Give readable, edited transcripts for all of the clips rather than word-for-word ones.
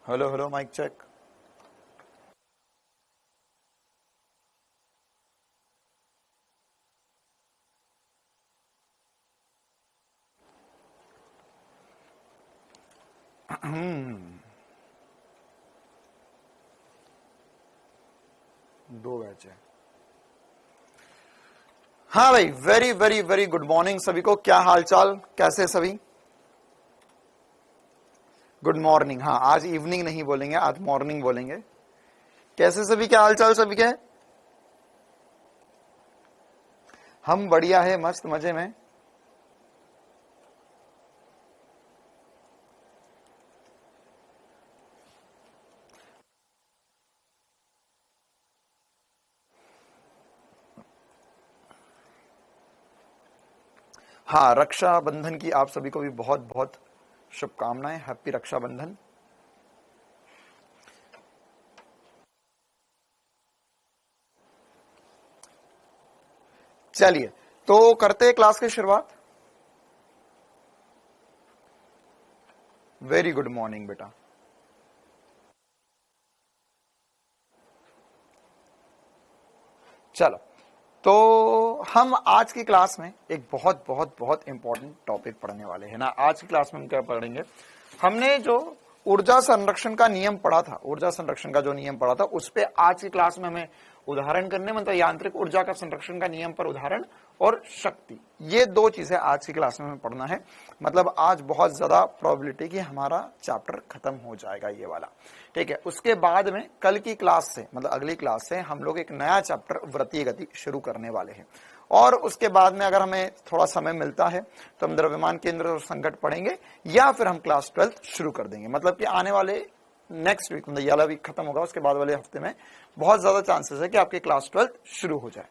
Hello hello mike check. दो batch है। हाँ भाई, very very very good morning सभी को। क्या हालचाल, कैसे सभी? Good morning. हाँ, आज इवनिंग नहीं बोलेंगे, आज मॉर्निंग बोलेंगे। कैसे सभी, क्या हालचाल सभी के? हम बढ़िया है, मस्त मजे में। हाँ, रक्षाबंधन की आप सभी को भी बहुत बहुत शुभकामनाएं। हैप्पी रक्षाबंधन। चलिए, तो करते हैं क्लास की शुरुआत। वेरी गुड मॉर्निंग बेटा। चलो, तो हम आज की क्लास में एक बहुत बहुत बहुत इंपॉर्टेंट टॉपिक पढ़ने वाले हैं ना। आज की क्लास में हम क्या पढ़ेंगे? हमने जो ऊर्जा संरक्षण का नियम पढ़ा था, ऊर्जा संरक्षण का जो नियम पढ़ा था, उस पे आज की क्लास में हमें उदाहरण करने, मतलब यांत्रिक ऊर्जा का संरक्षण का नियम पर उदाहरण और शक्ति, ये दो चीजें आज की क्लास में हमें पढ़ना है। मतलब आज बहुत ज्यादा प्रोबेबिलिटी कि हमारा चैप्टर खत्म हो जाएगा ये वाला, ठीक है। उसके बाद में कल की क्लास से, मतलब अगली क्लास से हम लोग एक नया चैप्टर वृत्तीय गति शुरू करने वाले हैं। और उसके बाद में अगर हमें थोड़ा समय मिलता है तो हम द्रव्यमान केंद्र और संघट पढ़ेंगे, या फिर हम क्लास 12 शुरू कर देंगे। मतलब कि आने वाले नेक्स्ट वीक, मतलब ये वाला वीक खत्म होगा, उसके बाद वाले हफ्ते में बहुत ज्यादा चांसेस है कि आपकी क्लास 12 शुरू हो जाए।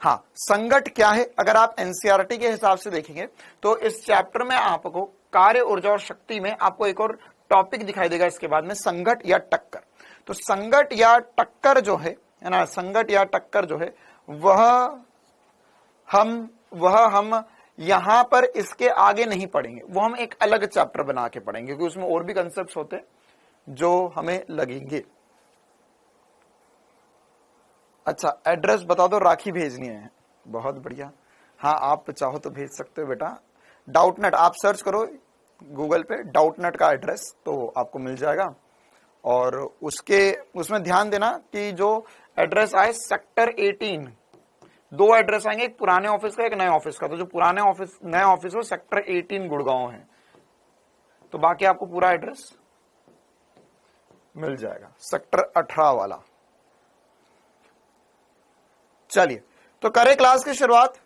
हाँ, संघट क्या है? अगर आप एनसीईआरटी के हिसाब से देखेंगे तो इस चैप्टर में आपको कार्य, ऊर्जा और शक्ति में आपको एक और टॉपिक दिखाई देगा इसके बाद में, संघट या टक्कर। तो संघट या टक्कर जो है ना, संघट या टक्कर जो है वह हम यहां पर इसके आगे नहीं पढ़ेंगे, वो हम एक अलग चैप्टर बना के पढ़ेंगे, क्योंकि उसमें और भी कंसेप्ट होते हैं जो हमें लगेंगे। अच्छा, एड्रेस बता दो, राखी भेजनी है। बहुत बढ़िया। हाँ, आप चाहो तो भेज सकते हो बेटा। डाउटनेट आप सर्च करो गूगल पे, डाउटनेट का एड्रेस, तो आपको मिल जाएगा। और उसमें ध्यान देना कि जो एड्रेस आए सेक्टर 18, दो एड्रेस आएंगे, एक पुराने ऑफिस का, एक नए ऑफिस का। तो जो पुराने ऑफिस, नए ऑफिस हो सेक्टर 18 गुड़गांव है, तो बाकी आपको पूरा एड्रेस मिल जाएगा, सेक्टर 18 वाला। चलिए, तो करें क्लास की शुरुआत।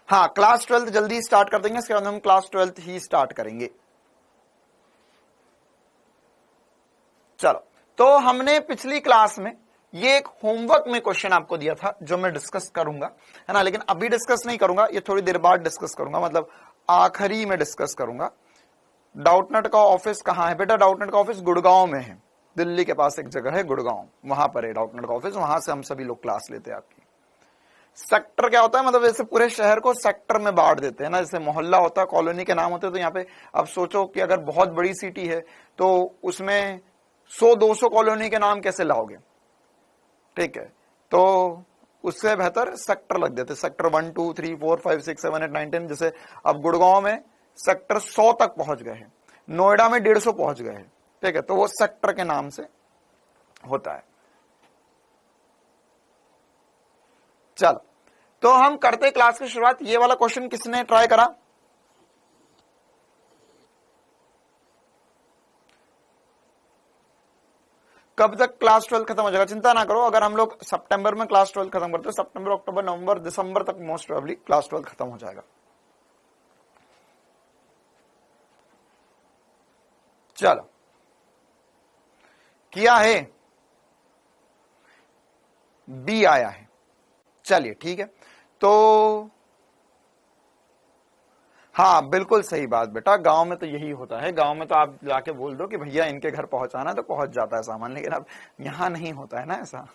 हाँ, क्लास 12 जल्दी स्टार्ट कर देंगे, इसके बाद हम क्लास 12 ही स्टार्ट करेंगे। चलो, तो हमने पिछली क्लास में ये एक होमवर्क में क्वेश्चन आपको दिया था जो मैं डिस्कस करूंगा, है ना। लेकिन अभी डिस्कस नहीं करूंगा, ये थोड़ी देर बाद डिस्कस करूंगा, मतलब आखिरी में डिस्कस करूंगा। डाउटनेट का ऑफिस कहां है बेटा? डाउटनेट का ऑफिस गुड़गांव में है, दिल्ली के पास एक जगह है गुड़गांव, वहां पर है डाउटनेट का ऑफिस। वहां से हम सभी लोग क्लास लेते हैं आपकी। सेक्टर क्या होता है? मतलब जैसे पूरे शहर को सेक्टर में बांट देते हैं ना, जैसे मोहल्ला होता है, कॉलोनी के नाम होते हैं। तो यहाँ पे अब सोचो कि अगर बहुत बड़ी सिटी है तो उसमें 100-200 कॉलोनी के नाम कैसे लाओगे, ठीक है। तो उससे बेहतर सेक्टर लग देते, सेक्टर 1 2 3 4 5 6 7 8 9 10। जैसे अब गुड़गांव में सेक्टर 100 तक पहुंच गए हैं, नोएडा में 150 पहुंच गए हैं, ठीक है। तो वो सेक्टर के नाम से होता है। चलो, तो हम करते क्लास की शुरुआत। ये वाला क्वेश्चन किसने ट्राई करा? कब तक क्लास 12 खत्म हो जाएगा? चिंता ना करो, अगर हम लोग सितंबर में क्लास 12 खत्म करते हैं, सितंबर, अक्टूबर, नवंबर, दिसंबर तक मोस्ट प्रोबेबली क्लास 12 खत्म हो जाएगा। चलो, किया है, बी आया है। चलिए, ठीक है। तो हाँ, बिल्कुल सही बात बेटा, गांव में तो यही होता है। गांव में तो आप जाके बोल दो कि भैया इनके घर पहुंचाना, तो पहुंच जाता है सामान। लेकिन अब यहां नहीं होता है ना ऐसा।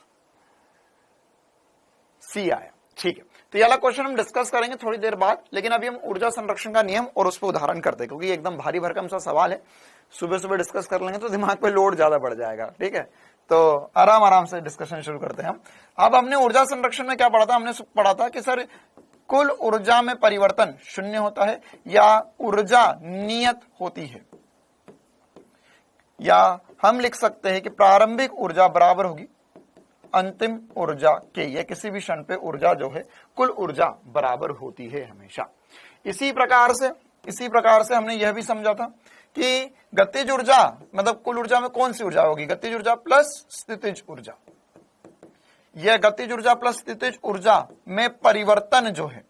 सी आया। ठीक है, तो ये वाला क्वेश्चन हम डिस्कस करेंगे थोड़ी देर बाद, लेकिन अभी हम ऊर्जा संरक्षण का नियम और उस पर उदाहरण करते हैं, क्योंकि एकदम भारी भरकम सा सवाल है, सुबह सुबह डिस्कस कर लेंगे तो दिमाग पे लोड ज्यादा बढ़ जाएगा। ठीक है, तो आराम आराम से डिस्कशन शुरू करते हैं हम। अब हमने ऊर्जा संरक्षण में क्या पढ़ा था, हमने पढ़ा था कि सर कुल ऊर्जा में परिवर्तन शून्य होता है या ऊर्जा नियत होती है, या हम लिख सकते हैं कि प्रारंभिक ऊर्जा बराबर होगी अंतिम ऊर्जा के, या किसी भी क्षण पे ऊर्जा जो है कुल ऊर्जा बराबर होती है हमेशा। इसी प्रकार से हमने यह भी समझा था कि गतिज ऊर्जा मतलब कुल ऊर्जा में कौन सी ऊर्जा होगी, गतिज ऊर्जा प्लस स्थितिज ऊर्जा। यह गतिज ऊर्जा प्लस स्थितिज ऊर्जा में परिवर्तन जो है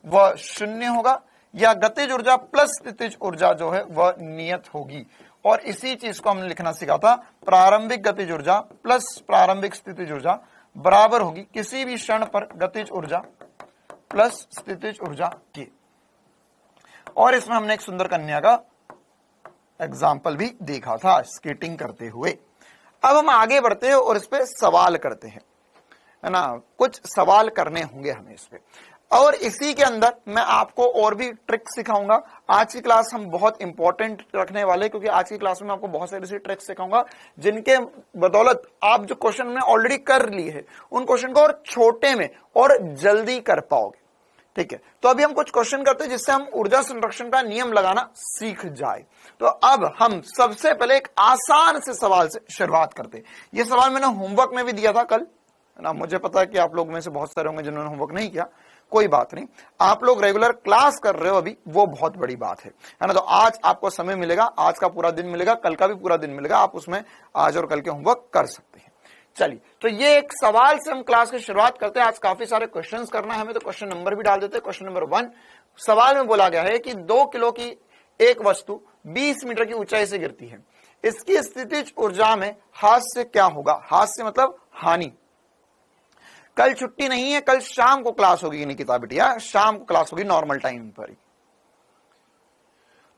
वह शून्य होगा, या गतिज ऊर्जा प्लस स्थितिज ऊर्जा जो है वह नियत होगी। और इसी चीज को हमने लिखना सीखा था, प्रारंभिक गतिज ऊर्जा प्लस प्रारंभिक स्थितिज ऊर्जा बराबर होगी किसी भी क्षण पर गतिज ऊर्जा प्लस स्थितिज ऊर्जा के। और इसमें हमने एक सुंदर कन्या का एग्जाम्पल भी देखा था स्केटिंग करते हुए। अब हम आगे बढ़ते हैं और इस पे सवाल करते हैं, है ना, कुछ सवाल करने होंगे हमें इस पे। और इसी के अंदर मैं आपको और भी ट्रिक सिखाऊंगा। आज की क्लास हम बहुत इंपॉर्टेंट रखने वाले, क्योंकि आज की क्लास में आपको बहुत सारी ऐसी ट्रिक्स सिखाऊंगा जिनके बदौलत आप जो क्वेश्चन में ऑलरेडी कर लिए है उन क्वेश्चन को और छोटे में और जल्दी कर पाओगे। ठीक है, तो अभी हम कुछ क्वेश्चन करते हैं जिससे हम ऊर्जा संरक्षण का नियम लगाना सीख जाए। तो अब हम सबसे पहले एक आसान से सवाल से शुरुआत करते हैं। ये सवाल मैंने होमवर्क में भी दिया था कल, है ना। मुझे पता है कि आप लोग में से बहुत सारे होंगे जिन्होंने होमवर्क नहीं किया, कोई बात नहीं, आप लोग रेगुलर क्लास कर रहे हो अभी, वो बहुत बड़ी बात है ना। तो आज आपको समय मिलेगा, आज का पूरा दिन मिलेगा, कल का भी पूरा दिन मिलेगा, आप उसमें आज और कल के होमवर्क कर सकते हैं। चलिए, तो ये एक सवाल से हम क्लास की शुरुआत करते हैं। आज काफी सारे क्वेश्चंस करना है हमें, तो क्वेश्चन नंबर भी डाल देते हैं। क्वेश्चन नंबर 1, सवाल में बोला गया है कि 2 किलो की एक वस्तु 20 मीटर की ऊंचाई से गिरती है, इसकी स्थितिज ऊर्जा में हास्य क्या होगा। हास्य मतलब हानि। कल छुट्टी नहीं है, कल शाम को क्लास होगी निकिता बिटिया, शाम को क्लास होगी नॉर्मल टाइम पर ही।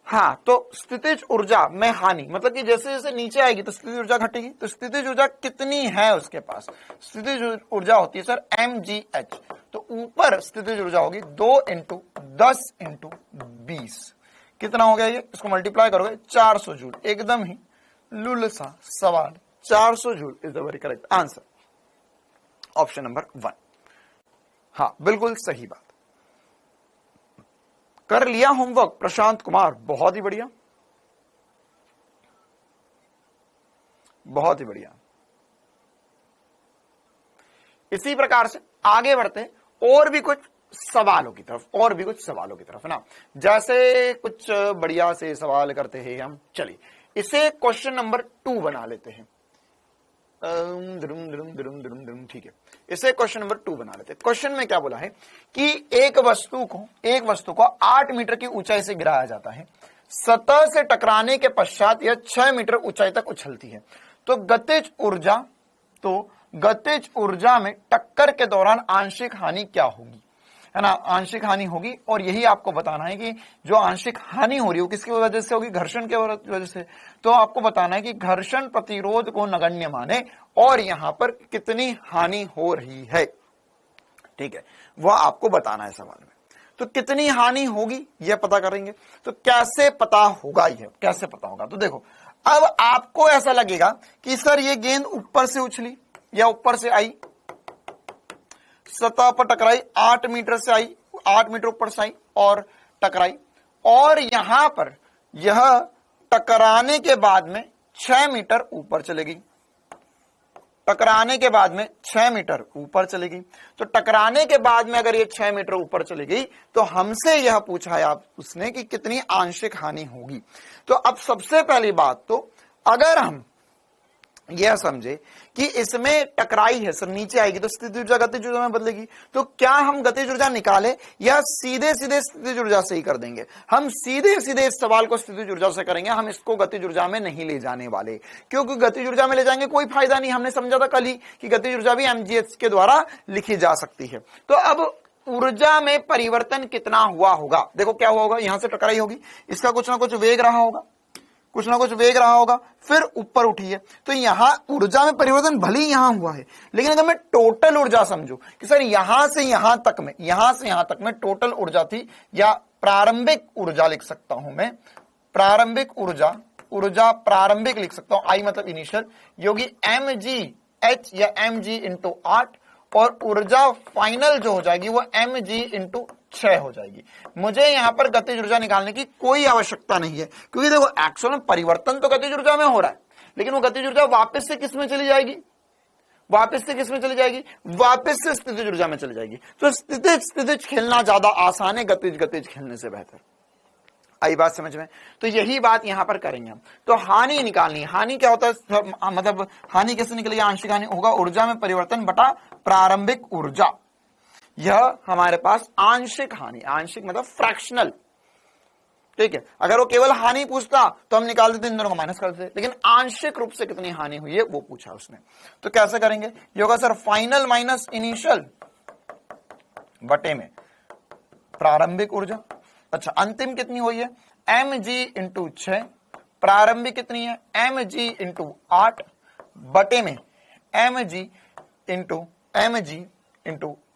हाँ, तो स्थितिज ऊर्जा में हानि मतलब कि जैसे जैसे नीचे आएगी तो स्थितिज ऊर्जा घटेगी। तो स्थितिज ऊर्जा कितनी है उसके पास, स्थितिज ऊर्जा होती है सर mgh। तो ऊपर स्थितिज ऊर्जा होगी 2 × 10 × 20। कितना हो गया ये, इसको मल्टीप्लाई करोगे 400 जूल। एकदम ही लुल सा सवाल, 400 joule is the very correct answer, option number 1। हाँ, बिल्कुल सही बात। कर लिया होमवर्क प्रशांत कुमार, बहुत ही बढ़िया, बहुत ही बढ़िया। इसी प्रकार से आगे बढ़ते और भी कुछ सवालों की तरफ, है ना। जैसे कुछ बढ़िया से सवाल करते हैं हम। चलिए, इसे क्वेश्चन नंबर 2 बना लेते हैं। ठीक है, इसे क्वेश्चन नंबर 2 बना लेते हैं। क्वेश्चन में क्या बोला है कि एक वस्तु को 8 मीटर की ऊंचाई से गिराया जाता है, सतह से टकराने के पश्चात यह 6 मीटर ऊंचाई तक उछलती है। तो गतिज ऊर्जा में टक्कर के दौरान आंशिक हानि क्या होगी, है ना। आंशिक हानि होगी, और यही आपको बताना है कि जो आंशिक हानि हो रही है किसकी वजह से होगी, घर्षण के वजह से। तो आपको बताना है कि घर्षण प्रतिरोध को नगण्य माने और यहां पर कितनी हानि हो रही है। ठीक है, वह आपको बताना है सवाल में। तो कितनी हानि होगी यह पता करेंगे। तो कैसे पता होगा, तो देखो, अब आपको ऐसा लगेगा कि सर ये गेंद ऊपर से उछली या ऊपर से आई, सतह पर टकराई, 8 मीटर से आई, 8 मीटर ऊपर से आई और टकराई, और यहां पर यह टकराने के बाद में 6 मीटर ऊपर चलेगी। टकराने के बाद में 6 मीटर ऊपर चलेगी। तो टकराने के बाद में अगर ये 6 मीटर ऊपर चली गई तो हमसे यह पूछा है आप उसने कि कितनी आंशिक हानि होगी। तो अब सबसे पहली बात, तो अगर हम यह समझे कि इसमें टकराई है सर, नीचे आएगी तो स्थितिज ऊर्जा गतिज ऊर्जा में बदलेगी। तो क्या हम गतिज ऊर्जा निकाले या सीधे स्थितिज ऊर्जा से ही कर देंगे? हम सीधे इस सवाल को स्थितिज ऊर्जा से करेंगे, हम इसको गतिज ऊर्जा में नहीं ले जाने वाले, क्योंकि गतिज ऊर्जा में ले जाएंगे कोई फायदा नहीं। हमने समझा था कल ही कि गतिज ऊर्जा भी mgh के द्वारा लिखी जा सकती है। तो अब ऊर्जा में परिवर्तन कितना हुआ होगा, देखो क्या हुआ होगा, यहां से टकराई होगी, इसका कुछ ना कुछ वेग रहा होगा, कुछ ना कुछ वेग रहा होगा, फिर ऊपर उठी है। तो यहां ऊर्जा में परिवर्तन भले ही यहां हुआ है, लेकिन अगर मैं टोटल ऊर्जा समझू कि सर यहां से यहां तक में टोटल ऊर्जा थी, या प्रारंभिक ऊर्जा लिख सकता हूं मैं, प्रारंभिक ऊर्जा प्रारंभिक लिख सकता हूं, आई मतलब इनिशियल, योगी mgh या mg इंटू 8, और ऊर्जा फाइनल जो हो जाएगी वो mg इंटू 6 हो जाएगी। मुझे यहां पर गतिज ऊर्जा निकालने की कोई आवश्यकता नहीं है, क्योंकि देखो एक्चुअल में परिवर्तन तो गतिज ऊर्जा में हो रहा है, लेकिन वो गतिज ऊर्जा वापस से किस में चली जाएगी, वापस से स्थितिज ऊर्जा में चली जाएगी। तो स्थितिज खेलना ज्यादा आसान है गतिज खेलने से बेहतर। आई बात समझ में? तो यही बात यहां पर करेंगे हम। तो हानि निकालनी, हानि क्या होता है, मतलब हानि कैसे निकलेगी, आंशिक हानि होगा ऊर्जा में परिवर्तन बटा प्रारंभिक ऊर्जा, यह हमारे पास आंशिक हानि, आंशिक मतलब फ्रैक्शनल, ठीक है। अगर वो केवल हानि पूछता तो हम निकाल देते, इन दोनों को माइनस कर देते, लेकिन आंशिक रूप से कितनी हानि हुई है वो पूछा उसने। तो कैसे करेंगे, ये होगा सर फाइनल माइनस इनिशियल बटे में प्रारंभिक ऊर्जा। अच्छा, अंतिम कितनी हुई है, mg इंटू 6, प्रारंभिक कितनी है mg इंटू 8 बटे में mg इंटू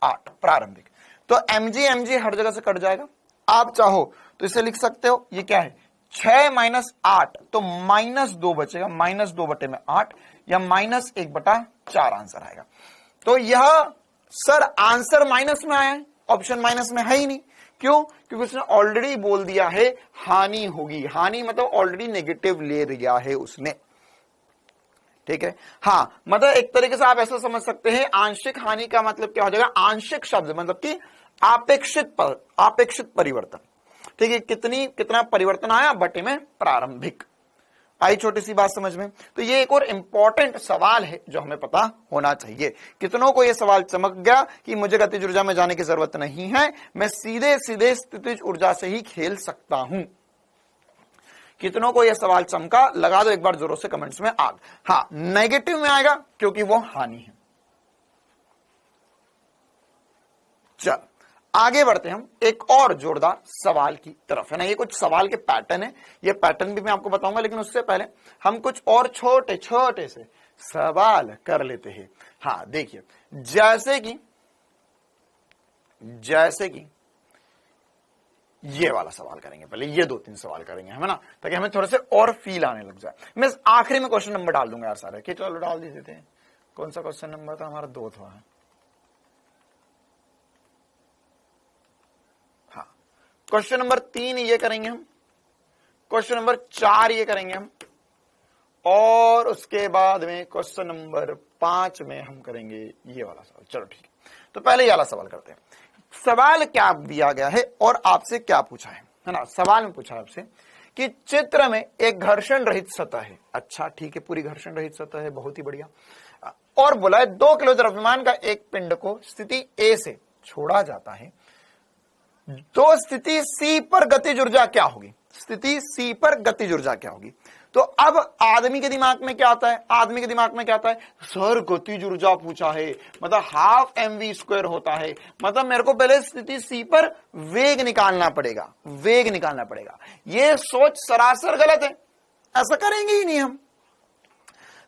8 प्रारंभिक। तो mg हर जगह से कट जाएगा, आप चाहो तो इसे लिख सकते हो, ये क्या है 6 माइनस 8, तो -2 बचेगा, -2 बटे में 8 या -1 बटा 4 आंसर आएगा। तो यह सर आंसर माइनस में आया है, ऑप्शन माइनस में है ही नहीं, क्यों, क्योंकि उसने ऑलरेडी बोल दिया है हानि होगी, हानि मतलब ऑलरेडी नेगेटिव ले लिया है उसने, ठीक है। हाँ, मतलब एक तरीके से आप ऐसा समझ सकते हैं, आंशिक हानि का मतलब क्या हो जाएगा, आंशिक शब्द मतलब कि आपेक्षित परिवर्तन, ठीक है, कितना परिवर्तन आया बटे में प्रारंभिक। आई छोटी सी बात समझ में? तो ये एक और इंपॉर्टेंट सवाल है जो हमें पता होना चाहिए। कितनों को ये सवाल चमक गया कि मुझे गतिज ऊर्जा में जाने की जरूरत नहीं है, मैं सीधे स्थितिज ऊर्जा से ही खेल सकता हूं। कितनों को यह सवाल चमका, लगा दो एक बार जोरों से कमेंट्स में आग। हाँ, नेगेटिव में आएगा क्योंकि वो हानि है। चल आगे बढ़ते हैं हम एक और जोरदार सवाल की तरफ, है ना। ये कुछ सवाल के पैटर्न है, ये पैटर्न भी मैं आपको बताऊंगा, लेकिन उससे पहले हम कुछ और छोटे छोटे से सवाल कर लेते हैं। हाँ देखिए, जैसे कि ये वाला सवाल करेंगे, पहले ये 2-3 सवाल करेंगे, है ना, ताकि हमें थोड़े से और फील आने लग जाए। मैं आखिरी में क्वेश्चन नंबर डाल दूंगा यार सारे, कि चलो डाल देते हैं। कौन सा क्वेश्चन नंबर था हमारा, 2 था। क्वेश्चन नंबर 3 ये करेंगे हम, क्वेश्चन नंबर 4 ये करेंगे हम, और उसके बाद में क्वेश्चन नंबर 5 में हम करेंगे ये वाला सवाल। चलो ठीक है, तो पहले ये वाला सवाल करते हैं। सवाल क्या दिया गया है और आपसे क्या पूछा है ना। सवाल में पूछा आपसे कि चित्र में एक घर्षण रहित सतह है। अच्छा ठीक है, पूरी घर्षण रहित सतह है, बहुत ही बढ़िया। और बोला है 2 किलो द्रव्यमान का एक पिंड को स्थिति ए से छोड़ा जाता है, तो स्थिति सी पर गतिज ऊर्जा क्या होगी, स्थिति सी पर गतिज ऊर्जा क्या होगी। तो अब आदमी के दिमाग में क्या आता है, आदमी के दिमाग में क्या आता है, सर गतिज ऊर्जा पूछा है, मतलब हाफ mv² होता है, मतलब मेरे को पहले स्थिति सी पर वेग निकालना पड़ेगा, वेग निकालना पड़ेगा। ये सोच सरासर गलत है, ऐसा करेंगे ही नहीं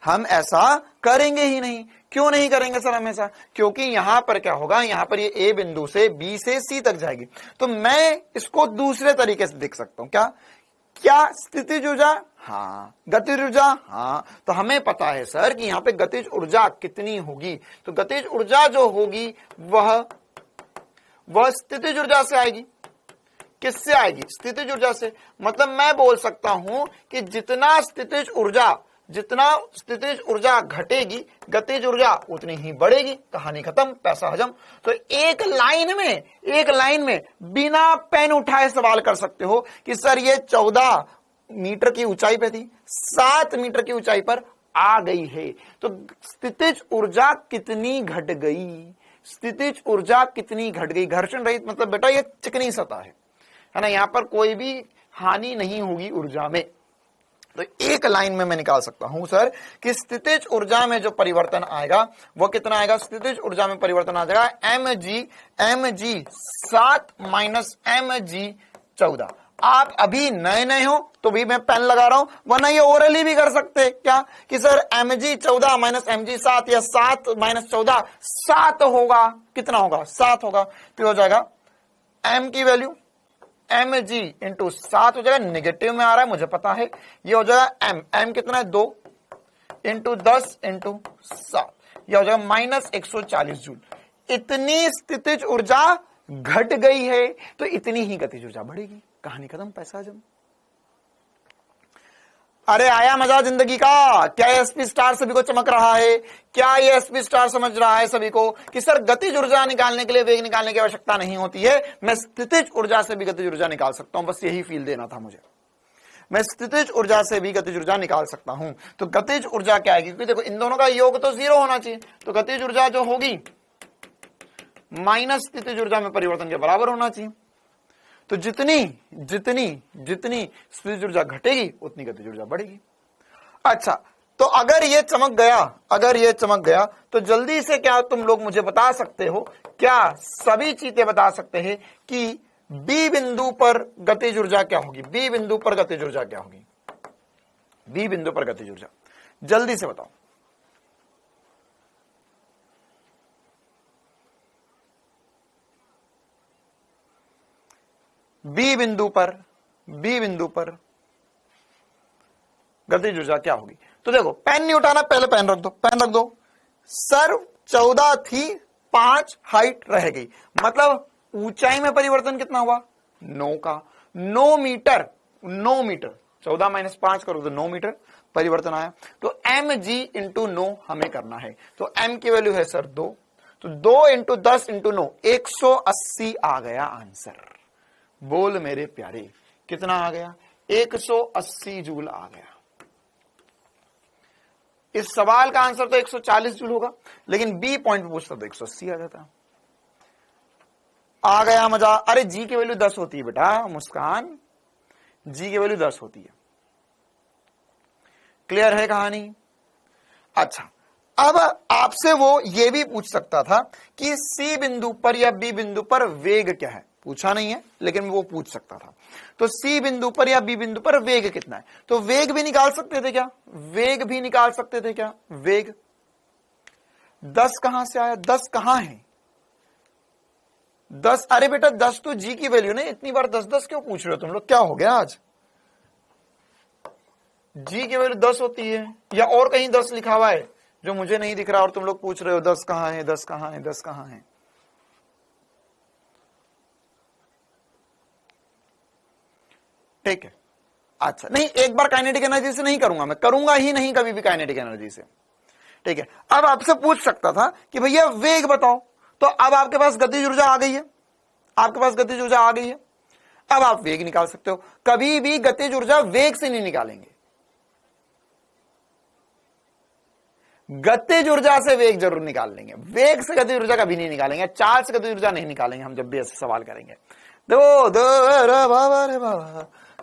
हम ऐसा करेंगे ही नहीं। क्यों नहीं करेंगे सर हमेशा, क्योंकि यहां पर क्या होगा, यहां पर ये ए बिंदु से बी से सी तक जाएगी, तो मैं इसको दूसरे तरीके से देख सकता हूं। क्या स्थितिज ऊर्जा, हाँ, गतिज ऊर्जा, हाँ, तो हमें पता है सर कि यहां पे गतिज ऊर्जा कितनी होगी, तो गतिज ऊर्जा जो होगी वह स्थितिज ऊर्जा से आएगी। किससे आएगी, स्थितिज ऊर्जा से। मतलब मैं बोल सकता हूं कि जितना स्थितिज ऊर्जा घटेगी, गतिज ऊर्जा उतनी ही बढ़ेगी। कहानी खत्म, पैसा हजम। तो एक लाइन में बिना पेन उठाए सवाल कर सकते हो कि सर ये 14 मीटर की ऊंचाई पे थी, 7 मीटर की ऊंचाई पर आ गई है, तो स्थितिज ऊर्जा कितनी घट गई, स्थितिज ऊर्जा कितनी घट गई। घर्षण रहित मतलब बेटा ये चिकनी सतह है ना, यहां पर कोई भी हानि नहीं होगी ऊर्जा में। तो एक लाइन में मैं निकाल सकता हूं सर कि स्थितिज ऊर्जा में जो परिवर्तन आएगा वो कितना आएगा, स्थितिज ऊर्जा में परिवर्तन आ जाएगा mg 7 माइनस mg 14, आप अभी नए नए हो तो भी मैं पेन लगा रहा हूं, वरना ये ओरली भी कर सकते क्या कि सर mg 14 माइनस mg 7 या 7 माइनस 14 7 होगा, कितना होगा 7 होगा, तो हो जाएगा m की वैल्यू mg इंटू 7 हो जाएगा, निगेटिव में आ रहा है मुझे पता है, ये हो जाएगा m कितना है 2 इंटू 10 इंटू 7, यह हो जाएगा माइनस 140 जूल। इतनी स्थितिज ऊर्जा घट गई है तो इतनी ही गतिज ऊर्जा बढ़ेगी, कहानी खत्म, पैसा जम। अरे आया मजा जिंदगी का? क्या एसपी स्टार सभी को चमक रहा है? क्या ये एसपी स्टार समझ रहा है सभी को कि सर गतिज ऊर्जा निकालने के लिए वेग निकालने की आवश्यकता नहीं होती है, मैं स्थितिज ऊर्जा से भी गतिज ऊर्जा निकाल सकता हूं, बस यही फील देना था मुझे, मैं स्थितिज ऊर्जा से भी गतिज ऊर्जा निकाल सकता हूं। तो गतिज ऊर्जा क्या है, क्योंकि देखो इन दोनों का योग तो 0 होना चाहिए, तो गतिज ऊर्जा जो होगी माइनस स्थितिज ऊर्जा में परिवर्तन के बराबर होना चाहिए। तो जितनी जितनी जितनी स्थितिज ऊर्जा घटेगी उतनी गतिज ऊर्जा बढ़ेगी। अच्छा, तो अगर ये चमक गया, अगर ये चमक गया तो जल्दी से क्या तुम लोग मुझे बता सकते हो, क्या सभी चीजें बता सकते हैं कि बी बिंदु पर गतिज ऊर्जा क्या होगी? बी बिंदु पर गतिज ऊर्जा क्या होगी? बी बिंदु पर गतिज ऊर्जा जल्दी से बताओ। बी बिंदु पर गतिज ऊर्जा क्या होगी? तो देखो पेन नहीं उठाना, पहले पेन रख दो, पेन रख दो। सर 14 थी, 5 हाइट रह गई, मतलब ऊंचाई में परिवर्तन कितना हुआ? 9 का, 9 मीटर, 9 मीटर, 14 माइनस 5 करो तो 9 मीटर परिवर्तन आया। तो mg इंटू 9 हमें करना है, तो m की वैल्यू है सर 2, तो 2 इंटू 10 इंटू 9 180 आ गया आंसर। बोल मेरे प्यारे कितना आ गया? 180 जूल आ गया। इस सवाल का आंसर तो 140 जूल होगा, लेकिन बी पॉइंट पूछता तो 180 आ जाता। आ गया मजा? अरे जी की वैल्यू 10 होती है बेटा मुस्कान, जी की वैल्यू 10 होती है। क्लियर है कहानी? अच्छा, अब आपसे वो ये भी पूछ सकता था कि सी बिंदु पर या बी बिंदु पर वेग क्या है, पूछा नहीं है लेकिन वो पूछ सकता था। तो सी बिंदु पर या बी बिंदु पर वेग कितना है, तो वेग भी निकाल सकते थे क्या? वेग भी निकाल सकते थे क्या? वेग 10 कहां से आया? 10 कहां है? 10, अरे बेटा 10 तो जी की वैल्यू नहीं, इतनी बार 10-10 क्यों पूछ रहे हो तुम लोग? क्या हो गया आज? जी की वैल्यू 10 होती है, या और कहीं 10 लिखा हुआ है जो मुझे नहीं दिख रहा और तुम लोग पूछ रहे हो 10 कहां है, 10 कहां है, 10 कहां है? ठीक है, अच्छा नहीं, एक बार काइनेटिक एनर्जी से नहीं करूंगा, मैं करूंगा ही नहीं कभी भी काइनेटिक एनर्जी से। ठीक है, अब आपसे पूछ सकता था कि भैया वेग बताओ, तो अब आपके पास गतिज ऊर्जा आ गई है, आपके पास गतिज ऊर्जा आ गई है, अब आप वेग निकाल सकते हो। कभी भी गतिज ऊर्जा वेग से नहीं निकालेंगे, गतिज ऊर्जा से वेग जरूर निकाल लेंगे, वेग से गतिज ऊर्जा कभी नहीं निकालेंगे, चार्ज से गतिज ऊर्जा नहीं निकालेंगे हम जब भी ऐसे सवाल करेंगे।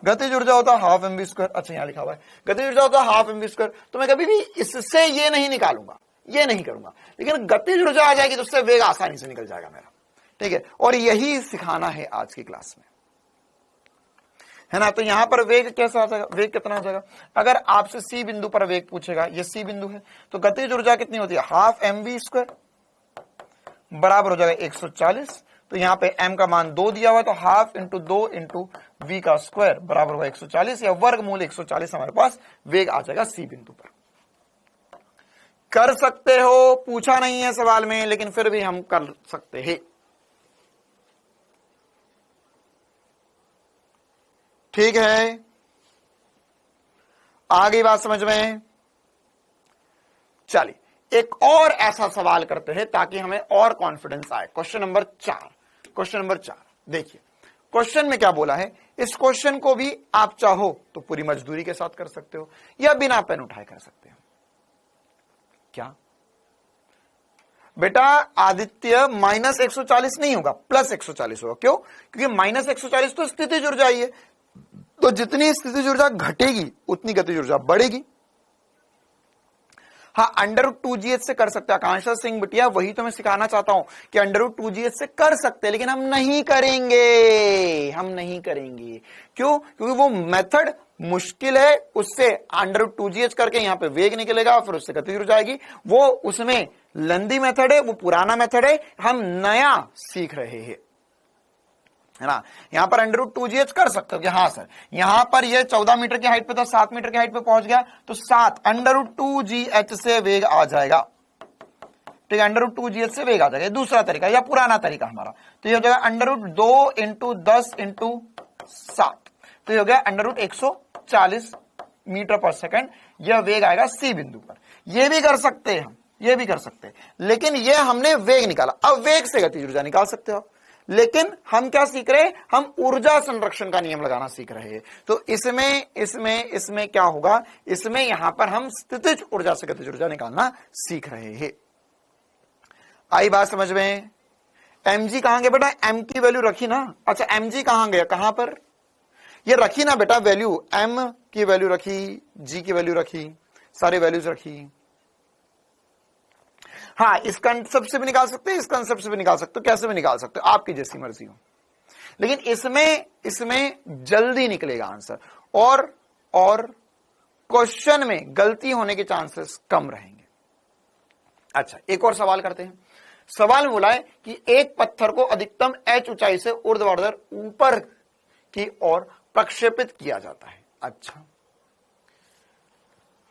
गतिज ऊर्जा होता है हाफ mv स्क्वायर, अच्छा यहां लिखा हुआ है गतिज ऊर्जा होता है हाफ mv स्क्वायर, तो मैं कभी भी इससे ये नहीं निकालूंगा, ये नहीं करूंगा, लेकिन गतिज ऊर्जा आ जाएगी तो उससे वेग आसानी से निकल जाएगा मेरा। ठीक है, और यही सिखाना है आज की क्लास में, है ना? तो यहां पर वेग कैसा आ जाएगा? वेग कितना आ जाएगा? अगर आपसे सी बिंदु पर वेग पूछेगा, ये सी बिंदु है, तो गतिज ऊर्जा कितनी होती है? हाफ mv स्क्वायर बराबर हो जाएगा 140, तो यहां पे m का मान 2 दिया हुआ, तो हाफ इंटू 2 इंटू v का स्क्वायर बराबर होगा 140, या वर्गमूल 140 हमारे पास वेग आ जाएगा सी बिंदु पर। कर सकते हो, पूछा नहीं है सवाल में, लेकिन फिर भी हम कर सकते हैं। ठीक है, आ गई बात समझ में? चलिए एक और ऐसा सवाल करते हैं ताकि हमें और कॉन्फिडेंस आए। क्वेश्चन नंबर 4, क्वेश्चन नंबर 4 देखिए, क्वेश्चन में क्या बोला है? इस क्वेश्चन को भी आप चाहो तो पूरी मजदूरी के साथ कर सकते हो या बिना पेन उठाए कर सकते हो। क्या बेटा आदित्य माइनस 140 नहीं होगा, प्लस 140 होगा। क्यों? क्योंकि माइनस 140 तो स्थितिज ऊर्जा ही है, तो जितनी स्थितिज ऊर्जा घटेगी उतनी गतिज ऊर्जा बढ़ेगी। हाँ, √2gh से कर सकते हैं। आकांक्षा सिंह बिटिया, वही तो मैं सिखाना चाहता हूं कि √2gh से कर सकते हैं, लेकिन हम नहीं करेंगे, हम नहीं करेंगे। क्यों? क्योंकि वो मेथड मुश्किल है, उससे √2gh करके यहां पे वेग निकलेगा, फिर उससे गति जुड़ जाएगी, वो उसमें लंदी मेथड है, वो पुराना मेथड है, हम नया सीख रहे हैं, है ना। यहां पर √2gh कर सकते हो कि हाँ सर, यहां पर ये 14 मीटर की हाइट पे था, 7 मीटर की हाइट पे पहुंच गया, तो 7 √2gh से वेग आ जाएगा, ठीक है, √2gh से वेग आ जाएगा। दूसरा तरीका या पुराना तरीका हमारा, तो ये हो जाएगा √2 × 10 × 7, तो ये हो गया √140 मीटर पर सेकंड, यह वेग आएगा सी बिंदु पर। ये भी कर सकते हैं हम, ये भी कर सकते हैं, लेकिन ये हमने वेग निकाला। अब वेग से गतिज ऊर्जा निकाल सकते हो, लेकिन हम क्या सीख रहे हैं? हम ऊर्जा संरक्षण का नियम लगाना सीख रहे हैं। तो इसमें क्या होगा? इसमें यहां पर हम स्थितिज ऊर्जा से गतिज ऊर्जा निकालना सीख रहे हैं। आई बात समझ में? mg कहां गया बेटा? m की वैल्यू रखी ना। अच्छा, mg कहां गया? कहां पर? ये रखी ना बेटा वैल्यू, m की वैल्यू रखी, g की वैल्यू रखी, सारी वैल्यूज रखी। हाँ, इस कंसेप्ट से भी निकाल सकते हैं, इस कंसेप्ट से भी निकाल सकते हो, कैसे भी निकाल सकते हो, आपकी जैसी मर्जी हो, लेकिन इसमें जल्दी निकलेगा आंसर, और क्वेश्चन में गलती होने के चांसेस कम रहेंगे। अच्छा, एक और सवाल करते हैं। सवाल में बोला है कि एक पत्थर को अधिकतम h ऊंचाई से ऊर्ध्वाधर ऊपर की ओर प्रक्षेपित किया जाता है। अच्छा,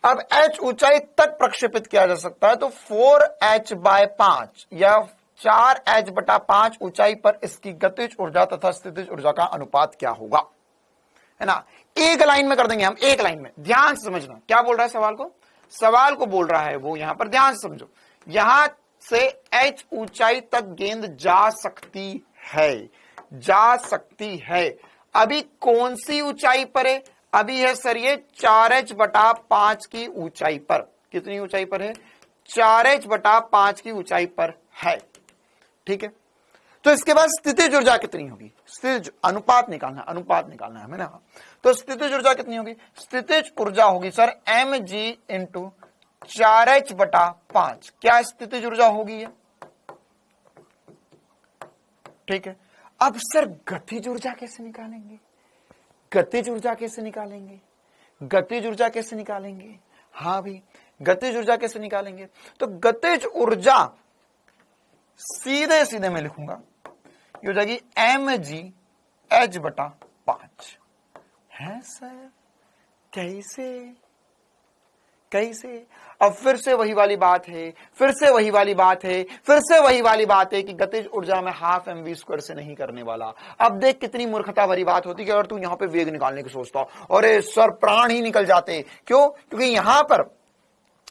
अब h ऊंचाई तक प्रक्षेपित किया जा सकता है, तो 4h/5 या 4h/5 ऊंचाई पर इसकी गतिज ऊर्जा तथा स्थितिज ऊर्जा का अनुपात क्या होगा, है ना। एक लाइन में कर देंगे हम, एक लाइन में। ध्यान से समझना क्या बोल रहा है सवाल को बोल रहा है वो, यहां पर ध्यान से समझो। यहां से h ऊंचाई तक गेंद जा सकती है। अभी कौन सी ऊंचाई पर है? अभी है सर ये 4h/5 की ऊंचाई पर। कितनी ऊंचाई पर है? 4h/5 की ऊंचाई पर है, ठीक है। तो इसके बाद स्थितिज ऊर्जा कितनी होगी? स्थितिज अनुपात निकालना है हमें ना। तो स्थितिज ऊर्जा कितनी होगी? स्थितिज ऊर्जा होगी सर mg × 4h/5। क्या स्थितिज ऊर्जा होगी ये? ठीक है। अब सर गतिज ऊर्जा कैसे निकालेंगे? गतिज ऊर्जा कैसे निकालेंगे? हाँ भाई, गतिज ऊर्जा कैसे निकालेंगे? तो गतिज ऊर्जा सीधे मैं लिखूंगा, ये हो जाएगी mg h/5। है सर, कैसे? अब फिर से वही वाली बात है कि गतिज ऊर्जा में ½ mv² से नहीं करने वाला। अब देख कितनी मूर्खता भरी बात होती कि अगर तू यहां पे वेग निकालने की सोचता, अरे सर प्राण ही निकल जाते। क्यों? क्योंकि यहां पर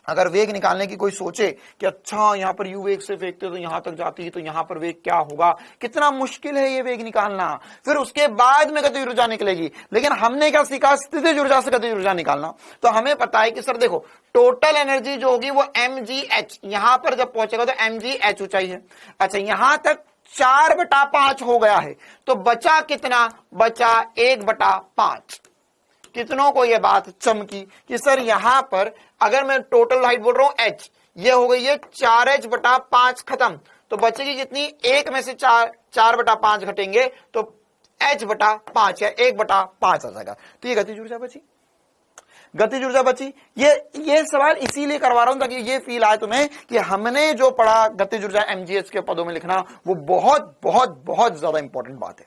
अगर वेग निकालने की कोई सोचे कि अच्छा यहां पर u वेग से फेंकते तो यहां तक जाती है, तो यहां पर वेग क्या होगा, कितना मुश्किल है ये वेग निकालना, फिर उसके बाद में गतिज ऊर्जा निकलेगी। लेकिन हमने क्या सीखा? स्थितिज ऊर्जा से गतिज ऊर्जा निकालना। तो हमें पता है कि सर देखो, टोटल एनर्जी जो होगी वो mgh, यहां पर जब पहुंचेगा तो mgh ऊंचाई है। अच्छा, यहां तक 4/5 हो गया है, तो बचा कितना? बचा 1/5। कितनों को यह बात चमकी कि सर यहां पर अगर मैं टोटल हाइट बोल रहा हूं h, ये हो गई है 4h/5 खत्म, तो बचेगी कितनी? 1 में से 4/5 घटेंगे तो h/5 या 1/5 आ जाएगा। तो ये गतिज ऊर्जा बची। ये सवाल इसीलिए करवा रहा हूं ताकि ये फील आए तुम्हें कि हमने जो पढ़ा गतिज ऊर्जा mgh के पदों में लिखना, वो बहुत बहुत बहुत ज्यादा इंपॉर्टेंट बात है।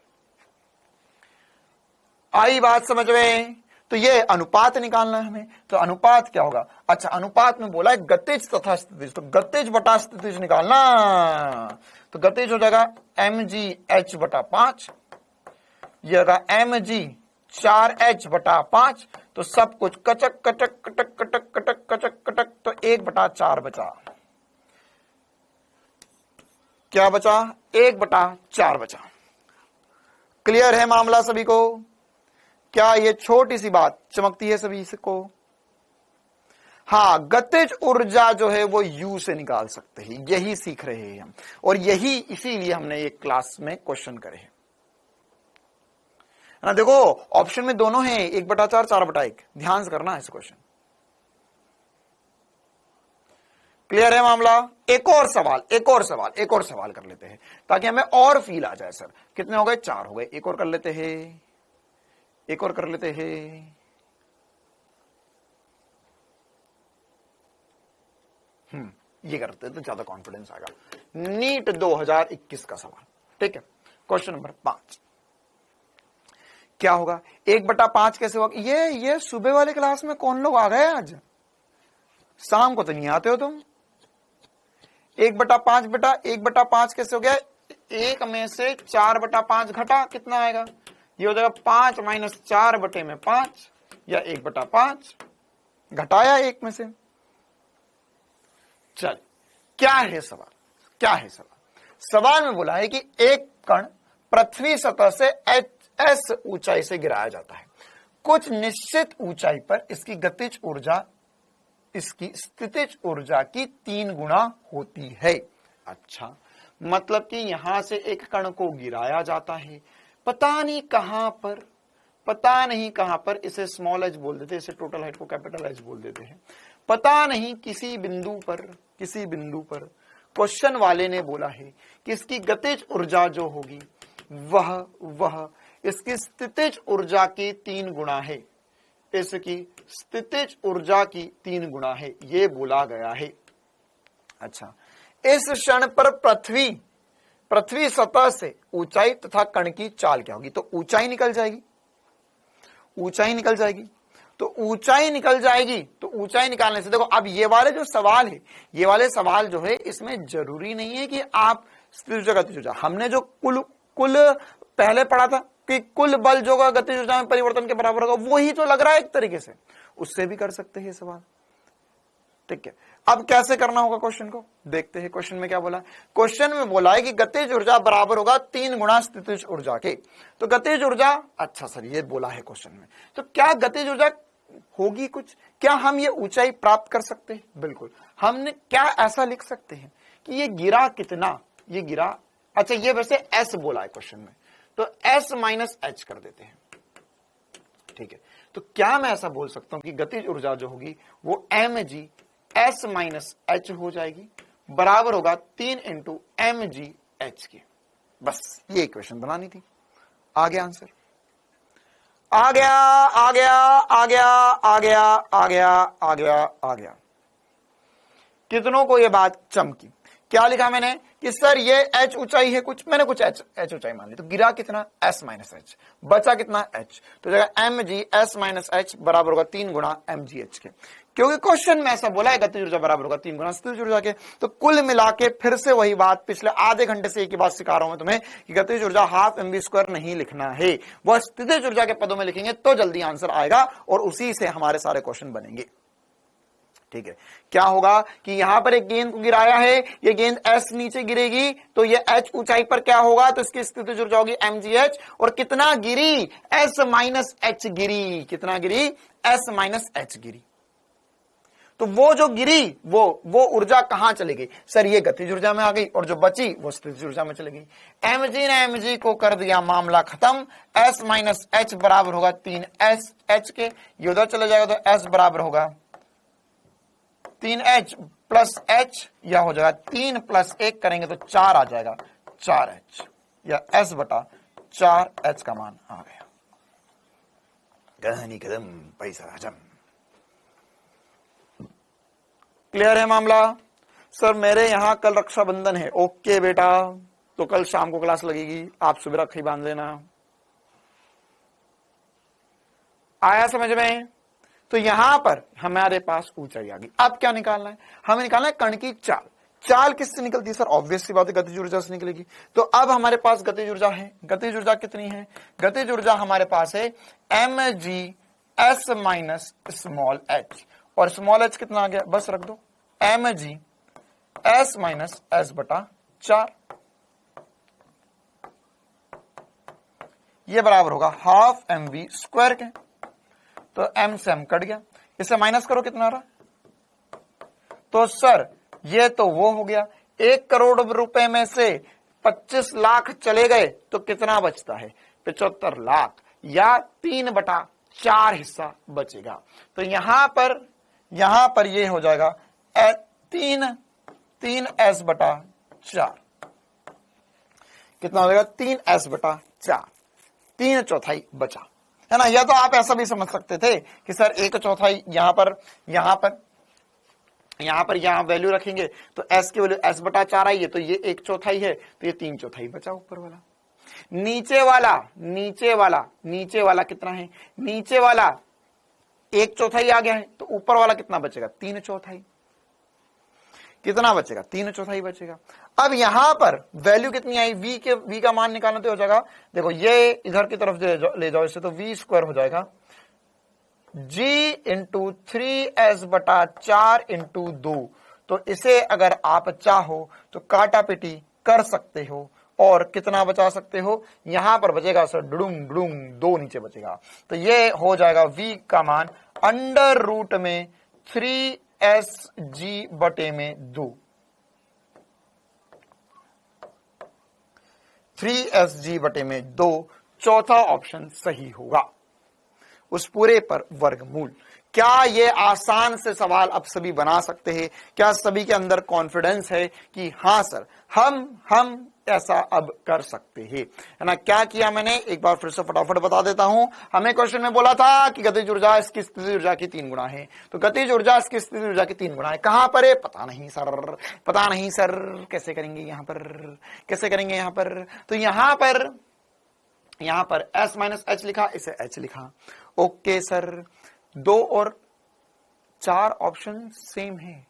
आई बात समझ में? तो ये अनुपात निकालना है हमें। तो अनुपात क्या होगा? अच्छा, अनुपात में बोला है गतिज तथा स्थितिज, तो गतिज बटा स्थितिज निकालना। तो गतिज हो जाएगा mg h/5, ये होगा mg 4h/5। तो सब कुछ कटक तो 1/4 बचा। क्या बचा? 1/4 बचा। क्लियर है मामला सभी को? क्या ये छोटी सी बात चमकती है सभी को? हाँ, गतिज ऊर्जा जो है वो u से निकाल सकते हैं, यही सीख रहे हैं हम, और यही इसीलिए हमने ये क्लास में क्वेश्चन करे हैं ना। देखो ऑप्शन में दोनों हैं, 1/4 4/1। ध्यान से करना है इस क्वेश्चन। क्लियर है मामला? एक और सवाल कर लेते हैं ताकि हमें और फील आ जाए। सर कितने हो गए? 4 हो गए। एक और कर लेते हैं, ये करते हैं तो ज्यादा कॉन्फिडेंस आएगा। नीट 2021 का सवाल, ठीक है। क्वेश्चन नंबर 5 क्या होगा? 1/5 कैसे होगा? ये सुबह वाले क्लास में कौन लोग आ गए आज? शाम को तो नहीं आते हो तुम। 1/5 बेटा, 1/5 कैसे हो गया? 1 में से 4/5 घटा, कितना आएगा? ये हो जाएगा 5 - 4/5 या 1/5 घटाया 1 में से। चल क्या है सवाल? सवाल में बोला है कि एक कण पृथ्वी सतह से s ऊंचाई से गिराया जाता है। कुछ निश्चित ऊंचाई पर इसकी गतिज ऊर्जा इसकी स्थितिज ऊर्जा की 3 गुना होती है। अच्छा, मतलब कि यहां से एक कण को गिराया जाता है, पता नहीं कहां पर, इसे स्मॉल h बोल देते हैं, इसे टोटल हाइट को कैपिटल H बोल देते हैं। पता नहीं किसी बिंदु पर क्वेश्चन वाले ने बोला है कि इसकी गतिज ऊर्जा जो होगी वह इसकी स्थितिज ऊर्जा की 3 गुना है। इसकी स्थितिज ऊर्जा की 3 गुना है, ये बोला गया है। अच्छा, इस क्षण पर पृथ्वी सतह से ऊंचाई तथा कण की चाल क्या होगी? तो ऊंचाई निकल जाएगी। तो ऊंचाई निकालने से देखो, अब ये वाले जो सवाल है, ये वाले सवाल जो है, इसमें जरूरी नहीं है कि आप स्थितिज ऊर्जा गतिज ऊर्जा, हमने जो कुल पहले पढ़ा था कि कुल बल जो गतिज ऊर्जा में परिवर्तन के बराबर होगा, वही तो लग रहा है एक तरीके से, उससे भी कर सकते हैं सवाल। ठीक है, अब कैसे करना होगा क्वेश्चन को देखते हैं। क्वेश्चन में क्या बोला? क्वेश्चन में बोला है कि गतिज ऊर्जा बराबर होगा 3 गुना स्थितिज ऊर्जा के। तो गतिज ऊर्जा, अच्छा सर ये बोला है क्वेश्चन में, तो क्या गतिज ऊर्जा होगी कुछ? क्या हम ये ऊंचाई प्राप्त कर सकते हैं? बिल्कुल। हमने क्या ऐसा लिख सकते हैं कि ये गिरा कितना? ये गिरा, अच्छा ये वैसे s बोला है क्वेश्चन में, तो s - h कर देते हैं। ठीक है, तो क्या मैं ऐसा बोल सकता हूं कि गतिज ऊर्जा जो होगी वो mg s - h हो जाएगी, बराबर होगा 3 × mg h के। बस ये इक्वेशन बनानी थी। आ गया आंसर, आ गया। कितनों को ये बात चमकी? क्या लिखा मैंने कि सर ये h ऊंचाई है कुछ, मैंने कुछ h ऊंचाई मान ली, तो गिरा कितना? s - h, बचा कितना? h, तो जगह mg s - h बराबर होगा 3 गुना mg h के, क्योंकि क्वेश्चन में ऐसा बोला है गतिज ऊर्जा बराबर होगा 3 गुना स्थितिज ऊर्जा के। तो कुल मिला के फिर से वही बात, पिछले आधे घंटे से एक ही बात सिखा रहा हूं मैं तुम्हें कि गतिज ऊर्जा ½ mv² नहीं लिखना है, वह स्थितिज ऊर्जा के पदों में लिखेंगे तो जल्दी आंसर आएगा और उसी से हमारे सारे क्वेश्चन बनेंगे। ठीक है, क्या होगा कि यहां पर एक गेंद को गिराया है, ये गेंद s नीचे गिरेगी, तो ये h ऊंचाई पर क्या होगा? तो इसकी स्थितिज ऊर्जा होगी mgh, और कितना गिरी? s - h गिरी। कितना गिरी? s - h गिरी। तो वो जो गिरी वो ऊर्जा कहां चली गई? सर ये गतिज ऊर्जा में आ गई, और जो बची वो स्थितिज ऊर्जा में चली गई। mg ने mg को कर दिया मामला खत्म, s - h बराबर होगा 3s h के, ये उधर चले जाएगा तो s बराबर होगा 3h + h, या हो जाएगा 3 + 1 करेंगे तो 4 आ जाएगा, 4h, या s बटा 4h का मान आ गया। गहनी कदम पैसा हजम। क्लियर है मामला? सर मेरे यहां कल रक्षाबंधन है। ओके बेटा, तो कल शाम को क्लास लगेगी, आप सुबह राखी बांध लेना। आया समझ में? तो यहां पर हमारे पास ऊंचाई आ गई। अब क्या निकालना है? हमें निकालना है कण की चाल। चाल किससे निकलती है? सर ऑब्वियस सी बात है, गतिज ऊर्जा से निकलेगी। तो अब हमारे पास गतिज ऊर्जा है। गतिज ऊर्जा कितनी है? गतिज ऊर्जा हमारे पास है mg s - स्मॉल h, और स्मॉल h कितना आ गया? बस रख दो, mg s - s बटा 4, ये बराबर होगा ½ mv² के। तो m से m कट गया, इसे माइनस करो, कितना आ रहा? तो सर ये तो वो हो गया, 1 करोड़ रुपए में से 25 लाख चले गए तो कितना बचता है? 75 लाख, या 3/4 हिस्सा बचेगा। तो यहां पर ये हो जाएगा तीन एस बटा 4 कितना हो जाएगा 3s/4 3/4 बचा है ना। या तो आप ऐसा भी समझ सकते थे कि सर 1/4 यहां वैल्यू रखेंगे तो s की वैल्यू s/4 आई है तो ये 1/4 है तो ये 3/4 बचा ऊपर वाला। नीचे वाला कितना है, नीचे वाला 1/4 आ गया है तो ऊपर वाला कितना बचेगा 3/4 कितना बचेगा 3/4 बचेगा। अब यहां पर वैल्यू कितनी आई v का मान निकालना तो हो जाएगा, देखो ये इधर की तरफ ले जाओ इससे तो v² हो जाएगा g इंटू 3s/4 इंटू 2। तो इसे अगर आप चाहो तो काटा पिटी कर सकते हो और कितना बचा सकते हो, यहां पर बचेगा सर डुडुम 2 नीचे बचेगा तो ये हो जाएगा v का मान अंडर रूट में 3sg/2 3sg/2 चौथा ऑप्शन सही होगा। उस पूरे पर वर्गमूल। क्या ये आसान से सवाल अब सभी बना सकते हैं? क्या सभी के अंदर कॉन्फिडेंस है कि हाँ सर हम ऐसा अब कर सकते हैं, है ना। क्या किया मैंने एक बार फिर से फटाफट बता देता हूं। हमें क्वेश्चन में बोला था कि गतिज ऊर्जा इसकी स्थितिज ऊर्जा की 3 गुना है, तो गतिज ऊर्जा इसकी स्थितिज ऊर्जा की 3 गुना है। कहां पर है पता नहीं सर कैसे करेंगे यहां पर तो यहां पर s माइनस एच लिखा, इसे h लिखा। ओके सर 2 और 4 ऑप्शन सेम है।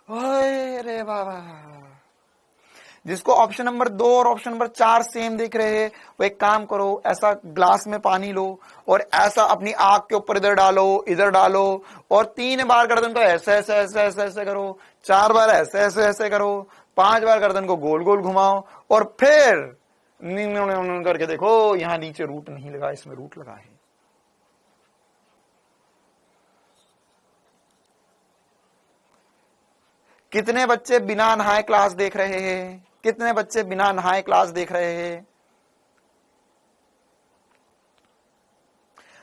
अरे बाबा, जिसको ऑप्शन नंबर 2 और ऑप्शन नंबर 4 सेम दिख रहे हैं वो एक काम करो, ऐसा ग्लास में पानी लो और ऐसा अपनी आंख के ऊपर इधर डालो और 3 बार गर्दन को ऐसे करो, 4 बार ऐसे करो, 5 बार गर्दन को गोल गोल घुमाओ और फिर करके देखो यहां नीचे रूट नहीं लगा, इसमें रूट लगा है। कितने बच्चे बिना नहाए क्लास देख रहे हैं?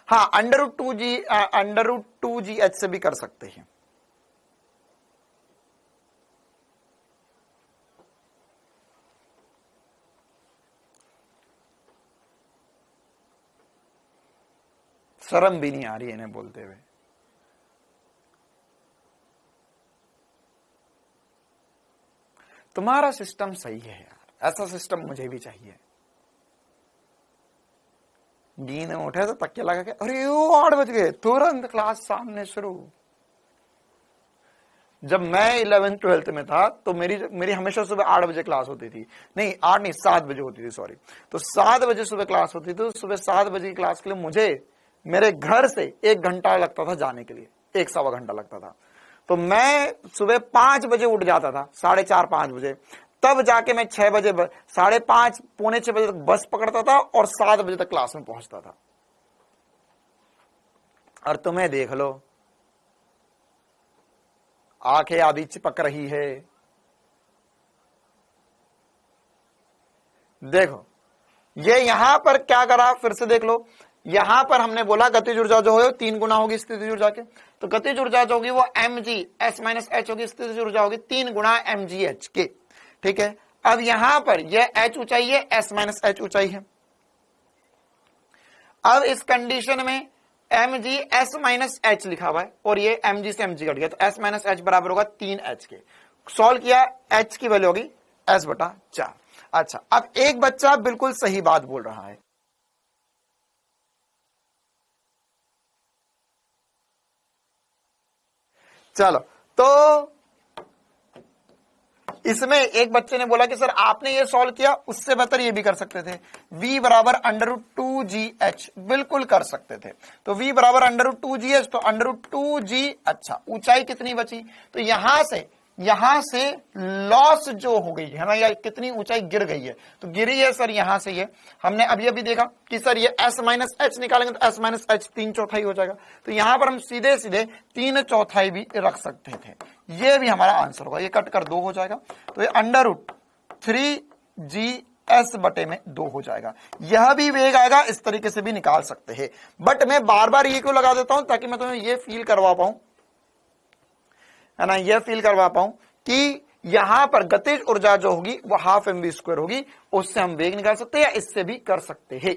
हाँ, √2gh से भी कर सकते हैं। शर्म भी नहीं आ रही इन्हें बोलते हुए। तुम्हारा सिस्टम सही है यार, ऐसा सिस्टम मुझे भी चाहिए। नींद में उठे तो तकिया लगा के अरे 8 बज गए, तुरंत क्लास सामने शुरू। जब मैं 11th 12th में था तो मेरी हमेशा सुबह 8 बजे क्लास होती थी, नहीं 8 नहीं 7 बजे होती थी, सॉरी। तो 7 बजे सुबह क्लास होती थी, तो सुबह 7 बजे की क्लास के लिए मुझे मेरे घर से 1 घंटा लगता था जाने के लिए, 1 सवा घंटा लगता था। तो मैं सुबह 5 बजे उठ जाता था, 4:30 5 बजे, तब जाके मैं 6 बजे 5:30 पौने 6 बजे तक बस पकड़ता था और 7 बजे तक क्लास में पहुंचता था। और तुम्हें देख लो, आंखें आधी चिपक रही है। देखो ये यहां पर क्या करा, फिर से देख लो। यहां पर हमने बोला गतिज ऊर्जा जो है 3 गुना होगी स्थितिज ऊर्जा के, तो गतिज ऊर्जा जो होगी वो mg s माइनस एच होगी, स्थितिज ऊर्जा होगी 3 गुना mgh के। ठीक है, अब यहां पर यह h ऊंचाई है, s माइनस एच ऊंचाई है। अब इस कंडीशन में mg s माइनस एच लिखा हुआ है और ये mg से mg कट गया, तो s माइनस एच बराबर होगा 3h के। सॉल्व किया, h की वैल्यू होगी s/4। अच्छा, अब एक बच्चा बिल्कुल सही बात बोल रहा है। चलो, तो इसमें एक बच्चे ने बोला कि सर आपने ये सॉल्व किया, उससे बेहतर ये भी कर सकते थे। v बराबर √2gh बिल्कुल कर सकते थे। तो v बराबर √2gh, तो √2g। अच्छा, ऊंचाई कितनी बची, तो यहां से लॉस जो हो गई है ना, या कितनी ऊंचाई गिर गई है, तो गिरी है सर यहां से। ये हमने अभी देखा कि सर ये s माइनस एच निकालेंगे तो s माइनस एच 3/4 हो जाएगा, तो यहां पर हम सीधे 3/4 भी रख सकते थे। ये भी हमारा आंसर होगा, ये कट कर 2 हो जाएगा, तो ये √3gs/2 हो जाएगा। यह भी वेग आएगा, इस तरीके से भी निकाल सकते हैं। बट मैं बार बार ये क्यों लगा देता हूं, ताकि मैं तुम्हें ये फील करवा पाऊं, है ना, ये फील करवा पाऊं कि यहां पर गतिज ऊर्जा जो होगी वो हाफ mv² होगी, उससे हम वेग निकाल सकते हैं या इससे भी कर सकते हैं,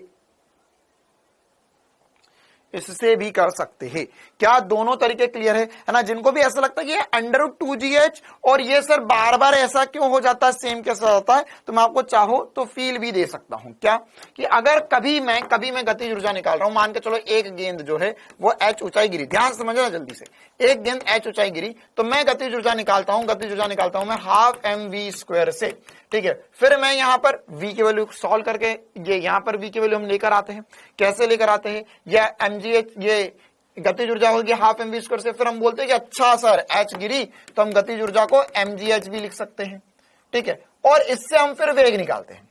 इससे भी कर सकते हैं। क्या दोनों तरीके क्लियर है ना? जिनको भी ऐसा लगता है कि √2gh और ये सर बार बार ऐसा क्यों हो जाता है, सेम कैसा होता है, तो मैं आपको चाहो तो फील भी दे सकता हूं। क्या कि अगर कभी मैं गतिज ऊर्जा निकाल रहा हूं, मान के चलो एक गेंद जो है वो h ऊंचाई गिरी, ध्यान समझना जल्दी से, एक गेंद h ऊंचाई गिरी, तो मैं गतिज ऊर्जा निकालता हूं मैं हाफ mv² से, ठीक है। फिर मैं यहां पर v की वैल्यू सॉल्व करके ये यहां पर v की वैल्यू हम लेकर आते हैं। कैसे लेकर आते हैं? या mgh ये गतिज ऊर्जा होगी हाफ mv² से, फिर हम बोलते हैं कि अच्छा सर h गिरी तो हम गतिज ऊर्जा को mgh भी लिख सकते हैं, ठीक है। और इससे हम फिर वेग निकालते हैं,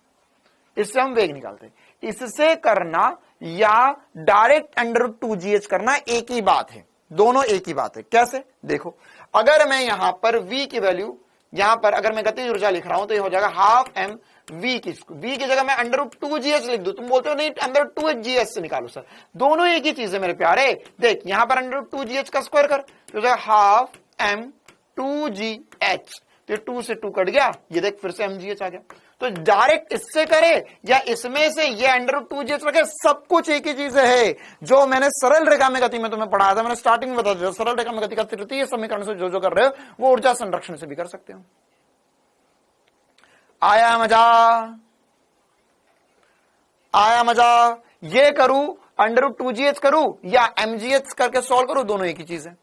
इससे करना या डायरेक्ट √2gh करना एक ही बात है, दोनों एक ही बात है। कैसे? देखो, अगर मैं यहां पर v की वैल्यू, यहां पर अगर मैं गतिज ऊर्जा लिख रहा हूं तो ये हो जाएगा हाफ m v की जगह मैं √2gh लिख दूं। तुम बोलते हो नहीं √2gh से निकालो सर, दोनों एक ही चीज है मेरे प्यारे। देख यहां पर √2gh का स्क्वायर कर तो हाफ m 2gh, तो 2 से 2 कट गया, ये देख फिर से mgh आ गया। तो डायरेक्ट इससे करे या इसमें से ये √2gh रखे, सब कुछ एक ही चीज है। जो मैंने सरल रेखा में गति में तुम्हें पढ़ाया था, मैंने स्टार्टिंग में बता दिया, सरल रेखा में गति का तृतीय समीकरण से जो कर रहे हो वो ऊर्जा संरक्षण से भी कर सकते हो। आया मजा? ये करूं √2gh करूं या mgh करके सॉल्व करूं, दोनों एक ही चीज है।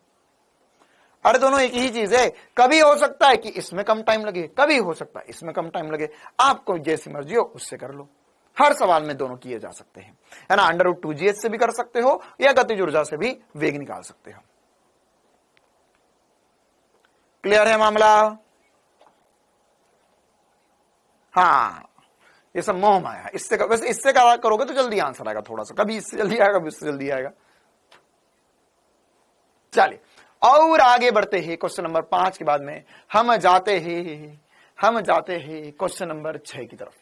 अरे दोनों एक ही चीज है। कभी हो सकता है कि इसमें कम टाइम लगे, कभी हो सकता है इसमें कम टाइम लगे, आपको जैसी मर्जी हो उससे कर लो। हर सवाल में दोनों किए जा सकते हैं, है ना। √2gh से भी कर सकते हो या गतिज ऊर्जा से भी वेग निकाल सकते हो। क्लियर है मामला? हाँ, ये सब मोह माया। इससे वैसे इससे करोगे तो जल्दी आंसर आएगा, थोड़ा सा कभी इससे जल्दी आएगा, कभी इससे जल्दी आएगा। चलिए और आगे बढ़ते हैं। क्वेश्चन नंबर 5 के बाद में हम जाते हैं क्वेश्चन नंबर 6 की तरफ।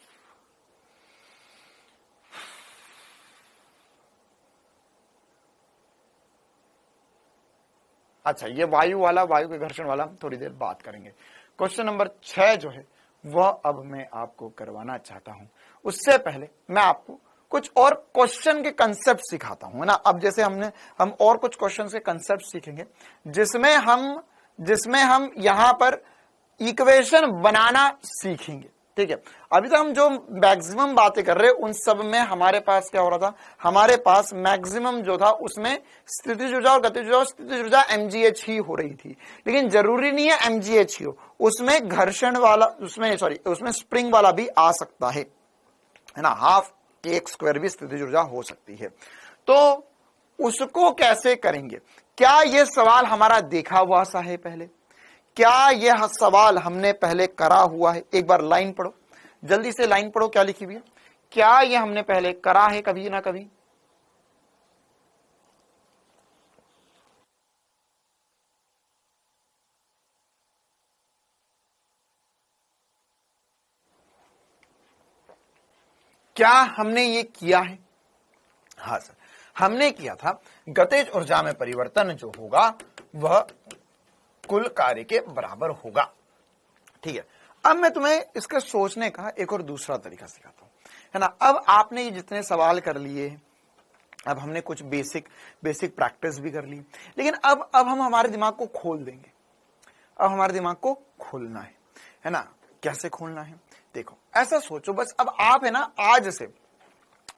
अच्छा, ये वायु के घर्षण वाला थोड़ी देर बात करेंगे। क्वेश्चन नंबर 6 जो है वह अब मैं आपको करवाना चाहता हूं। उससे पहले मैं आपको कुछ और क्वेश्चन के कंसेप्ट सिखाता हूं, है ना। अब जैसे हम और कुछ क्वेश्चन के कंसेप्ट सीखेंगे जिसमें हम यहां पर इक्वेशन बनाना सीखेंगे, ठीक है। अभी तक हम जो मैक्सिमम बातें कर रहे हैं उन सब में हमारे पास क्या हो रहा था, हमारे पास मैक्सिमम जो था उसमें स्थितिज ऊर्जा और गतिज ऊर्जा, स्थितिज ऊर्जा mgh ही हो रही थी। लेकिन जरूरी नहीं है mgh ही हो, उसमें घर्षण वाला, उसमें स्प्रिंग वाला भी आ सकता है ना। हाफ kx² भी स्थितिज ऊर्जा हो सकती है। तो उसको कैसे करेंगे? क्या यह सवाल हमारा देखा हुआ सा है पहले? क्या यह सवाल हमने पहले करा हुआ है? एक बार लाइन पढ़ो, जल्दी से लाइन पढ़ो, क्या लिखी हुई है। क्या यह हमने पहले करा है कभी ना कभी? क्या हमने ये किया है? हाँ सर, हमने किया था। गतिज ऊर्जा में परिवर्तन जो होगा वह कुल कार्य के बराबर होगा, ठीक है। अब मैं तुम्हें इसके सोचने का एक और दूसरा तरीका सिखाता हूं, है ना। अब आपने ये जितने सवाल कर लिए, अब हमने कुछ बेसिक प्रैक्टिस भी कर ली, लेकिन अब हम हमारे दिमाग को खोल देंगे। अब हमारे दिमाग को खोलना है ना। कैसे खोलना है? देखो, ऐसा सोचो बस, अब आप है ना, आज से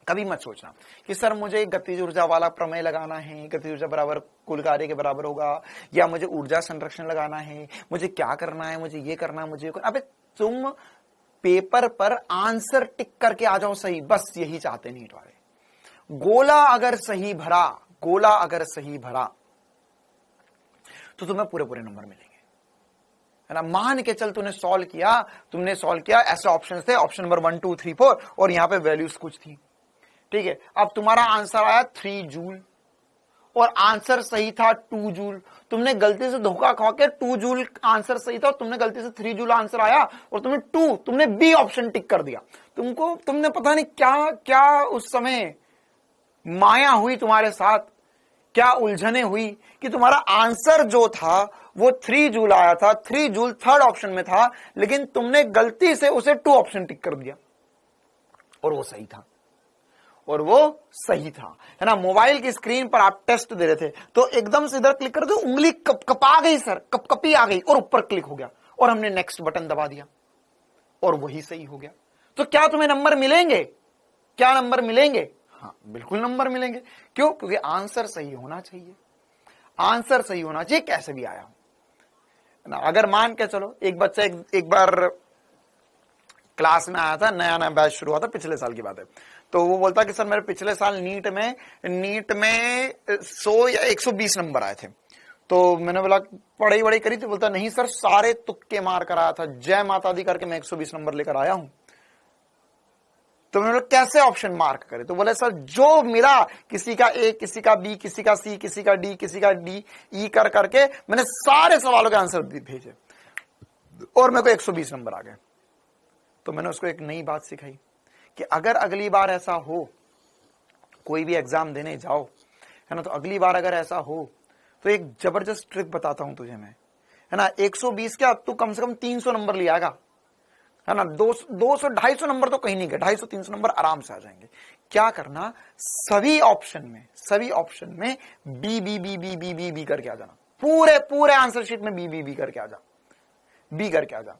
कभी मत सोचना कि सर मुझे गतिज ऊर्जा वाला प्रमेय लगाना है, गतिज ऊर्जा बराबर कुल कार्य के बराबर होगा, या मुझे ऊर्जा संरक्षण लगाना है, मुझे क्या करना है, मुझे ये करना है, मुझे अबे तुम पेपर पर आंसर टिक करके आ जाओ सही, बस यही चाहते नीट वाले। गोला अगर सही भरा तो तुम्हें पूरे नंबर मिलेंगे, है ना। मान के चल तुमने सॉल्व किया, ऐसे ऑप्शंस थे, ऑप्शन नंबर 1 2 3 4, और यहां पे वैल्यूज कुछ थी, ठीक है। अब तुम्हारा आंसर आया 3 जूल और आंसर सही था 2 जूल। तुमने गलती से धोखा खा के 2 जूल आंसर सही था और तुमने गलती से 3 जूल आंसर आया और तुमने बी ऑप्शन टिक कर दिया। तुमने पता नहीं क्या उस समय माया हुई तुम्हारे साथ क्या उलझने हुई कि तुम्हारा आंसर जो था वो 3 जूल आया था, 3 जूल थर्ड ऑप्शन में था, लेकिन तुमने गलती से उसे 2 ऑप्शन टिक कर दिया और वो सही था, और वो सही था, है ना। मोबाइल की स्क्रीन पर आप टेस्ट दे रहे थे तो एकदम से इधर क्लिक कर दो, उंगली कपा गई सर, कपकपी आ गई और ऊपर क्लिक हो गया और हमने नेक्स्ट बटन दबा दिया और वही सही हो गया। तो क्या तुम्हें नंबर मिलेंगे? क्या नंबर मिलेंगे? हाँ बिल्कुल नंबर मिलेंगे। क्यों? क्योंकि आंसर सही होना चाहिए, आंसर सही होना चाहिए कैसे भी आया हो ना। अगर मान के चलो एक बच्चा एक बार क्लास में आया था, नया नया बैच शुरू हुआ था, पिछले साल की बात है, तो वो बोलता कि सर मेरे पिछले साल नीट में 100 या 120 नंबर आए थे। तो मैंने बोला पढ़ाई वढ़ाई करी थी? बोलता नहीं सर सारे तुक्के मार कर आया था, जय माता दी करके मैं 120 नंबर लेकर आया हूं। तो मैंने बोला कैसे ऑप्शन मार्क करे? तो बोले सर जो मिला, किसी का ए, किसी का बी, किसी का सी, किसी का डी, किसी का डी, ई कर करके मैंने सारे सवालों के आंसर भेजे और मेरे को 120 नंबर आ गए। तो मैंने उसको एक नई बात सिखाई कि अगर अगली बार ऐसा हो, कोई भी एग्जाम देने जाओ, है ना, तो अगली बार अगर ऐसा हो तो एक जबरदस्त ट्रिक बताता हूं तुझे मैं, है ना। 120 क्या, तू कम से कम 300 नंबर ले आएगा, है ना। 200 250 नंबर तो कहीं नहीं गए, 250 300 नंबर आराम से आ जाएंगे। क्या करना, सभी ऑप्शन में B B B B B B B करके आ जाना, पूरे आंसर शीट में बी बी बी करके आ जा, बी करके आ जा।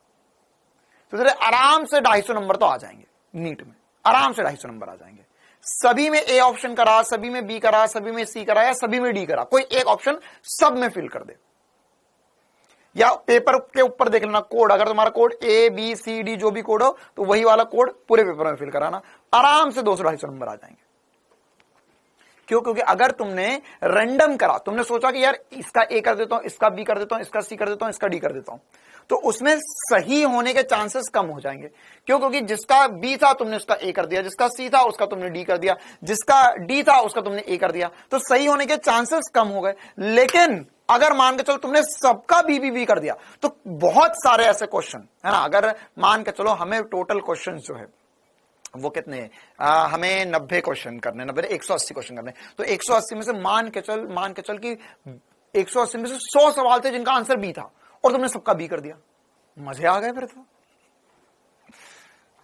तो तेरे आराम से 250 नंबर तो आ जाएंगे नीट में, आराम से 250 नंबर आ जाएंगे। सभी में ए ऑप्शन करा, सभी में बी करा, सभी में सी करा या सभी में डी करा, कोई एक ऑप्शन सब में फिल कर दे, या पेपर के ऊपर देख लेना कोड, अगर तुम्हारा code A B C D जो भी कोड हो तो वही वाला कोड पूरे पेपर में फिल कराना, आराम से 200-250 नंबर आ जाएंगे। क्यों? क्योंकि अगर तुमने रैंडम करा, तुमने सोचा कि यार इसका ए कर देता हूं, इसका बी कर देता हूं, इसका सी कर देता हूं, इसका डी कर देता हूं, तो उसमें सही होने के चांसेस कम हो जाएंगे। क्यों? क्योंकि जिसका बी था तुमने उसका ए कर दिया, जिसका सी था उसका तुमने डी कर दिया, जिसका डी था उसका तुमने ए कर दिया, तो सही होने के चांसेस कम हो गए। लेकिन अगर मान के चलो तुमने सबका बी बी बी कर दिया, तो बहुत सारे ऐसे क्वेश्चन, है ना, अगर मान के चलो हमें टोटल क्वेश्चन जो है वो कितने हमें 90 क्वेश्चन करने, 180 क्वेश्चन करने, तो 180 में से मान के चल कि 180 में से 100 सवाल थे जिनका आंसर बी था और तुमने सबका बी कर दिया, मजे आ गए फिर तो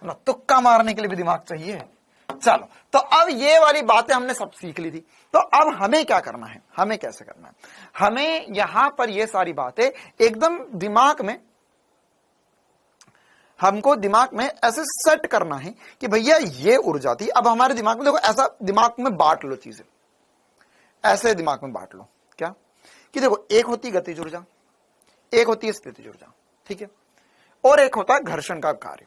ना। तुक्का मारने के लिए भी दिमाग चाहिए। चलो, तो अब ये वाली बातें हमने सब सीख ली थी, तो अब हमें क्या करना है, हमें कैसे करना है, हमें यहां पर ये सारी बातें एकदम दिमाग में, हमको दिमाग में ऐसे सेट करना है कि भैया ये ऊर्जा थी। अब हमारे दिमाग में देखो, ऐसा दिमाग में बांट लो चीजें, ऐसे दिमाग में बांट लो क्या, कि देखो एक होती गतिज ऊर्जा, एक होती है स्थितिज ऊर्जा, ठीक है, और एक होता है घर्षण का कार्य,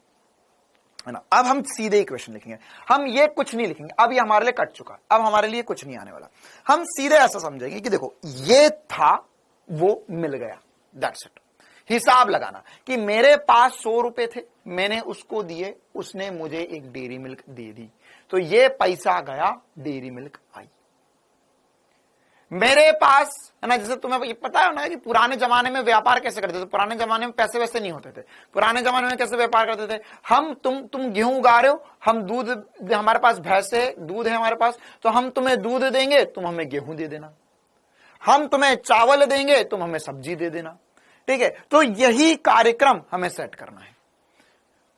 है ना। अब हम सीधे इक्वेशन लिखेंगे, हम ये कुछ नहीं लिखेंगे, अब ये हमारे लिए कट चुका, अब हमारे लिए कुछ नहीं आने वाला। हम सीधे ऐसा समझेंगे कि देखो ये था, वो मिल गया, दैट्स इट। हिसाब लगाना कि मेरे पास 100 रुपए थे, मैंने उसको दिए, उसने मुझे एक डेयरी मिल्क दे दी, तो ये पैसा गया, डेयरी मिल्क आई मेरे पास, है ना। जैसे तुम्हें पता है ना कि पुराने जमाने में व्यापार कैसे करते थे, पुराने जमाने में पैसे वैसे नहीं होते थे, पुराने जमाने में कैसे व्यापार करते थे, हम तुम गेहूं उगा रहे हो, हम दूध, हमारे पास भैंस है, दूध है हमारे पास, तो हम तुम्हें दूध देंगे, तुम हमें गेहूं दे देना, हम तुम्हें चावल देंगे, तुम हमें सब्जी दे देना, ठीक है। तो यही कार्यक्रम हमें सेट करना है,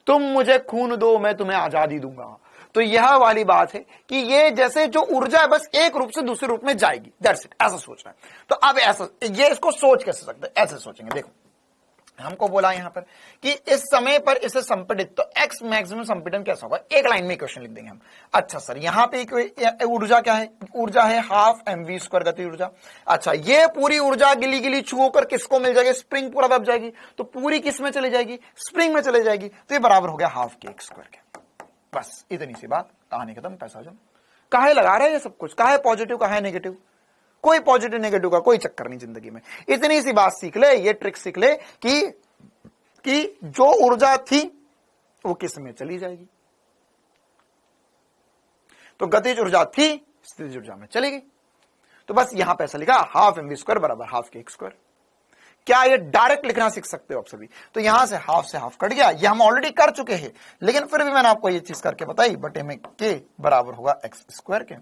तुम मुझे खून दो मैं तुम्हें आजादी दूंगा। तो यह वाली बात है कि ये जैसे जो ऊर्जा है बस एक रूप से दूसरे रूप में जाएगी, दैट्स इट, ऐसा सोचना है। तो अब ऐसा, ये इसको सोच कैसे सकते हैं, ऐसे सोचेंगे। देखो हमको बोला यहां पर कि इस समय पर इसे संपीड़ित, तो एक्स मैक्सिमम संपीड़न कैसा होगा, एक लाइन में क्वेश्चन लिख देंगे हम। अच्छा सर यहां पे ऊर्जा क्या है, ऊर्जा है हाफ mv² गति ऊर्जा। अच्छा ये पूरी ऊर्जा गिली गिली छू होकर किसको मिल जाएगी, स्प्रिंग पूरा दब जाएगी, तो पूरी किस में चली जाएगी, स्प्रिंग में चली जाएगी, तो ये बराबर हो गया हाफ kx² के। बस इतनी सी बात, कहानी खत्म, पैसा जम। काहे लगा रहे हैं ये सब कुछ, काहे पॉजिटिव काहे नेगेटिव, कोई पॉजिटिव नेगेटिव का कोई चक्कर नहीं जिंदगी में। इतनी सी बात सीख ले, ये ट्रिक सीख ले कि जो ऊर्जा थी वो किस में चली जाएगी, तो गतिज ऊर्जा थी स्थितिज ऊर्जा में चली गई। तो बस यहां पे ऐसा लिखा हाफ mv² बराबर हाफ kx²। क्या ये डायरेक्ट लिखना सीख सकते हो आप सभी, तो यहां से हाफ कट गया, ये हम ऑलरेडी कर चुके हैं, लेकिन फिर भी मैंने आपको ये चीज करके बताई, बटे में k बराबर होगा x² के,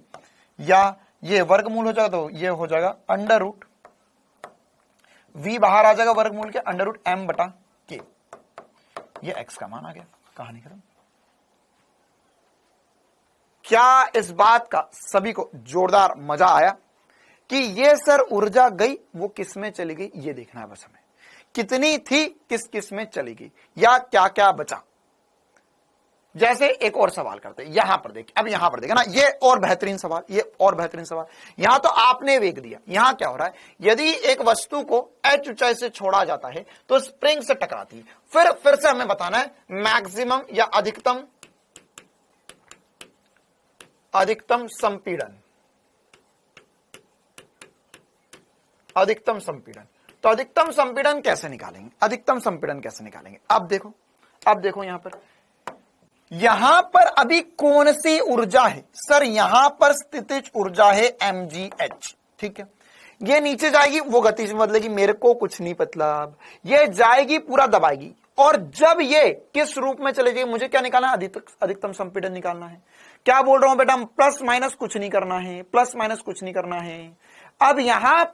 या ये वर्गमूल हो जाएगा तो ये हो जाएगा अंडर रूट v बाहर आ जाएगा वर्गमूल के अंडर रूट m बटा k। ये x का मान आ गया, कहानी खत्म। क्या इस बात का सभी को जोरदार मजा आया कि ये सर ऊर्जा गई वो किस में चली गई, ये देखना है बस हमें, कितनी थी किस किस में चली गई या क्या क्या बचा। जैसे एक और सवाल करते हैं, यहां पर देखिए, अब यहां पर देखिए ना, ये और बेहतरीन सवाल, ये और बेहतरीन सवाल। यहां तो आपने वेग दिया, यहां क्या हो रहा है, यदि एक वस्तु को h ऊंचाई से छोड़ा जाता है तो स्प्रिंग से टकराती है, फिर से हमें बताना है मैक्सिमम या अधिकतम संपीड़न, अधिकतम संपीड़न। तो अधिकतम संपीड़न कैसे निकालेंगे, अधिकतम संपीड़न कैसे निकालेंगे। अब देखो यहां पर अभी कौन सी ऊर्जा है सर, यहां पर स्थितिज ऊर्जा है mgh, ठीक है। ये नीचे जाएगी वो गतिज में बदलेगी, मेरे को कुछ नहीं मतलब, ये जाएगी पूरा दबाएगी, और जब ये किस रूप में चले जाएगी, मुझे क्या निकालना है, अधिकतम संपीड़न निकालना है। क्या बोल रहा हूं बेटा, प्लस माइनस कुछ नहीं करना है, प्लस माइनस कुछ नहीं करना है। अब यहां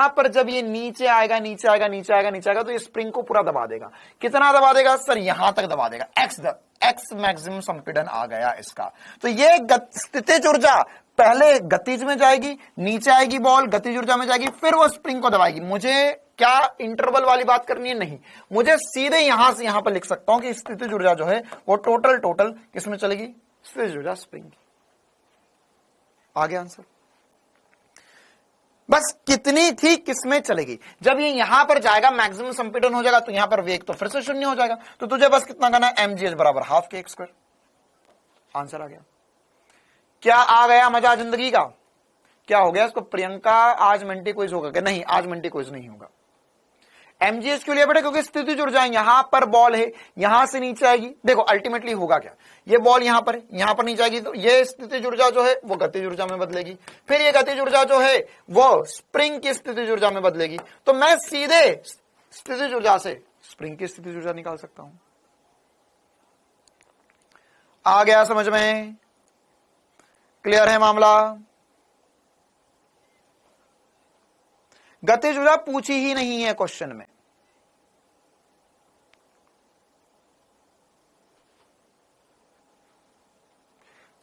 पर जब ये नीचे आएगा तो ये स्प्रिंग को पूरा दबा देगा। कितना दबा देगा सर, यहां तक दबा देगा, एक्स मैक्सिमम संपीड़न आ गया इसका। तो ये स्थितिज ऊर्जा पहले गतिज में जाएगी, नीचे आएगी बॉल, गतिज ऊर्जा में जाएगी, फिर वो स्प्रिंग को दबाएगी। मुझे क्या इंटरवल वाली बात करनी है, नहीं, मुझे सीधे यहां से यहां पर लिख सकता हूं कि स्थितिज ऊर्जा जो है वो टोटल किसमें चलेगी, स्थितिज ऊर्जा स्प्रिंग की। आ गया आंसर। बस कितनी थी किसमें चलेगी, जब ये यहां पर जाएगा मैक्सिमम संपीड़न हो जाएगा तो यहां पर वेग तो फिर से शून्य हो जाएगा। तो तुझे बस कितना करना है, mgh बराबर हाफ के x²। आंसर आ गया। क्या आ गया मजा जिंदगी का, क्या हो गया इसको, प्रियंका आज मंटी क्विज होगा क्या, नहीं आज मंटी क्विज नहीं होगा। mgh क्यों लिया बेटा, क्योंकि स्थितिज ऊर्जा यहां पर बॉल है, यहां से नीचे आएगी। देखो अल्टीमेटली होगा क्या, ये बॉल यहां पर नीचे आएगी तो ये स्थितिज ऊर्जा जो है वो गतिज ऊर्जा में बदलेगी, फिर ये गतिज ऊर्जा जो है वो स्प्रिंग की स्थितिज ऊर्जा में बदलेगी। तो मैं सीधे स्थितिज ऊर्जा से स्प्रिंग की स्थितिज ऊर्जा निकाल सकता हूं। आ गया समझ में, क्लियर है मामला। गतिज ऊर्जा पूछी ही नहीं है क्वेश्चन में।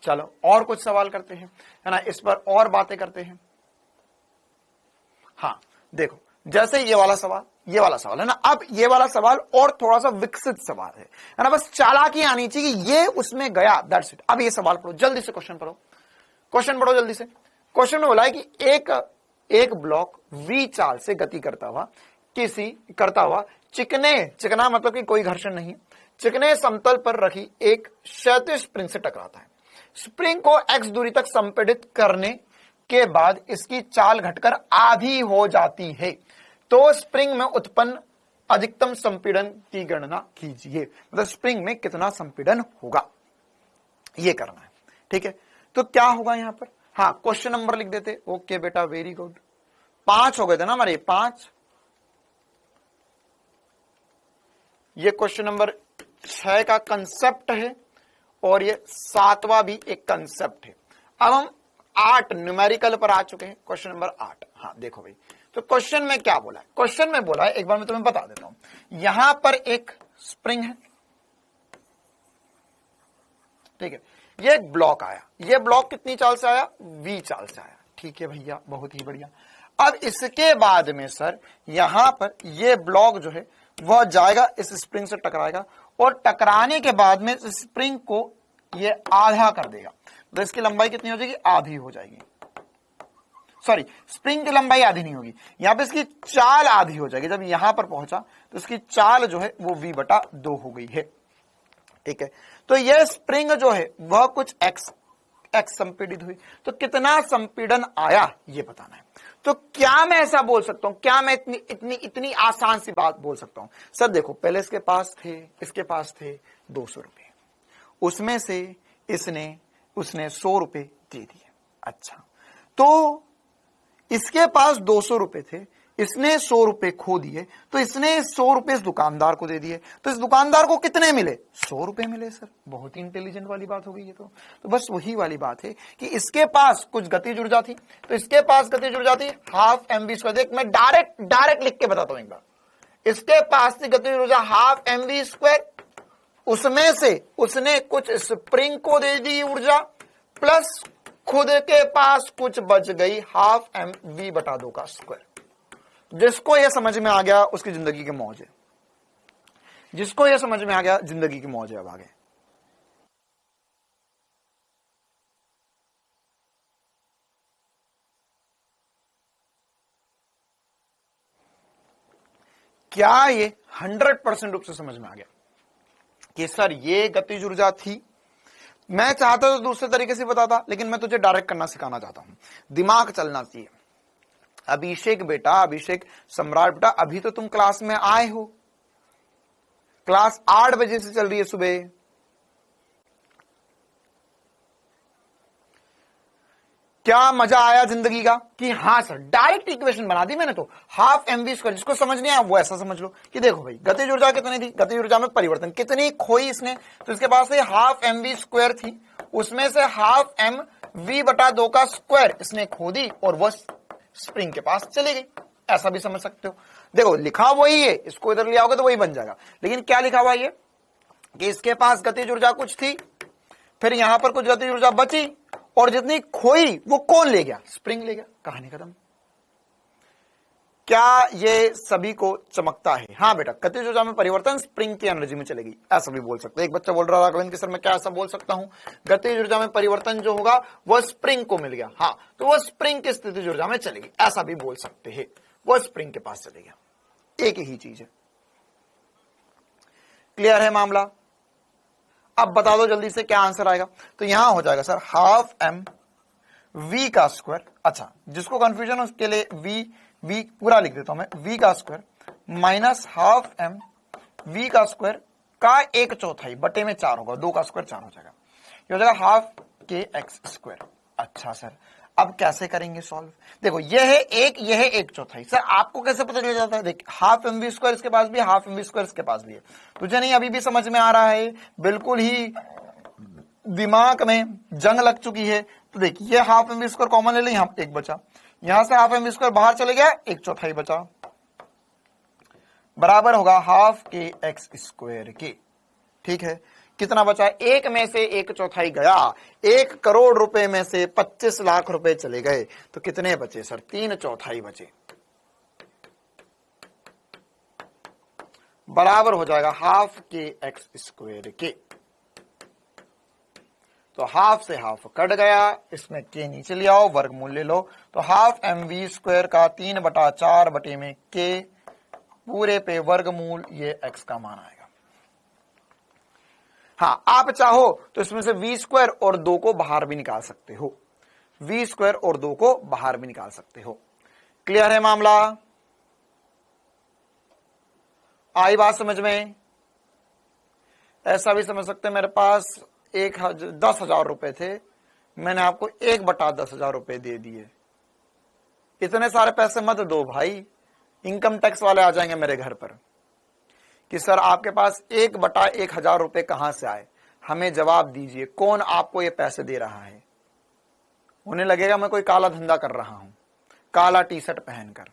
चलो और कुछ सवाल करते हैं, है ना, इस पर और बातें करते हैं। हाँ देखो, जैसे ये वाला सवाल है ना, अब ये वाला सवाल और थोड़ा सा विकसित सवाल है ना, बस चालाकी आनी चाहिए, ये उसमें गया, दैट्स इट। अब ये सवाल पढ़ो जल्दी से, क्वेश्चन पढ़ो जल्दी से। क्वेश्चन में बोला है कि एक ब्लॉक v चाल से गति करता हुआ चिकना मतलब कि कोई घर्षण नहीं, चिकने समतल पर रखी एक क्षैतिज स्प्रिंग से टकराता है। स्प्रिंग को x दूरी तक संपीड़ित करने के बाद इसकी चाल घटकर आधी हो जाती है, तो स्प्रिंग में उत्पन्न अधिकतम संपीड़न की गणना कीजिए। मतलब स्प्रिंग में कितना संपीड़न होगा ये करना है, ठीक है। तो क्या होगा यहां पर, हाँ क्वेश्चन नंबर लिख देते। ओके बेटा, वेरी गुड। 5 हो गए थे ना हमारे, 5। ये क्वेश्चन नंबर 6 का कंसेप्ट है और ये 7वां भी एक कंसेप्ट है। अब हम 8 न्यूमेरिकल पर आ चुके हैं, क्वेश्चन नंबर 8। हाँ देखो भाई, तो क्वेश्चन में क्या बोला है, क्वेश्चन में बोला है, एक बार मैं तुम्हें बता देता हूं। यहां पर एक स्प्रिंग है, ठीक है, ये एक ब्लॉक आया, ये ब्लॉक कितनी चाल से आया, v चाल से आया, ठीक है भैया, बहुत ही बढ़िया। अब इसके बाद में सर यहां पर ये ब्लॉक जो है वह जाएगा इस स्प्रिंग से टकराएगा, और टकराने के बाद में स्प्रिंग को ये आधा कर देगा, तो इसकी लंबाई कितनी हो जाएगी, आधी हो जाएगी। सॉरी, स्प्रिंग की लंबाई आधी नहीं होगी, यहां पे इसकी चाल आधी हो जाएगी। जब यहां पर पहुंचा तो इसकी चाल जो है वो v/2 हो गई है, ठीक है। तो यह स्प्रिंग जो है वह कुछ x संपीड़ित हुई, तो कितना संपीड़न आया ये बताना है। तो क्या मैं ऐसा बोल सकता हूं, क्या मैं इतनी आसान सी बात बोल सकता हूं, सर देखो पहले इसके पास थे 200 रुपए, उसमें से उसने 100 रुपए दे दिए। अच्छा, तो इसके पास 200 रुपए थे, इसने 100 रुपए खो दिए, तो इसने 100 रुपए इस दुकानदार को दे दिए, तो इस दुकानदार को कितने मिले? 100 रुपए मिले सर। बहुत ही इंटेलिजेंट वाली बात हो गई ये तो बस वही वाली बात है कि इसके पास कुछ गतिज ऊर्जा थी, तो इसके पास गतिज ऊर्जा थी हाफ mv स्क्वायर। देख मैं डायरेक्ट लिख के बताता हूं एक बार। इसके पास थी गतिज ऊर्जा हाफ mv स्क्वायर, उसमें से उसने कुछ स्प्रिंग को दे दी ऊर्जा, प्लस खुद के पास कुछ बच गई हाफ mv बटा 2 का स्क्वायर। जिसको यह समझ में आ गया उसकी जिंदगी की मौज है, जिसको यह समझ में आ गया जिंदगी की मौज है। अब आगे क्या ये 100% रूप से समझ में आ गया कि सर ये गतिज ऊर्जा थी? मैं चाहता तो दूसरे तरीके से बताता, लेकिन मैं तुझे डायरेक्ट करना सिखाना चाहता हूं। दिमाग चलना चाहिए। अभिषेक बेटा, अभिषेक सम्राट बेटा, अभी तो तुम क्लास में आए हो, क्लास 8 बजे से चल रही है सुबह। क्या मजा आया जिंदगी का कि हाँ सर डायरेक्ट इक्वेशन बना दी मैंने। तो हाफ mv स्क्वायर, जिसको समझ नहीं आया वो ऐसा समझ लो कि देखो भाई गतिज ऊर्जा कितनी थी, गतिज ऊर्जा में परिवर्तन कितनी खोई इसने, तो इसके पास से हाफ mv स्क्वायर थी, उसमें से हाफ mv बटा 2 का स्क्वायर इसने खो दी और वह स्प्रिंग के पास चली गई। ऐसा भी समझ सकते हो। देखो लिखा वही है, इसको इधर ले आओगे तो वही बन जाएगा, लेकिन क्या लिखा हुआ है कि इसके पास गतिज ऊर्जा कुछ थी, फिर यहां पर कुछ गतिज ऊर्जा बची, और जितनी खोई वो कौन ले गया? स्प्रिंग ले गया। कहानी खत्म। क्या ये सभी को चमकता है? हाँ बेटा, गतिज ऊर्जा में परिवर्तन स्प्रिंग की एनर्जी में चलेगी, ऐसा भी बोल सकते हैं। एक बच्चा बोल रहा था गोविंद कि सर मैं क्या ऐसा बोल सकता हूं, गतिज ऊर्जा में परिवर्तन जो होगा वह स्प्रिंग को मिल गया। हाँ, तो वह स्प्रिंग की स्थितिज ऊर्जा में चलेगी, ऐसा भी बोल सकते हैं। वह स्प्रिंग के पास चलेगा, एक ही चीज है। क्लियर है मामला? अब बता दो जल्दी से क्या आंसर आएगा। तो यहां हो जाएगा सर हाफ m v का स्क्वायर। अच्छा, जिसको कंफ्यूजन है उसके लिए v पूरा लिख देता हूं मैं, v का square minus half m v का स्क्वायर का 1/4 बटे में 4 होगा, 2 का स्क्वायर 4 हो जाएगा, ये हो जाएगा हाफ के एक्स स्क्वायर। अच्छा सर, अब कैसे करेंगे सॉल्व? देखो यह है 1, यह है 1/4। सर आपको कैसे पता चल जाता है? देख हाफ mv स्क्वायर इसके पास भी, हाफ mv स्क्वायर इसके पास भी है। तुझे नहीं अभी भी समझ में आ रहा है? बिल्कुल ही दिमाग में जंग लग चुकी है। तो देख ये हाफ mv स्क्वायर कॉमन ले ले, यहां 1 बचा, यहां से हाफ mv स्क्वायर बाहर चले गया, 1/4 बचा, बराबर होगा हाफ के एक्स स्क्वायर के। ठीक है, कितना बचा? 1 में से 1/4 गया, 1 करोड़ रुपए में से 25 लाख रुपए चले गए, तो कितने बचे सर? 3/4 बचे, बराबर हो जाएगा हाफ के एक्स स्क्वायर के। तो हाफ से हाफ कट गया, इसमें के नीचे ले आओ, वर्गमूल ले लो, तो हाफ mv स्क्वायर का 3/4 बटे में के पूरे पे वर्गमूल, ये x का मान आएगा। हाँ, आप चाहो तो इसमें से v स्क्वायर और 2 को बाहर भी निकाल सकते हो, v स्क्वायर और 2 को बाहर भी निकाल सकते हो। क्लियर है मामला? आई बात समझ में? ऐसा भी समझ सकते हैं, मेरे पास 10,000 रुपए थे, मैंने आपको 1/10,000 रुपए दे दिए। इतने सारे पैसे मत दो भाई, इनकम टैक्स वाले आ जाएंगे मेरे घर पर कि सर आपके पास 1/1000 रुपए कहां से आए, हमें जवाब दीजिए, कौन आपको ये पैसे दे रहा है? उन्हें लगेगा मैं कोई काला धंधा कर रहा हूं, काला टी शर्ट पहनकर।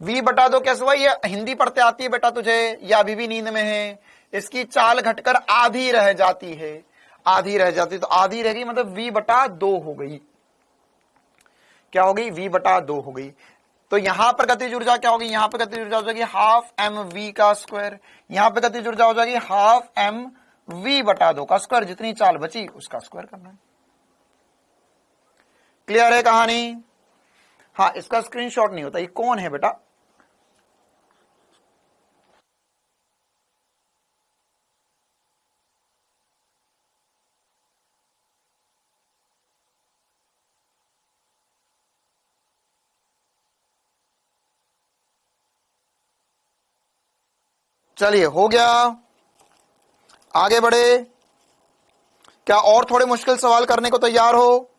v/2 कैसे हुआ? ये हिंदी पढ़ते आती है बेटा तुझे, या अभी भी नींद में है? इसकी चाल घटकर आधी रह जाती है, आधी रह जाती, तो आधी रह गई मतलब v/2 हो गई। क्या हो गई? v/2 हो गई। तो यहां पर गतिज ऊर्जा क्या होगी? यहां पर गतिज ऊर्जा हो जाएगी हाफ mv का स्क्वायर, यहां पर गतिज ऊर्जा हो जाएगी हाफ mv/2 का स्क्वायर, जितनी चाल बची उसका स्क्वायर करना है। क्लियर है कहानी? हाँ, इसका स्क्रीनशॉट नहीं होता। ये कौन है बेटा? चलिए हो गया, आगे बढ़े। क्या और थोड़े मुश्किल सवाल करने को तैयार हो?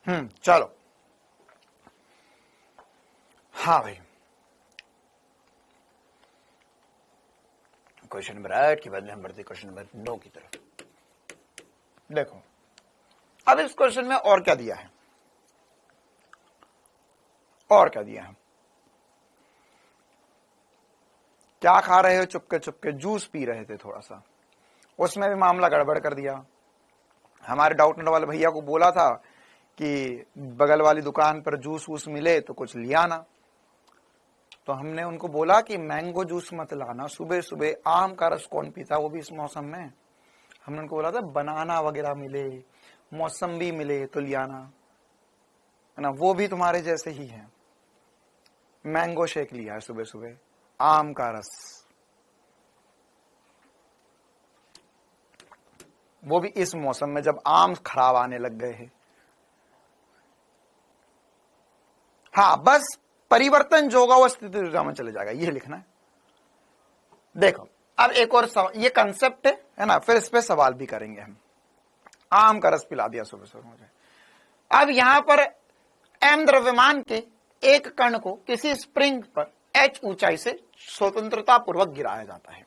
चलो, हाँ भाई, क्वेश्चन नंबर 8 के बाद में हम बढ़ते क्वेश्चन नंबर 9 की तरफ। देखो अब इस क्वेश्चन में और क्या दिया है, और क्या दिया है, क्या खा रहे हो चुपके चुपके, जूस पी रहे थे थोड़ा सा, उसमें भी मामला गड़बड़ कर दिया। हमारे डाउटनेट वाले भैया को बोला था कि बगल वाली दुकान पर जूस वूस मिले तो कुछ लिया ना, तो हमने उनको बोला कि मैंगो जूस मत लाना, सुबह सुबह आम का रस कौन पीता, वो भी इस मौसम में। हमने उनको बोला था बनाना वगैरह मिले, मौसम्बी मिले तो लियाना, है ना, वो भी तुम्हारे जैसे ही है। मैंगो शेक लिया है सुबह सुबह, आम का रस, वो भी इस मौसम में जब आम खराब आने लग गए हैं। हाँ, बस परिवर्तन जो होगा वो स्थिति ऊर्जा में चले जाएगा, ये लिखना है। देखो अब एक और सवाल, ये कंसेप्ट है ना, फिर इस पे सवाल भी करेंगे हम। आम का रस पिला दिया सुबह सुबह मुझे। अब यहां पर एम द्रव्यमान के एक कण को किसी स्प्रिंग पर h ऊंचाई से स्वतंत्रता पूर्वक गिराया जाता है।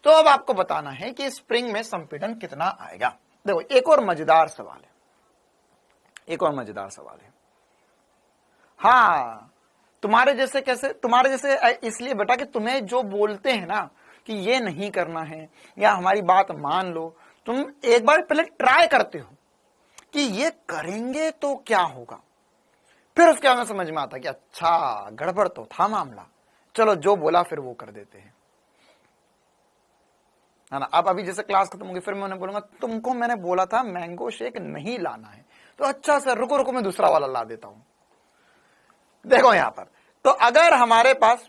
तो अब आपको बताना है कि स्प्रिंग में संपीड़न कितना आएगा। देखो एक और मजेदार सवाल है, एक और मजेदार सवाल है। हाँ, तुम्हारे जैसे कैसे, तुम्हारे जैसे इसलिए बेटा कि तुम्हें जो बोलते हैं ना कि ये नहीं करना है या हमारी बात मान लो, तुम एक बार पहले ट्राई करते हो कि ये करेंगे तो क्या होगा, फिर उसके बाद में समझ में आता कि अच्छा गड़बड़ तो था मामला, चलो जो बोला फिर वो कर देते हैं, है ना। अब अभी जैसे क्लास खत्म होगी फिर मैं उन्हें बोलूंगा तुमको मैंने बोला था मैंगो शेक नहीं लाना है, तो अच्छा सर रुको रुको मैं दूसरा वाला ला देता हूं। देखो यहां पर, तो अगर हमारे पास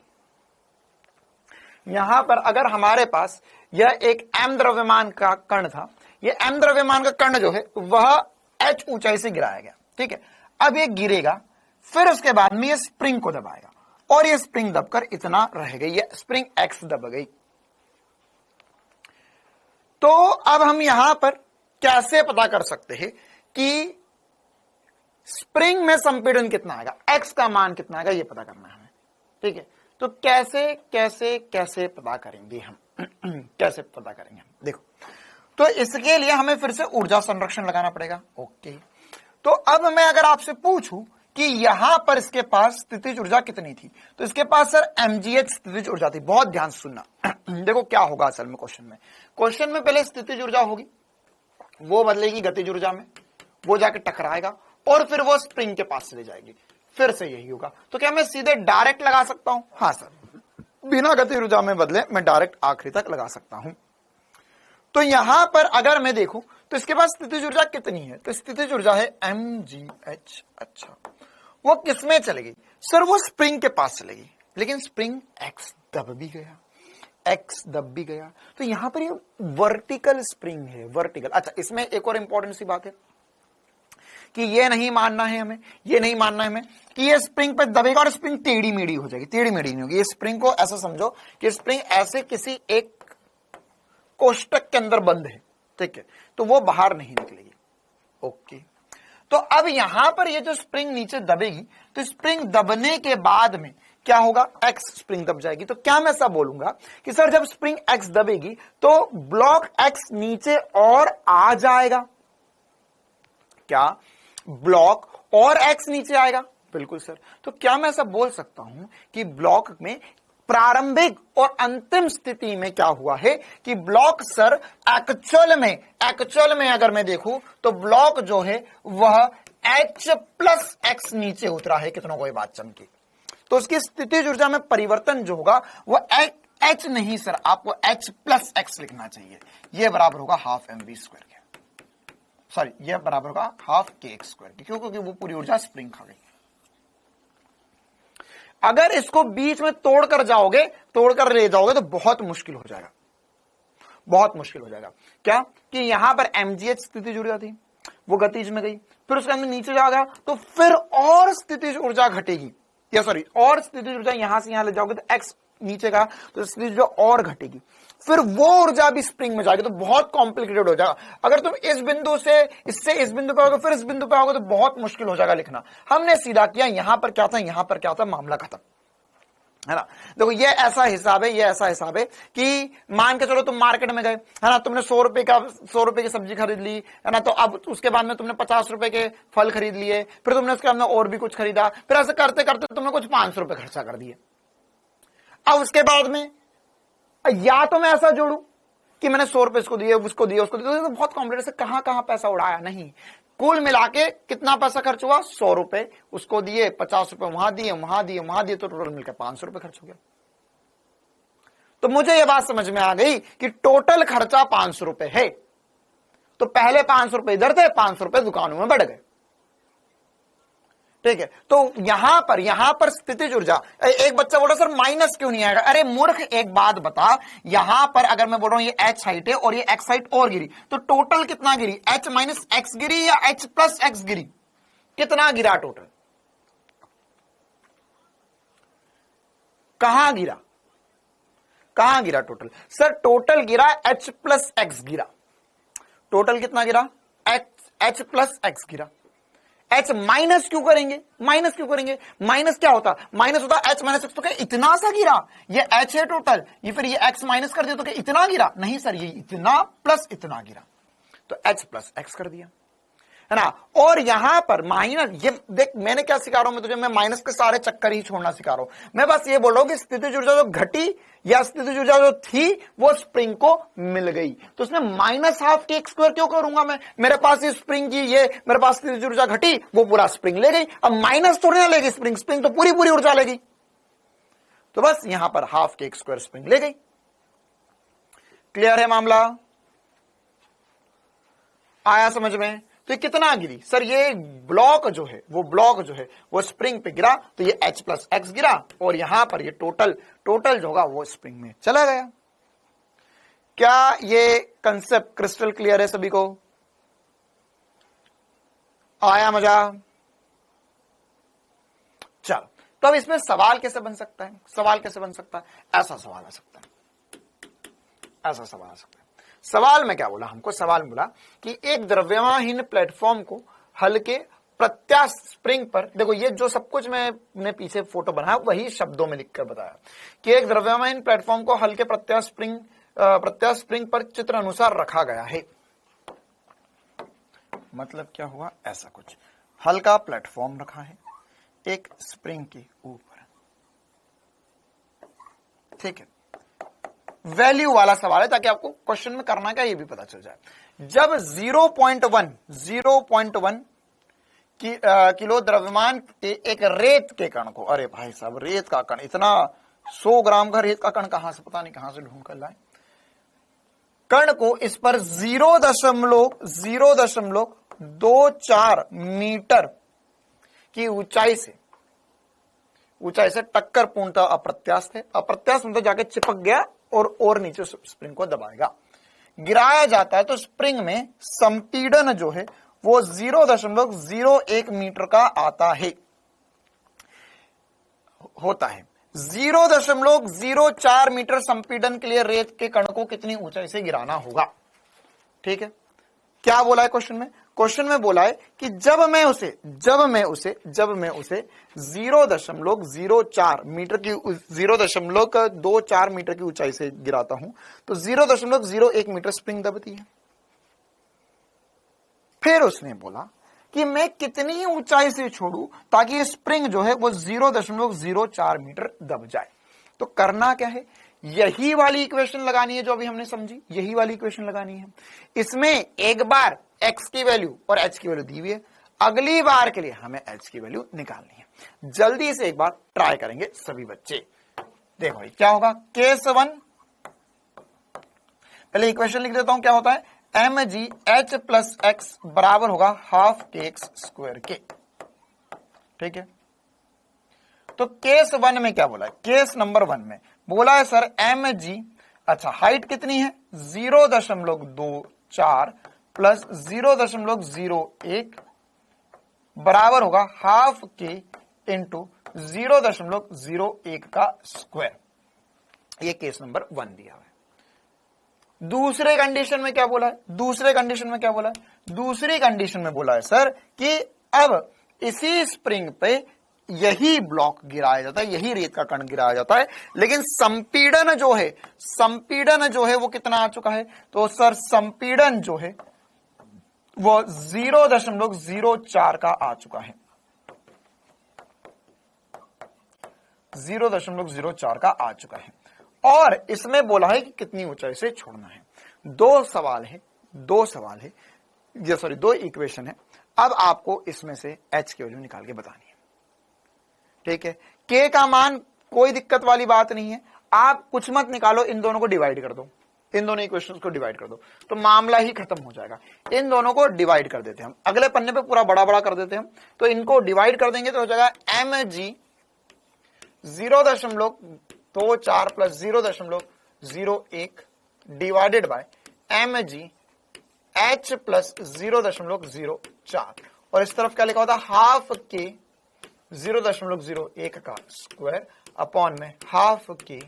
यहां पर अगर हमारे पास यह एक एम द्रव्यमान का कण था, यह एम द्रव्यमान का कण जो है वह h ऊंचाई से गिराया गया, ठीक है। अब ये गिरेगा, फिर उसके बाद में ये स्प्रिंग को दबाएगा और ये स्प्रिंग दबकर इतना रह गई, ये स्प्रिंग x दब गई। तो अब हम यहां पर कैसे पता कर सकते हैं कि स्प्रिंग में संपीड़न कितना आएगा, x का मान कितना आएगा, ये पता करना है हमें, ठीक है। तो कैसे कैसे कैसे पता करेंगे हम कैसे पता करेंगे हम, देखो तो इसके लिए हमें फिर से ऊर्जा संरक्षण लगाना पड़ेगा। ओके, तो अब मैं अगर आपसे पूछूं कि यहां पर इसके पास स्थितिज ऊर्जा कितनी थी, तो इसके पास सर mgh स्थितिज ऊर्जा थी। बहुत ध्यान से सुनना देखो क्या होगा असल में क्वेश्चन में पहले स्थितिज ऊर्जा होगी, वो बदलेगी गतिज ऊर्जा में, वो जाके टकराएगा और फिर वो स्प्रिंग के पास चले जाएगी, फिर से यही होगा। तो क्या मैं सीधे डायरेक्ट लगा सकता हूं? हाँ सर, बिना गतिज ऊर्जा में बदले मैं डायरेक्ट आखिरी तक लगा सकता हूं। तो यहां पर अगर मैं देखूं तो इसके पास स्थितिज ऊर्जा कितनी है, तो स्थितिज ऊर्जा है mgh। अच्छा, वो किसमें चलेगी सर? वो स्प्रिंग के पास चलेगी, लेकिन स्प्रिंग x दब भी गया, x दब भी गया, तो यहां पर ये वर्टिकल स्प्रिंग है, वर्टिकल। अच्छा, इसमें एक और इंपॉर्टेंट सी बात है कि ये नहीं मानना है हमें, ये नहीं मानना है हमें कि ये स्प्रिंग पे दबेगा और स्प्रिंग टेढ़ी मेढ़ी हो जाएगी, टेढ़ी मेढ़ी नहीं होगी। ये स्प्रिंग को ऐसा समझो कि स्प्रिंग ऐसे किसी एक कोष्टक के अंदर बंद है, ठीक है, तो वो बाहर नहीं निकलेगी। ओके, तो अब यहां पर ये जो स्प्रिंग नीचे दबेगी, तो स्प्रिंग दबने के बाद में क्या होगा, एक्स स्प्रिंग दब जाएगी। तो क्या मैं ऐसा बोलूंगा कि सर जब स्प्रिंग एक्स दबेगी तो ब्लॉक एक्स नीचे और आ जाएगा? क्या ब्लॉक और एक्स नीचे आएगा? बिल्कुल सर। तो क्या मैं ऐसा बोल सकता हूं कि ब्लॉक में प्रारंभिक और अंतिम स्थिति में क्या हुआ है कि ब्लॉक सर एक्चुअल में अगर मैं देखूं तो ब्लॉक जो है वह H प्लस एक्स नीचे उतरा है, कितनों को ये बात चमकी। तो उसकी स्थितिज ऊर्जा में परिवर्तन जो होगा वह H नहीं सर, आपको H प्लस एक्स लिखना चाहिए। यह बराबर होगा हाफ mv स्क्वायर के, सॉरी यह बराबर होगा हाफ kx स्क्वायर के, क्योंकि वो पूरी ऊर्जा स्प्रिंग खा गई। अगर इसको बीच में तोड़कर ले जाओगे तो बहुत मुश्किल हो जाएगा, बहुत मुश्किल हो जाएगा। क्या कि यहां पर mgh स्थितिज ऊर्जा थी, वो गतिज में गई, फिर उसके अंदर नीचे जाएगा तो फिर और स्थितिज ऊर्जा घटेगी, या सॉरी और स्थितिज ऊर्जा यहां से यहां ले जाओगे तो x नीचे गया तो स्थितिज ऊर्जा और घटेगी, फिर वो ऊर्जा भी स्प्रिंग में जाएगी, तो बहुत कॉम्प्लिकेटेड हो जाएगा। अगर तुम इस बिंदु से इससे इस बिंदु पे आओगे फिर इस बिंदु पे आओगे तो बहुत मुश्किल हो जाएगा लिखना। हमने सीधा किया, यहां पर क्या था यहां पर क्या था, मामला खत्म, है ना। देखो ये ऐसा हिसाब है, ये ऐसा हिसाब है कि मान के चलो तुम मार्केट में गए, है ना, तुमने 100 रुपए की सब्जी खरीद ली, है ना, तो अब उसके बाद में तुमने 50 रुपए के फल खरीद लिए, फिर तुमने उसके बाद में और भी कुछ खरीदा, फिर ऐसे करते करते तुमने कुछ 500 रुपए खर्चा कर दिए। अब उसके बाद में या तो मैं ऐसा जोड़ू कि मैंने 100 रुपए इसको दिए, उसको दिए, उसको दिए, तो बहुत कॉम्प्लिकेटेड से कहां कहां पैसा उड़ाया, नहीं, कुल मिला के कितना पैसा खर्च हुआ, 100 रुपए उसको दिए, 50 रुपए वहां दिए, वहां दिए, वहां दिए, तो टोटल मिलकर 500 रुपए खर्च हो गया। तो मुझे यह बात समझ में आ गई कि टोटल खर्चा 500 रुपए है, तो पहले 500 रुपए इधर थे, 500 रुपए दुकानों में बढ़ गए, ठीक है। तो यहां पर स्थितिज ऊर्जा, एक बच्चा बोल रहा सर माइनस क्यों नहीं आएगा, अरे मूर्ख एक बात बता, यहां पर अगर मैं बोल रहा हूं ये h हाइट है और ये x हाइट और गिरी, तो टोटल कितना गिरी, h माइनस एक्स गिरी या h प्लस एक्स गिरी, कितना गिरा टोटल, कहां गिरा टोटल, सर टोटल गिरा h प्लस एक्स गिरा, टोटल कितना गिरा, h प्लस एक्स गिरा। h माइनस क्यों करेंगे, माइनस क्या होता, माइनस होता h माइनस एक्स, तो क्या इतना सा गिरा, ये h है टोटल, ये फिर ये x माइनस कर दिया तो क्या इतना गिरा, नहीं सर ये इतना प्लस इतना गिरा, तो h प्लस एक्स कर दिया, है ना। और यहां पर माइनस, ये देख मैंने क्या सिखा रहा हूं मैं तुझे, मैं माइनस के सारे चक्कर ही छोड़ना सिखा रहा हूं, मैं बस ये बोल रहा हूं कि स्थितिज ऊर्जा जो घटी या स्थितिज ऊर्जा जो थी वो स्प्रिंग को मिल गई, तो उसने माइनस हाफ के एक्स स्क्वायर क्यों करूंगा मैं, मेरे पास ये स्प्रिंग की, ये मेरे पास स्थितिज ऊर्जा घटी, वो पूरा स्प्रिंग ले गई, अब माइनस थोड़ी ना लेगी स्प्रिंग तो पूरी ऊर्जा लेगी, तो बस यहां पर हाफ के एक्स स्क्वायर स्प्रिंग ले गई। क्लियर है मामला, आया समझ में। तो ये कितना गिरी, सर ये ब्लॉक जो है वो स्प्रिंग पे गिरा, तो ये h प्लस एक्स गिरा, और यहां पर ये टोटल जो होगा वो स्प्रिंग में चला गया। क्या ये कंसेप्ट क्रिस्टल क्लियर है सभी को, आया मजा। चलो तो अब इसमें सवाल कैसे बन सकता है, ऐसा सवाल आ सकता है, सवाल में क्या बोला हमको, सवाल में बोला कि एक द्रव्यमानहीन प्लेटफॉर्म को हल्के प्रत्यास्थ स्प्रिंग पर, देखो ये जो सब कुछ मैंने पीछे फोटो बनाया वही शब्दों में लिखकर बताया कि एक द्रव्यमानहीन प्लेटफॉर्म को हल्के प्रत्यास्थ स्प्रिंग पर चित्र अनुसार रखा गया है। मतलब क्या हुआ, ऐसा कुछ हल्का प्लेटफॉर्म रखा है एक स्प्रिंग के ऊपर, ठीक है, वैल्यू वाला सवाल है ताकि आपको क्वेश्चन में करना क्या ये भी पता चल जाए। जब 0.1 किलो द्रव्यमान के एक रेत के कण को, अरे भाई साहब रेत का कण, इतना 100 ग्राम का रेत का कण कहां से, पता नहीं कहां से ढूंढ कर लाए, कण को इस पर 0.24 मीटर की ऊंचाई से टक्कर पूर्णतः अप्रत्यास्थ है, मतलब जाके चिपक गया और नीचे स्प्रिंग को दबाएगा, गिराया जाता है तो स्प्रिंग में संपीड़न जो है वो 0.01 मीटर का होता है। 0.04 मीटर संपीड़न के लिए रेत के कण को कितनी ऊंचाई से गिराना होगा, ठीक है। क्या बोला है क्वेश्चन में बोला है कि जब मैं उसे 0.04 मीटर की 0.24 मीटर की ऊंचाई से गिराता हूं तो 0.01 मीटर स्प्रिंग दबती है। फिर उसने बोला कि मैं कितनी ऊंचाई से छोड़ू ताकि ये स्प्रिंग जो है वो 0.04 मीटर दब जाए। तो करना क्या है, यही वाली इक्वेशन लगानी है जो अभी हमने समझी, यही वाली इक्वेशन लगानी है। इसमें एक बार x की वैल्यू और h की वैल्यू दी हुई है, अगली बार के लिए हमें h की वैल्यू निकालनी है। जल्दी से एक बार ट्राई करेंगे सभी बच्चे। देखो भाई क्या होगा, केस 1, पहले इक्वेशन लिख देता हूं, क्या होता है, mgh प्लस एक्स बराबर होगा हाफ के एक्स स्क्वायर के, ठीक है। तो केस 1 में क्या बोला है, केस नंबर 1 में बोला है सर mg, अच्छा हाइट कितनी है 0.24 प्लस 0.01 बराबर होगा हाफ के इंटू 0.01 का स्क्वायर, ये केस नंबर 1 दिया हुआ है। दूसरे कंडीशन में क्या बोला है, दूसरी कंडीशन में बोला है सर कि अब इसी स्प्रिंग पे यही ब्लॉक गिराया जाता है, यही रेत का कण गिराया जाता है, लेकिन संपीड़न जो है वो कितना आ चुका है, तो सर संपीड़न जो है वो 0.04 का आ चुका है, 0.04 का आ चुका है। और इसमें बोला है कि कितनी ऊंचाई से छोड़ना है। दो इक्वेशन है। अब आपको इसमें से h की वैल्यू निकाल के बतानी है, ठीक है। k का मान कोई दिक्कत वाली बात नहीं है, आप कुछ मत निकालो, इन दोनों को डिवाइड कर दो, इन दोनों इक्वेशंस को डिवाइड कर दो तो मामला ही खत्म हो जाएगा। इन दोनों को डिवाइड कर देते हैं हम, अगले पन्ने पे पूरा बड़ा बड़ा कर देते हैं हम, तो इनको डिवाइड कर देंगे तो हो जाएगा mg 0.24 plus 0.01 divided by mg h plus 0.04, और इस तरफ क्या लिखा होता है, हाफ के 0.01 का स्क्वायर अपॉन में हाफ के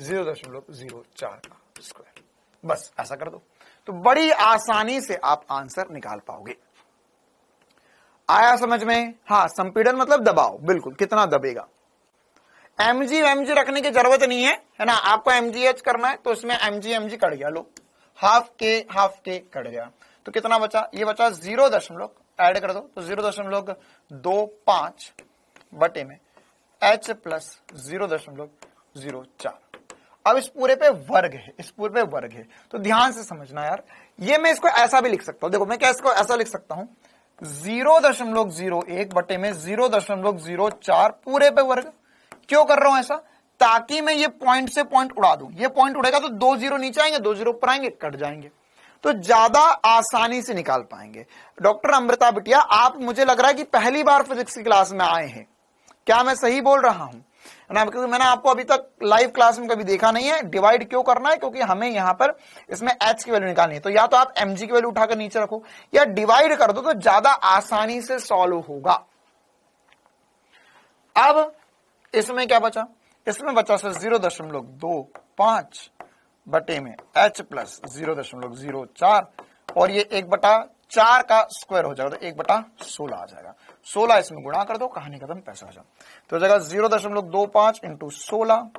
0.04 का स्क्वायर। बस ऐसा कर दो तो बड़ी आसानी से आप आंसर निकाल पाओगे। आया समझ में? हाँ, संपीड़न मतलब दबाव, बिल्कुल कितना दबेगा। mg रखने की जरूरत नहीं है ना, आपको mgh करना है तो इसमें mg कट गया, लो हाफ के कट गया तो कितना बचा, ये बचा 0 ऐड कर दो तो 0.25 बटे में h प्लस 0.04। अब इस पूरे पे वर्ग है, तो ध्यान से समझना यार, ये मैं इसको ऐसा भी लिख सकता हूं, देखो मैं क्या इसको ऐसा लिख सकता हूं 0.01 बटे में 0.04 पूरे पे वर्ग। क्यों कर रहा हूं ऐसा, ताकि मैं ये पॉइंट से पॉइंट उड़ा दूं, ये पॉइंट उड़ेगा तो 2 0 नीचे आएंगे, 2 0 ऊपर आएंगे, कट जाएंगे, तो ज्यादा आसानी से निकाल पाएंगे। डॉक्टर अमृता बिटिया, आप मुझे लग रहा है कि पहली बार फिजिक्स की क्लास में आए हैं, क्या मैं सही बोल रहा हूं ना? क्योंकि मैंने आपको अभी तक लाइव क्लास में कभी देखा नहीं है। डिवाइड क्यों करना है, क्योंकि हमें यहां पर इसमें h की वैल्यू निकालनी है, तो या तो आप mg की वैल्यू उठाकर नीचे रखो या डिवाइड कर दो तो ज्यादा आसानी से सॉल्व होगा। अब इसमें क्या बचा, इसमें बचा सर 0.25 बटे में h प्लस 0.04 और ये 1/4 का स्क्वायर हो जाएगा तो 1/16 आ जाएगा। 16 इसमें गुणा कर दो, कहानी खत्म, पैसा आ जाओ। तो हो जाएगा 0.25 इंटू 16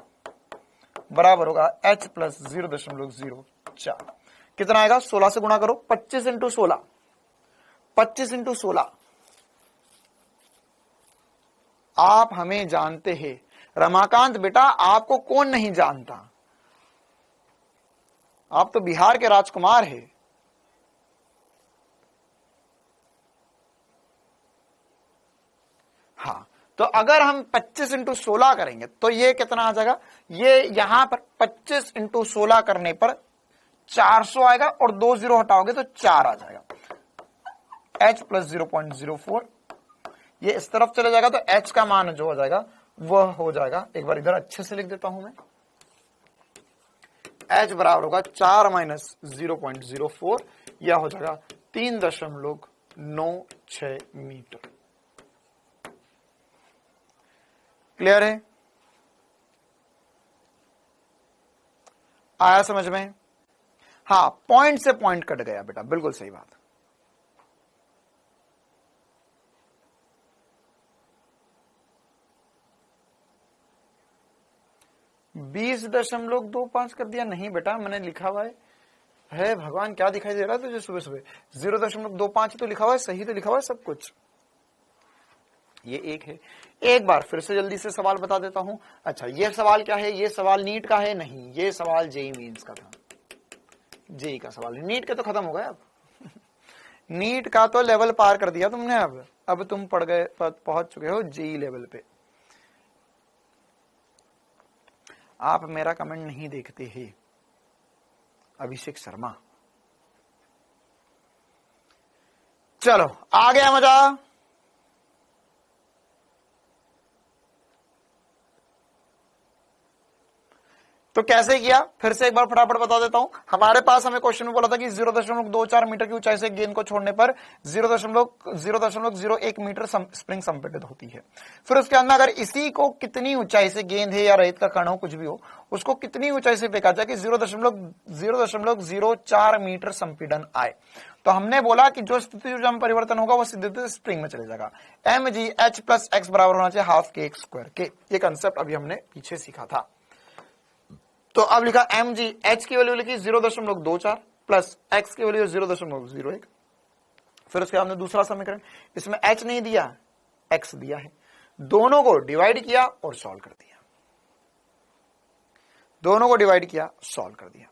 बराबर होगा h प्लस 0.04। कितना आएगा, 16 से गुणा करो, 25 इंटू 16, 25 इंटू 16। आप हमें जानते हैं रमाकांत बेटा, आपको कौन नहीं जानता, आप तो बिहार के राजकुमार हैं। हाँ, तो अगर हम 25 इंटू 16 करेंगे तो ये कितना आ जाएगा, ये यहां पर 25 इंटू 16 करने पर 400 आएगा और 2 0 हटाओगे तो 4 आ जाएगा। h प्लस 0.04 ये इस तरफ चले जाएगा तो h का मान जो हो जाएगा वह हो जाएगा, एक बार इधर अच्छे से लिख देता हूं मैं, h बराबर होगा 4 माइनस 0.04, यह हो जाएगा 3.96 मीटर। क्लियर है? आया समझ में? हाँ, पॉइंट से पॉइंट कट गया बेटा, बिल्कुल सही बात। बीस 20.25 कर दिया, नहीं बेटा मैंने लिखा हुआ है भगवान क्या दिखाई दे रहा है तुझे सुबह सुबह, 0.25 तो लिखा हुआ है, सही तो लिखा हुआ है सब कुछ। ये एक है, एक बार फिर से जल्दी से सवाल बता देता हूं। अच्छा, ये सवाल क्या है, ये सवाल नीट का है? नहीं, ये सवाल जेई मींस का था, जेई का सवाल। नीट के तो खत्म हो गया अब नीट का तो लेवल पार कर दिया तुमने, अब तुम पहुंच चुके हो जेई लेवल पे। आप मेरा कमेंट नहीं देखते हैं, अभिषेक शर्मा। चलो आ गया मजा। तो कैसे किया, फिर से एक बार फटाफट बता देता हूं। हमारे पास हमें क्वेश्चन में बोला था कि 0.24 मीटर की ऊंचाई से गेंद को छोड़ने पर 0.01 मीटर स्प्रिंग संपीड़ित होती है। फिर उसके अंदर अगर इसी को कितनी ऊंचाई से, गेंद है या रेत का कण हो कुछ भी हो, उसको कितनी ऊंचाई से फेंका जाए कि 0.04 मीटर संपीड़न आए। तो हमने बोला कि जो स्थिति ऊर्जा में परिवर्तन होगा वो सीधे स्प्रिंग में चले जाएगा। mgh प्लस x बराबर होना चाहिए हाफ के x स्क्वायर के। ये कंसेप्ट अभी हमने पीछे सीखा था। तो अब लिखा mgh की वैल्यू लिखी 0.24 प्लस x की वैल्यू 0.01। फिर उसके बाद दूसरा समीकरण, इसमें h नहीं दिया, x दिया है, दोनों को डिवाइड किया और सॉल्व कर दिया, दोनों को डिवाइड किया, सॉल्व कर दिया।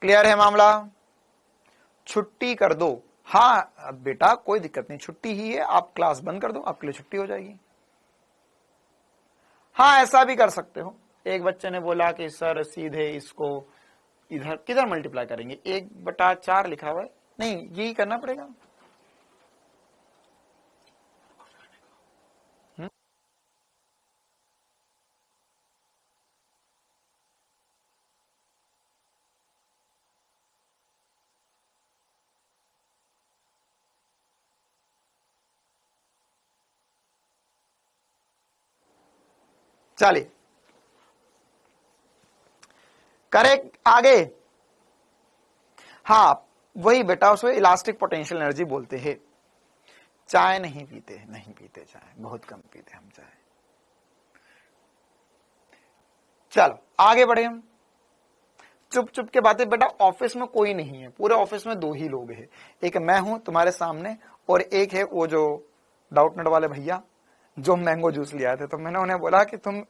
क्लियर है मामला? छुट्टी कर दो। हाँ बेटा कोई दिक्कत नहीं, छुट्टी ही है, आप क्लास बंद कर दो, आपके लिए छुट्टी हो जाएगी। हाँ ऐसा भी कर सकते हो। एक बच्चे ने बोला कि सर सीधे इसको इधर किधर मल्टीप्लाई करेंगे, 1/4 लिखा हुआ है, नहीं यही करना पड़ेगा। चलिए करेक्ट आगे। हाँ वही बेटा, उसको इलास्टिक पोटेंशियल एनर्जी बोलते हैं। चाय नहीं पीते, नहीं पीते चाय, बहुत कम पीते हम चाय। चलो आगे बढ़े हम। चुप चुप के बातें बेटा, ऑफिस में कोई नहीं है, पूरे ऑफिस में 2 ही लोग हैं, एक मैं हूं तुम्हारे सामने और एक है वो जो डाउटनेट वाले भैया जो मैंगो जूस ले आए थे। तो मैंने उन्हें बोला कि तुम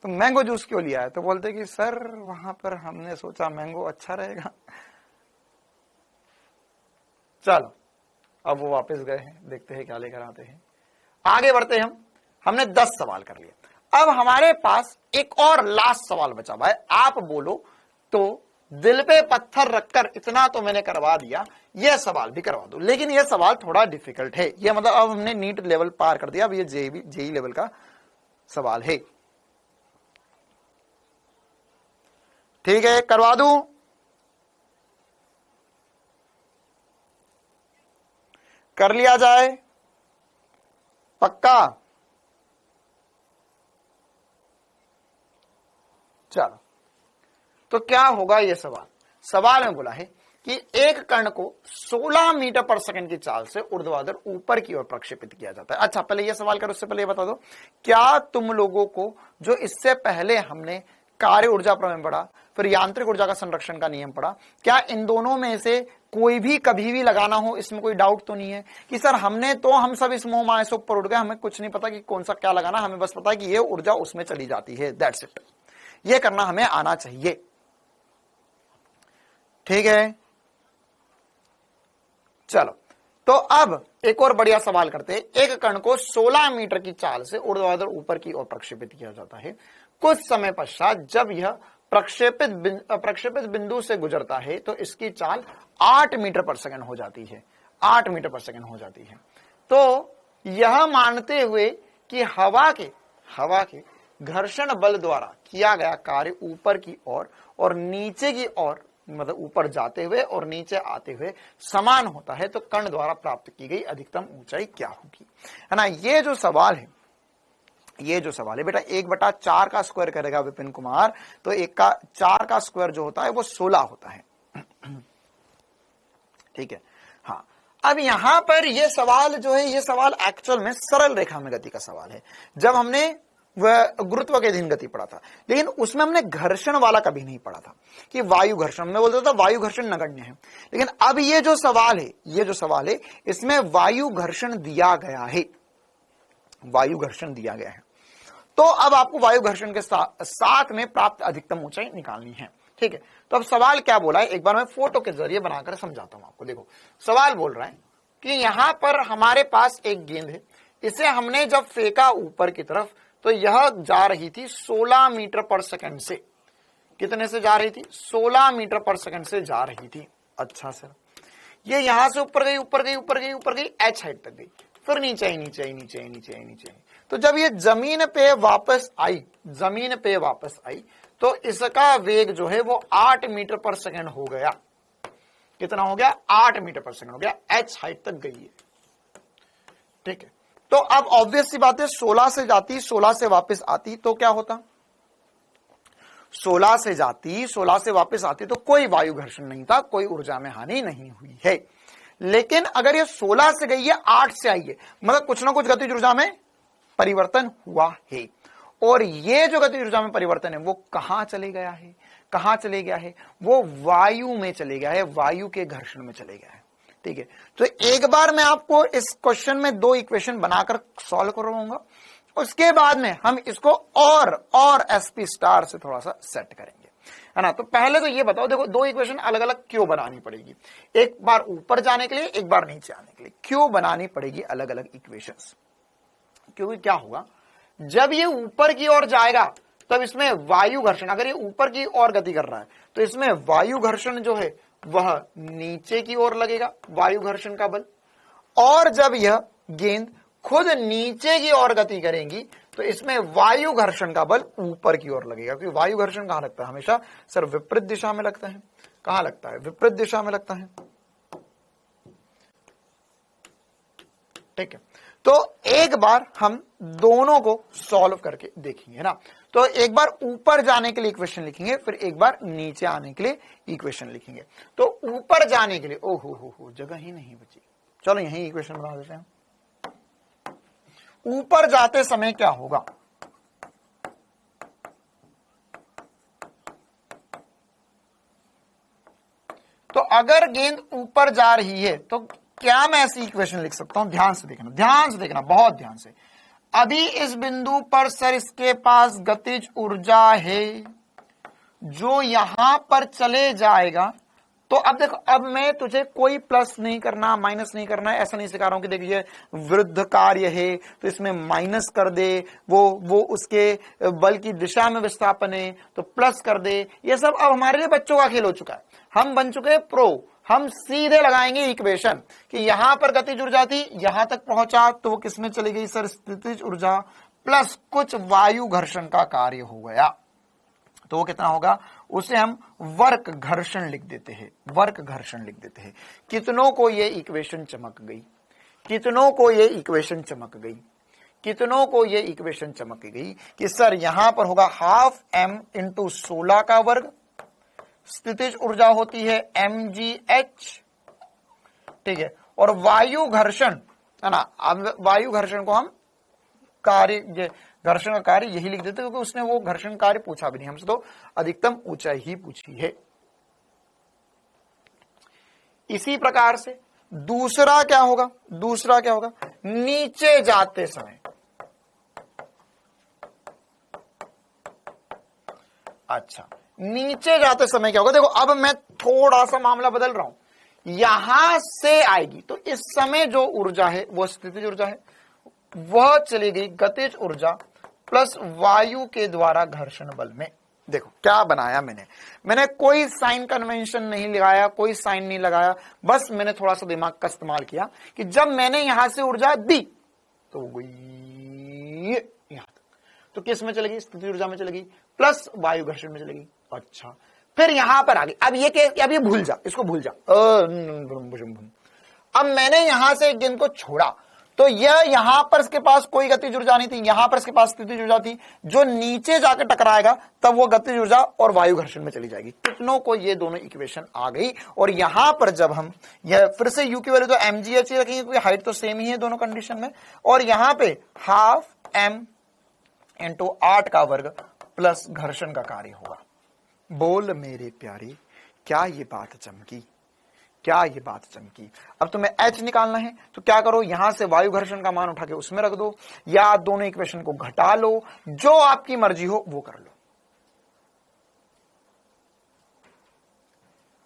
मैंगो जूस क्यों लिया है, तो बोलते कि सर वहां पर हमने सोचा मैंगो अच्छा रहेगा। चलो अब वो वापस गए हैं, देखते हैं क्या लेकर आते हैं। आगे बढ़ते हैं हम। हमने 10 सवाल कर लिए। अब हमारे पास एक और लास्ट सवाल बचा हुआ है। आप बोलो तो दिल पे पत्थर रखकर इतना तो मैंने करवा दिया, यह सवाल भी करवा दो, लेकिन यह सवाल थोड़ा डिफिकल्ट है। यह मतलब अब हमने नीट लेवल पार कर दिया, अब ये जेई लेवल का सवाल है। ठीक है करवा दूं? कर लिया जाए? पक्का? चलो तो क्या होगा ये सवाल में बोला है कि एक कण को 16 मीटर पर सेकंड की चाल से ऊर्ध्वाधर ऊपर की ओर प्रक्षेपित किया जाता है। अच्छा पहले ये सवाल करो, उससे पहले ये बता दो, क्या तुम लोगों को जो इससे पहले हमने कार्य ऊर्जा प्रमेय पढ़ा, फिर यांत्रिक ऊर्जा का संरक्षण का नियम पढ़ा, क्या इन दोनों में से कोई भी कभी भी लगाना हो, इसमें कोई डाउट तो नहीं है कि सर हम सब इस मोह माया से ऊपर उठ गए, हमें कुछ नहीं पता कि कौन सा क्या लगाना, हमें बस पता है कि ये ऊर्जा उसमें चली जाती है, दैट्स इट। ये करना हमें आना चाहिए। ठीक है चलो तो अब एक और बढ़िया सवाल करते हैं। एक कण को 16 मीटर की चाल से ऊर्ध्वाधर ऊपर की ओर प्रक्षेपित किया जाता है। कुछ समय पश्चात जब यह प्रक्षेपित बिंदु से गुजरता है तो इसकी चाल 8 मीटर पर सेकंड हो जाती है, 8 मीटर पर सेकंड हो जाती है। तो यह मानते हुए कि हवा के घर्षण बल द्वारा किया गया कार्य ऊपर की ओर और नीचे की ओर, मतलब ऊपर जाते हुए और नीचे आते हुए समान होता है, तो कण द्वारा प्राप्त की गई अधिकतम ऊंचाई क्या होगी, है ना। ये जो सवाल है बेटा 1/4 का स्क्वायर करेगा विपिन कुमार, तो 1/4 का स्क्वायर जो होता है वो 16 होता है। ठीक है हाँ। अब यहां पर ये सवाल जो है, ये सवाल एक्चुअल में सरल रेखा में गति का सवाल है। जब हमने वह गुरुत्व के अधीन गति पढ़ा था, लेकिन उसमें हमने घर्षण वाला कभी नहीं पढ़ा था कि वायु घर्षण, हमने बोलता था वायु घर्षण नगण्य है। लेकिन अब ये जो सवाल है इसमें वायु घर्षण दिया गया है, वायु घर्षण दिया गया है। तो अब आपको वायु घर्षण के साथ में प्राप्त अधिकतम ऊंचाई निकालनी है। ठीक है तो अब सवाल क्या बोला है, एक बार मैं फोटो के जरिए बनाकर समझाता हूं आपको। देखो सवाल बोल रहा है कि यहां पर हमारे पास एक गेंद है, इसे हमने जब फेंका ऊपर की तरफ तो यह जा रही थी 16 मीटर पर सेकंड से। कितने से जा रही थी? 16 मीटर पर सेकंड से जा रही थी। अच्छा सर, ये यहां से ऊपर गई एच हाइट तक गई, फिर नीचे आई, तो जब ये जमीन पे वापस आई, जमीन पे वापस आई, तो इसका वेग जो है वो 8 मीटर पर सेकंड हो गया। कितना हो गया? 8 मीटर पर सेकंड हो गया। h हाइट तक गई है, ठीक है। तो अब ऑब्वियस सी बात है, 16 से जाती, 16 से वापस आती तो क्या होता? 16 से जाती, 16 से वापस आती तो कोई वायु घर्षण नहीं था, कोई ऊर्जा में हानि नहीं हुई है। लेकिन अगर ये 16 से गई है, 8 से आई है, मतलब कुछ ना कुछ गतिज ऊर्जा में परिवर्तन हुआ है। और ये जो गतिज ऊर्जा में परिवर्तन है वो कहां चले गया है? कहां चले गया है? वो वायु में चले गया है, वायु के घर्षण में चले गया है, ठीक है। तो एक बार मैं आपको इस क्वेश्चन में 2 इक्वेशन बनाकर सॉल्व करवाऊंगा, उसके बाद में हम इसको और एसपी स्टार से थोड़ा सा सेट करेंगे, है ना। तो पहले तो ये बताओ, देखो 2 इक्वेशन अलग अलग क्यों बनानी पड़ेगी? एक बार ऊपर जाने के लिए, एक बार नीचे आने के लिए। क्यों बनानी पड़ेगी अलग अलग इक्वेशंस? क्योंकि क्या होगा, जब ये ऊपर की ओर जाएगा तब इसमें वायु घर्षण, अगर ये ऊपर की ओर गति कर रहा है तो इसमें वायु घर्षण जो है वह नीचे की ओर लगेगा, वायु घर्षण का बल। और जब यह गेंद खुद नीचे की ओर गति करेंगी तो इसमें वायु घर्षण का बल ऊपर की ओर लगेगा। क्योंकि वायु घर्षण कहां लगता है? हमेशा सर विपरीत दिशा में लगता है। कहां लगता है? विपरीत दिशा में लगता है, ठीक है। तो एक बार हम दोनों को सॉल्व करके देखेंगे ना। तो एक बार ऊपर जाने के लिए इक्वेशन लिखेंगे, फिर एक बार नीचे आने के लिए इक्वेशन लिखेंगे। तो ऊपर जाने के लिए, ओहो जगह ही नहीं बची, चलो यही इक्वेशन बना देते हैं। ऊपर जाते समय क्या होगा? तो अगर गेंद ऊपर जा रही है तो क्या मैं ऐसी इक्वेशन लिख सकता हूं? ध्यान से देखना, ध्यान से देखना, बहुत ध्यान से। अभी इस बिंदु पर सर इसके पास गतिज ऊर्जा है जो यहां पर चले जाएगा। तो अब देखो, अब मैं तुझे कोई प्लस नहीं करना, माइनस नहीं करना है, ऐसा नहीं सिखा रहा हूं कि देखिए विरुद्ध कार्य है तो इसमें माइनस कर दे, वो उसके बल की दिशा में विस्थापन है तो प्लस कर दे। ये सब अब हमारे लिए बच्चों का खेल हो चुका है, हम बन चुके हैं प्रो। हम सीधे लगाएंगे इक्वेशन कि यहां पर गतिज ऊर्जा थी, यहां तक पहुंचा तो वो किसमें चली गई सर? स्थितिज ऊर्जा प्लस कुछ वायु घर्षण का कार्य हो गया, तो वो कितना होगा? उसे हम वर्क घर्षण लिख देते हैं, वर्क घर्षण लिख देते हैं। कितनों को ये इक्वेशन चमक गई? कितनों को ये इक्वेशन चमक गई? कितनों को ये इक्वेशन चमक गई कि सर यहां पर होगा 12m इंटू 16 का वर्ग, स्थितिज ऊर्जा होती है mgh, ठीक है। और वायु घर्षण, है ना, अब वायु घर्षण को हम कार्य, घर्षण का कार्य यही लिख देते क्योंकि उसने वो घर्षण कार्य पूछा भी नहीं हमसे, तो अधिकतम ऊंचाई ही पूछी है। इसी प्रकार से दूसरा क्या होगा? दूसरा क्या होगा? नीचे जाते समय, अच्छा नीचे जाते समय क्या होगा? देखो अब मैं थोड़ा सा मामला बदल रहा हूं, यहां से आएगी तो इस समय जो ऊर्जा है वो स्थितिज ऊर्जा है, वह चली गई गतिज ऊर्जा प्लस वायु के द्वारा घर्षण बल में। देखो क्या बनाया मैंने कोई साइन कन्वेंशन नहीं लगाया, कोई साइन नहीं लगाया, बस मैंने थोड़ा सा दिमाग का इस्तेमाल किया कि जब मैंने यहां से ऊर्जा दी तो वो गई यहां तक, तो किस में चलेगी? स्थितिज ऊर्जा में चलेगी प्लस वायु घर्षण में चलेगी। अच्छा, फिर यहां पर आ गई। अब ये भूल जा, इसको भूल जा। अब मैंने यहां से एक गेंद को छोड़ा तो यह यहां पर इसके पास कोई गतिज ऊर्जा नहीं थी, यहां पर इसके पास स्थितिज ऊर्जा थी, जो नीचे जाकर टकराएगा तब वो गतिज ऊर्जा और वायु घर्षण में चली जाएगी। कितनों को ये दोनों इक्वेशन आ गई। और यहां पर जब हम यह फिर से यू की वैल्यू तो mgh ही रखेंगे क्योंकि हाइट तो सेम ही है दोनों कंडीशन में, और यहां पे 12m इंटू 8 का वर्ग प्लस घर्षण का कार्य होगा। बोल मेरे प्यारे, क्या ये बात चमकी? क्या ये बात चमकी? अब तुम्हें h निकालना है तो क्या करो, यहां से वायु घर्षण का मान उठा के उसमें रख दो, या दोनों इक्वेशन को घटा लो, जो आपकी मर्जी हो वो कर लो।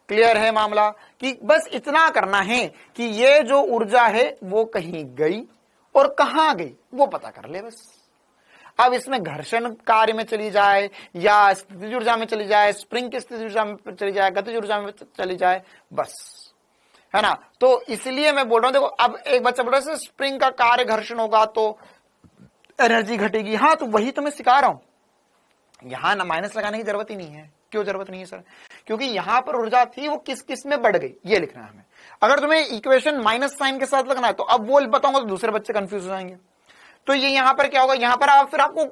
क्लियर है मामला? कि बस इतना करना है कि ये जो ऊर्जा है वो कहीं गई और कहां गई वो पता कर ले बस। अब इसमें घर्षण कार्य में चली जाए या स्थितिज ऊर्जा में चली जाए, स्प्रिंग की स्थितिज ऊर्जा में चली जाए, गतिज ऊर्जा में चली जाए, बस, है ना। तो इसलिए मैं बोल रहा हूं, देखो अब एक बच्चा बोल रहा है स्प्रिंग का कार्य घर्षण होगा तो एनर्जी घटेगी। हाँ, तो वही तो मैं सिखा रहा हूं, यहां ना माइनस लगाने की जरूरत ही नहीं है। क्यों जरूरत नहीं है सर? क्योंकि यहां पर ऊर्जा थी, वो किस किस में बढ़ गई ये लिखना है हमें। अगर तुम्हें इक्वेशन माइनस साइन के साथ लगना है तो अब वो बताऊंगा तो दूसरे बच्चे कंफ्यूज हो जाएंगे। तो ये यहां पर क्या होगा, यहां पर आप फिर आपको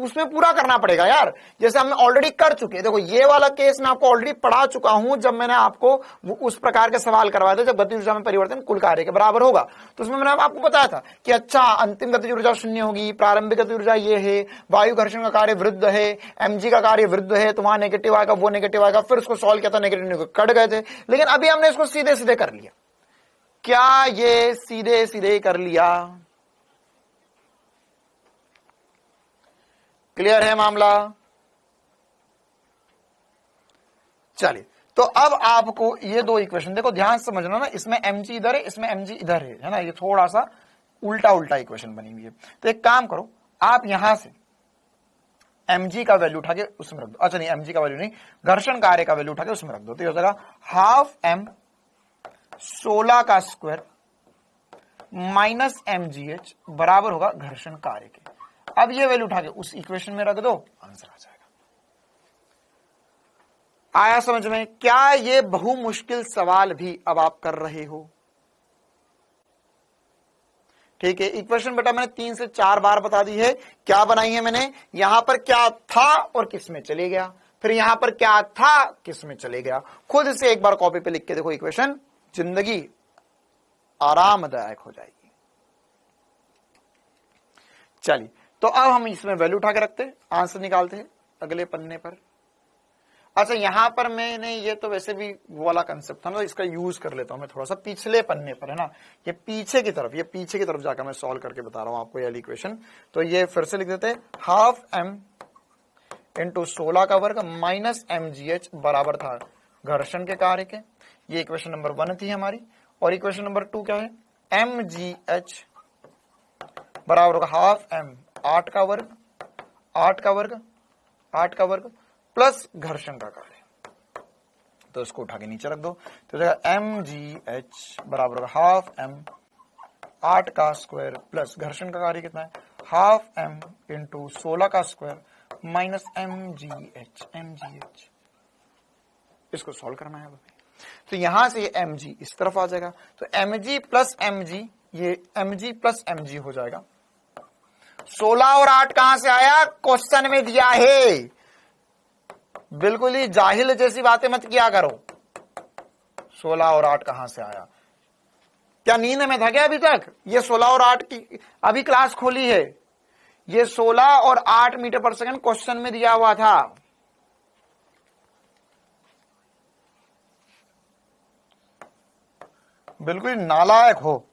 उसमें पूरा करना पड़ेगा यार, जैसे हम ऑलरेडी कर चुके हैं। देखो ये वाला केस मैं आपको ऑलरेडी पढ़ा चुका हूं, जब मैंने आपको उस प्रकार के सवाल करवाए थे, जब गतिज ऊर्जा में परिवर्तन कुल कार्य के बराबर होगा। तो उसमें मैंने आपको बताया था कि अच्छा अंतिम गतिज ऊर्जा शून्य होगी, प्रारंभिक गतिज ऊर्जा ये है, वायु घर्षण का कार्य वृद्ध है, एमजी का कार्य वृद्ध है, तो वहां नेगेटिव आएगा, वो नेगेटिव आएगा। फिर उसको सॉल्व किया था, नेगेटिव कट गए थे। लेकिन अभी हमने इसको सीधे सीधे कर लिया। क्या ये सीधे सीधे कर लिया? क्लियर है मामला? चलिए, तो अब आपको ये दो इक्वेशन देखो, ध्यान से समझना ना, इसमें mg इधर है, इसमें mg इधर है ना, ये थोड़ा सा उल्टा उल्टा इक्वेशन बनी हुई है। तो एक काम करो, आप यहां से mg का वैल्यू उठा के उसमें रख दो। अच्छा नहीं, mg का वैल्यू नहीं, घर्षण कार्य का वैल्यू उठा के उसमें रख दो। तो ये हो जाएगा हाफ m 16 का स्क्वायर माइनस mgh बराबर होगा घर्षण कार्य के। अब ये वैल्यू उठा के उस इक्वेशन में रख दो, आंसर आ जाएगा। आया समझ में? क्या ये बहु मुश्किल सवाल भी अब आप कर रहे हो? ठीक है, इक्वेशन बेटा मैंने 3 से 4 बार बता दी है। क्या बनाई है मैंने? यहां पर क्या था और किस में चले गया, फिर यहां पर क्या था किस में चले गया। खुद से एक बार कॉपी पे लिख के देखो इक्वेशन, जिंदगी आरामदायक हो जाएगी। चलिए, तो अब हम इसमें वैल्यू उठा के रखते हैं, आंसर निकालते हैं अगले पन्ने पर। अच्छा, यहां पर मैंने ये तो वैसे भी वो वाला कंसेप्ट था ना, इसका यूज कर लेता हूं मैं थोड़ा सा पिछले पन्ने पर, है ना, ये पीछे की तरफ, ये पीछे की तरफ जाकर मैं सॉल्व करके बता रहा हूं आपको ये इक्वेशन। तो ये फिर से लिख देते हैं, हाफ m इंटू 16 का वर्ग माइनस mgh बराबर था घर्षण के कार्य के। ये इक्वेशन नंबर 1 थी हमारी। और इक्वेशन नंबर 2 क्या है? mgh बराबर होगा हाफ m 8 का वर्ग, 8 का वर्ग, 8 का वर्ग प्लस घर्षण का कार्य। तो इसको उठा के नीचे रख दो। तो mgh बराबर होगा हाफ m 8 का स्क्वायर प्लस घर्षण का कार्य कितना है? हाफ m इंटू 16 का स्क्वायर माइनस mgh। इसको सॉल्व करना है। तो यहां से ये mg इस तरफ आ जाएगा, तो mg प्लस mg, ये mg प्लस mg हो जाएगा। 16 और 8 कहां से आया? क्वेश्चन में दिया है। बिल्कुल ही जाहिल जैसी बातें मत किया करो। 16 और 8 कहां से आया? क्या नींद में था क्या अभी तक? ये 16 और 8 की अभी क्लास खोली है। ये 16 और 8 मीटर पर सेकंड क्वेश्चन में दिया हुआ था। बिल्कुल नालायक हो।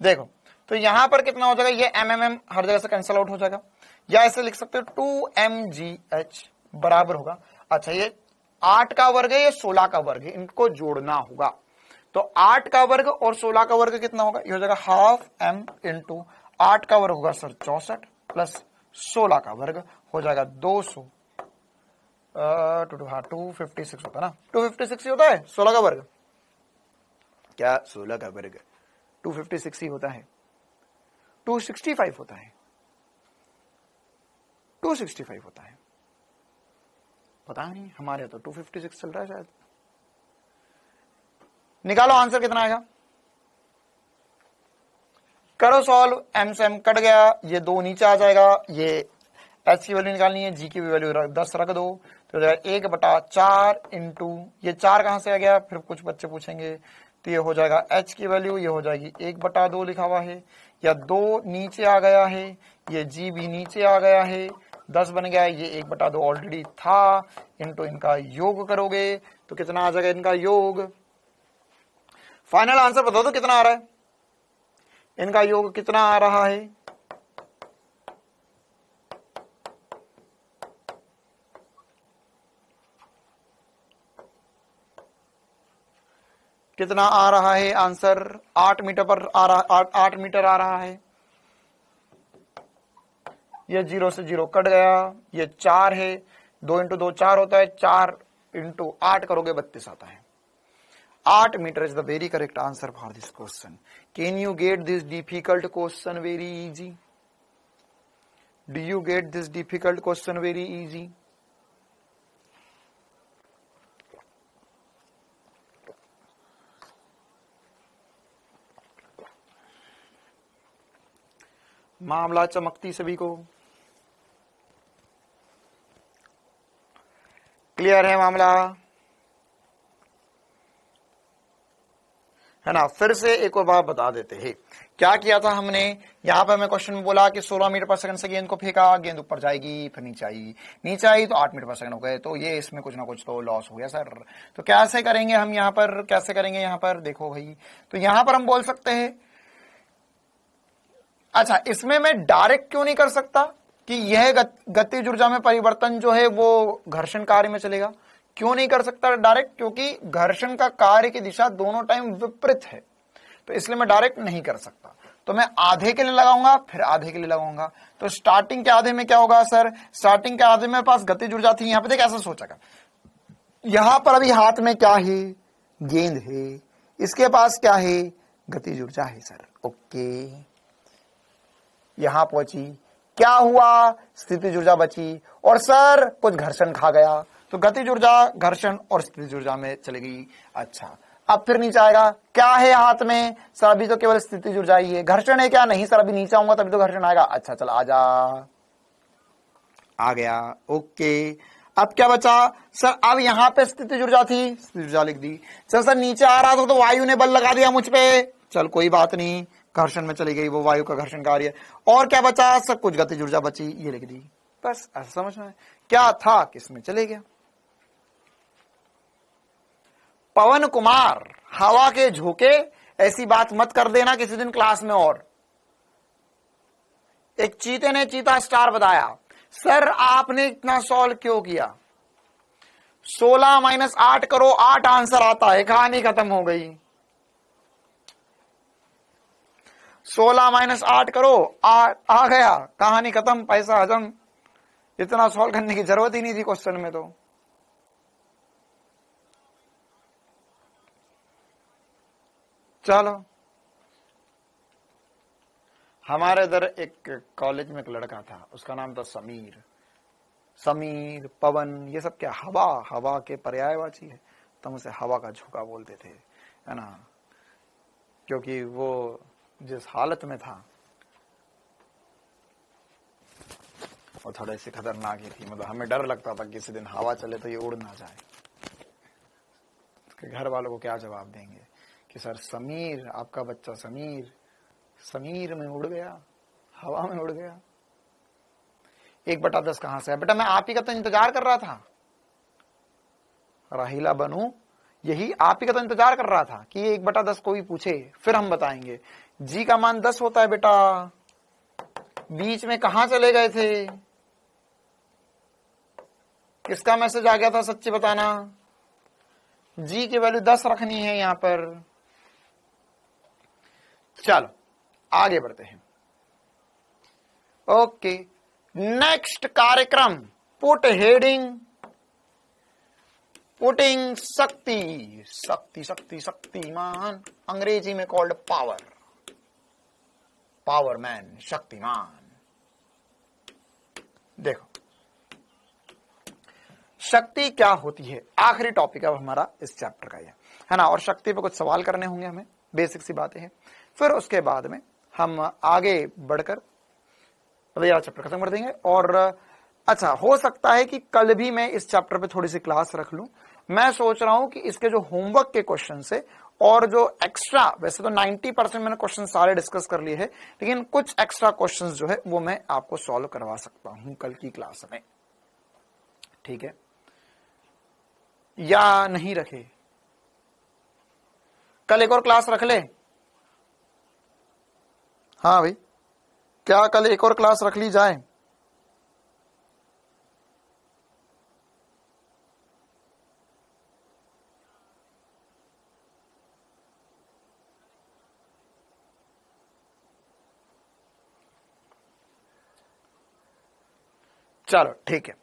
देखो, तो यहां पर कितना हो जाएगा? ये mm हर जगह से कैंसिल आउट हो जाएगा, या ऐसे लिख सकते हो 2mgh बराबर होगा। अच्छा, ये 8 का वर्ग है, ये 16 का वर्ग है, इनको जोड़ना होगा। तो 8 का वर्ग और 16 का वर्ग कितना होगा? ये हो जाएगा हाफ m इंटू 8 का वर्ग होगा सर 64 प्लस 16 का वर्ग हो जाएगा 200, 256 होता है ना, 256 ही होता है 16 का वर्ग। क्या 16 का वर्ग 256 ही होता है? 265 होता है, 265 होता है। पता नहीं, हमारे तो 256 चल रहा है शायद। निकालो आंसर कितना आएगा, करो सॉल्व। m से m कट गया, ये 2 नीचे आ जाएगा। ये h की वैल्यू निकालनी है, g की भी वैल्यू 10 रख दो, तो 1/4 इंटू ये 4 कहां से आ गया? फिर कुछ बच्चे पूछेंगे, तो ये हो जाएगा h की वैल्यू, ये हो जाएगी 1/2 लिखा हुआ है, या 2 नीचे आ गया है, ये g भी नीचे आ गया है, 10 बन गया है, ये 1/2 ऑलरेडी था, इंटू इनका योग करोगे तो कितना आ जाएगा इनका योग। फाइनल आंसर बता दो कितना आ रहा है, इनका योग कितना आ रहा है? कितना आ रहा है आंसर? 8 मीटर पर आ रहा, 8 मीटर आ रहा है। ये 0 से 0 कट गया, ये 4 है, 2 इंटू 2 4 होता है, 4 इंटू 8 करोगे 32 आता है। 8 metre is the very correct answer for this question. Can you get this difficult question very easy? Do you get this difficult question very easy? मामला चमकती सभी को क्लियर है मामला, है ना? फिर से एक और बात बता देते हैं, क्या किया था हमने यहां पर? मैं क्वेश्चन में बोला कि 16 मीटर पर सेकंड से गेंद को फेंका, गेंद ऊपर जाएगी, फिर नीचे आएगी, नीचे आई तो 8 मीटर पर सेकंड हो गए, तो ये इसमें कुछ ना कुछ तो लॉस हो गया सर। तो कैसे करेंगे हम यहाँ पर, कैसे करेंगे यहाँ पर? देखो भाई, तो यहां पर हम बोल सकते हैं, अच्छा इसमें मैं डायरेक्ट क्यों नहीं कर सकता कि यह गतिज ऊर्जा में परिवर्तन जो है वो घर्षण कार्य में चलेगा? क्यों नहीं कर सकता डायरेक्ट? क्योंकि घर्षण का कार्य की दिशा दोनों टाइम विपरीत है, तो इसलिए मैं डायरेक्ट नहीं कर सकता। तो मैं आधे के लिए लगाऊंगा, फिर आधे के लिए लगाऊंगा। तो स्टार्टिंग के आधे में क्या होगा सर? स्टार्टिंग के आधे में पास गतिज ऊर्जा थी, यहां पे देख ऐसा सोचा, यहां पर अभी हाथ में क्या है? गेंद है, इसके पास क्या है? गतिज ऊर्जा है सर। ओके, यहां पहुंची, क्या हुआ? स्थितिज ऊर्जा बची, और सर कुछ घर्षण खा गया, तो गतिज ऊर्जा घर्षण और स्थितिज ऊर्जा में चली गई। अच्छा, अब फिर नीचे आएगा, क्या है हाथ में? सर अभी तो केवल स्थितिज ऊर्जा ही है, घर्षण है क्या? नहीं सर, अभी नीचे आऊंगा तभी तो घर्षण आएगा। अच्छा चल आजा, आ गया। ओके, अब क्या बचा सर? अब यहां पे स्थितिज ऊर्जा थी, स्थितिज ऊर्जा लिख दी। चल सर नीचे आ रहा था तो वायु ने बल लगा दिया मुझ पे, चल कोई बात नहीं, घर्षण में चली गई, वो वायु का घर्षण कार्य। और क्या बचा? सब कुछ गतिज ऊर्जा बची, ये लिख दी। बस ऐसा समझना है, क्या था किसमें चले गया। पवन कुमार, हवा के झोंके, ऐसी बात मत कर देना किसी दिन क्लास में। और एक चीते ने चीता स्टार बताया, सर आपने इतना सॉल्व क्यों किया? 16 - 8 करो, 8 आंसर आता है, कहानी खत्म हो गई। 16 - 8 करो, आ गया, कहानी खत्म, पैसा हजम। इतना सॉल्व करने की जरूरत ही नहीं थी क्वेश्चन में। तो चलो, हमारे इधर एक कॉलेज में एक लड़का था, उसका नाम था समीर। समीर, पवन, ये सब क्या? हवा, हवा के पर्यायवाची है, तो हम उसे हवा का झोंका बोलते थे, है ना? क्योंकि वो जिस हालत में था वो थोड़ी सी खतरनाक ही थी। मतलब हमें डर लगता था किसी दिन हवा चले तो ये उड़ ना जाए। उसके घर वालों को क्या जवाब देंगे कि सर समीर, आपका बच्चा समीर, समीर में उड़ गया, हवा में उड़ गया। 1/10 कहां से है? बेटा मैं आप ही का तो इंतजार कर रहा था, राहिला बनू, यही आप ही का तो इंतजार कर रहा था कि ये 1/10 कोई पूछे, फिर हम बताएंगे। जी का मान 10 होता है बेटा, बीच में कहां चले गए थे? किसका मैसेज आ गया था? सच्ची बताना। जी की वैल्यू 10 रखनी है यहां पर। चलो आगे बढ़ते हैं। ओके, नेक्स्ट कार्यक्रम, पुट हेडिंग, पुटिंग शक्ति, शक्ति शक्ति शक्तिमान, अंग्रेजी में कॉल्ड पावर, पावरमैन, शक्तिमान। देखो शक्ति क्या होती है, आखिरी टॉपिक अब हमारा इस चैप्टर का है ना। और शक्ति पे कुछ सवाल करने होंगे हमें, बेसिक सी बातें हैं। फिर उसके बाद में हम आगे बढ़कर यह चैप्टर खत्म कर देंगे। और अच्छा, हो सकता है कि कल भी मैं इस चैप्टर पे थोड़ी सी क्लास रख लूं। मैं सोच रहा हूं कि इसके जो होमवर्क के क्वेश्चन है और जो एक्स्ट्रा, वैसे तो 90% मैंने क्वेश्चन सारे डिस्कस कर लिए हैं, लेकिन कुछ एक्स्ट्रा क्वेश्चंस जो है वो मैं आपको सॉल्व करवा सकता हूं कल की क्लास में, ठीक है? या नहीं रखे? कल एक और क्लास रख ले? हाँ भाई, क्या कल एक और क्लास रख ली जाए? चलो ठीक है।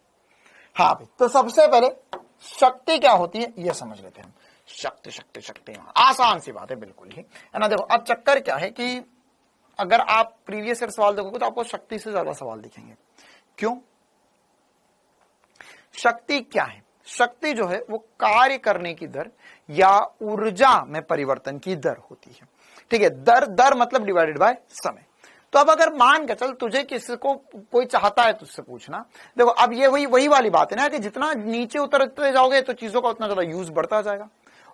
हाँ भाई, तो सबसे पहले शक्ति क्या होती है ये समझ लेते हैं हम। शक्ति शक्ति शक्ति, आसान सी बात है बिल्कुल ही, है ना। देखो अब चक्कर क्या है कि अगर आप प्रीवियस ईयर सवाल देखोगे तो आपको शक्ति से ज्यादा सवाल दिखेंगे। क्यों? शक्ति क्या है? शक्ति जो है वो कार्य करने की दर या ऊर्जा में परिवर्तन की दर होती है। ठीक है, दर मतलब डिवाइडेड बाय समय। तो अब अगर मान के चल तुझे किसी को कोई चाहता है तुझसे पूछना, देखो अब ये वही वाली बात है ना कि जितना नीचे उतरते जाओगे तो चीजों का उतना ज्यादा यूज बढ़ता जाएगा,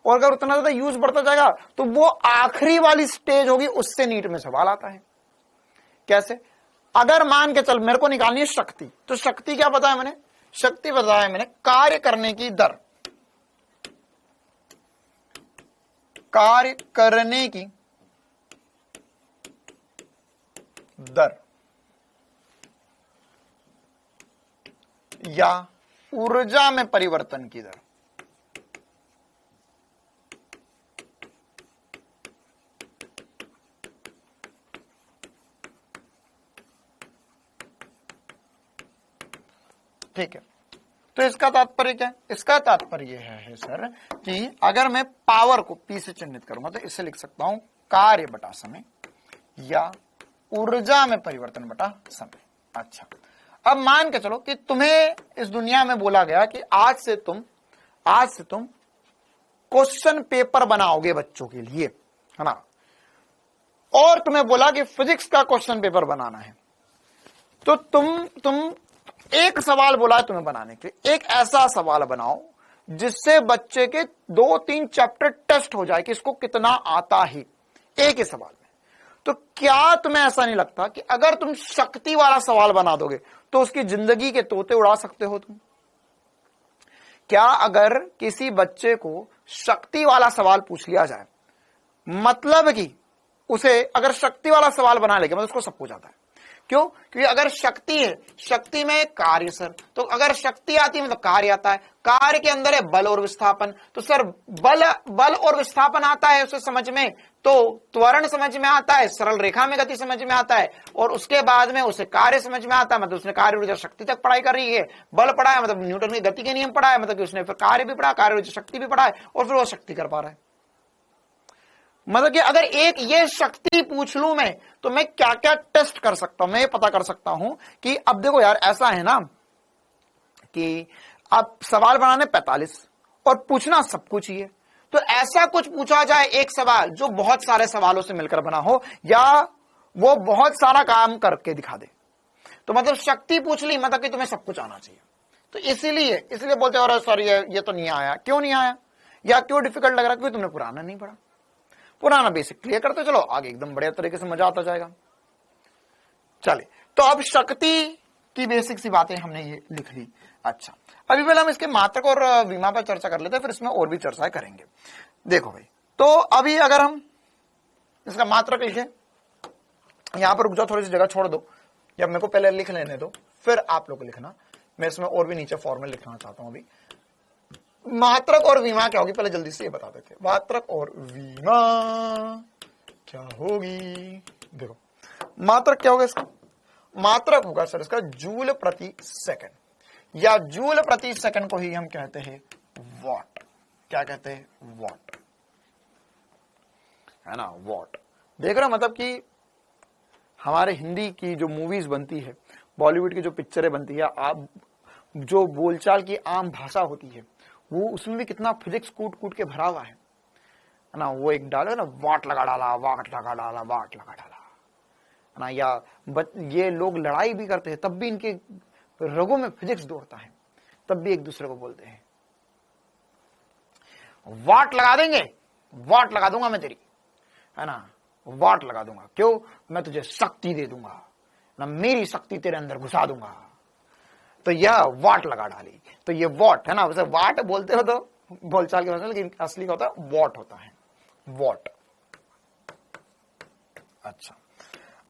और अगर उतना ज्यादा यूज बढ़ता जाएगा तो वो आखिरी वाली स्टेज होगी, उससे नीट में सवाल आता है। कैसे? अगर मान के चल मेरे को निकालनी है शक्ति, तो शक्ति क्या बताया मैंने? शक्ति बताया मैंने कार्य करने की दर, कार्य करने की दर या ऊर्जा में परिवर्तन की दर। ठीक है, तो इसका तात्पर्य क्या है? इसका तात्पर्य है सर कि अगर मैं पावर को P से चिन्हित करूंगा तो इससे लिख सकता हूं कार्य बटा समय या ऊर्जा में परिवर्तन बटा समय। अच्छा, अब मान के चलो कि तुम्हें इस दुनिया में बोला गया कि आज से तुम क्वेश्चन पेपर बनाओगे बच्चों के लिए, है ना, और तुम्हें बोला कि फिजिक्स का क्वेश्चन पेपर बनाना है। तो तुम एक सवाल बोला है तुम्हें बनाने के लिए, एक ऐसा सवाल बनाओ जिससे बच्चे के 2-3 चैप्टर टेस्ट हो जाए कि इसको कितना आता है एक ही सवाल में। तो क्या तुम्हें ऐसा नहीं लगता कि अगर तुम शक्ति वाला सवाल बना दोगे तो उसकी जिंदगी के तोते उड़ा सकते हो तुम? क्या अगर किसी बच्चे को शक्ति वाला सवाल पूछ लिया जाए, मतलब कि उसे अगर शक्ति वाला सवाल बना लेगा मतलब उसको सब कुछ आता है। क्यों? क्योंकि अगर शक्ति है, शक्ति में कार्य सर, तो अगर शक्ति आती है मतलब कार्य आता है, कार्य के अंदर है बल और विस्थापन, तो सर बल और विस्थापन आता है उसे समझ में, तो त्वरण समझ में आता है, सरल रेखा में गति समझ में आता है, और उसके बाद में उसे कार्य समझ में आता है, मतलब उसने कार्य ऊर्जा शक्ति तक पढ़ाई कर रही है। बल पढ़ा है मतलब न्यूटन की गति के नियम पढ़ा है, मतलब कि उसने फिर कार्य भी पढ़ा, कार्य ऊर्जा शक्ति भी पढ़ा है, और फिर वो शक्ति कर पा रहा है। मतलब कि अगर एक ये शक्ति पूछ लूं मैं तो मैं क्या क्या टेस्ट कर सकता हूं, मैं ये पता कर सकता हूं कि अब देखो यार ऐसा है ना कि अब सवाल बनाने 45 और पूछना सब कुछ ही है, तो ऐसा कुछ पूछा जाए एक सवाल जो बहुत सारे सवालों से मिलकर बना हो या वो बहुत सारा काम करके दिखा दे। तो मतलब शक्ति पूछ ली मतलब कि तुम्हें सब कुछ आना चाहिए। तो इसीलिए बोलते हो सॉरी ये तो नहीं आया। क्यों नहीं आया या क्यों डिफिकल्ट लग रहा? क्योंकि तुमने पुराना नहीं पढ़ा। पुराना बेसिक क्लियर करते चलो, आगे एकदम बढ़िया तरीके से मजा आता जाएगा। चलिए, तो अब शक्ति की बेसिक सी बातें हमने ये लिख ली। अच्छा, अभी पहले हम इसके मात्रक और विमा पर चर्चा कर लेते हैं, फिर इसमें और भी चर्चाएं करेंगे। देखो भाई, तो अभी अगर हम इसका मात्रक लिखें, यहां पर रुक जाओ, थोड़ी सी जगह छोड़ दो, या मेरे को पहले लिख लेने दो फिर आप लोग लिखना। मैं इसमें और भी नीचे फॉर्मूला लिखना चाहता हूं। अभी मात्रक और विमा क्या होगी पहले जल्दी से ये बता देते। मात्रक और विमा क्या होगी? देखो, मात्रक क्या होगा इसका? मात्रक होगा सर इसका जूल प्रति सेकंड, या जूल प्रति सेकंड को ही हम कहते हैं वॉट। क्या कहते हैं? वॉट, है ना, वॉट। देख रहे हो, मतलब कि हमारे हिंदी की जो मूवीज बनती है, बॉलीवुड की जो पिक्चरें बनती है, आप जो बोलचाल की आम भाषा होती है, वो उसमें भी कितना फिजिक्स कूट के भरा हुआ है ना। वो एक डालो ना, वाट लगा डाला, वाट लगा डाला, वाट लगा डाला, है ना। या ये लोग लड़ाई भी करते हैं तब भी इनके रगों में फिजिक्स दौड़ता है, तब भी एक दूसरे को बोलते हैं वाट लगा देंगे, वाट लगा दूंगा मैं तेरी, है ना, वाट लगा दूंगा। क्यों? मैं तुझे शक्ति दे दूंगा ना, मेरी शक्ति तेरे अंदर घुसा दूंगा। तो यह वाट लगा डाली, तो ये वॉट है ना। वैसे वाट बोलते हो तो बोलचाल की भाषा, लेकिन असली का होता है वॉट होता है, वॉट। अच्छा,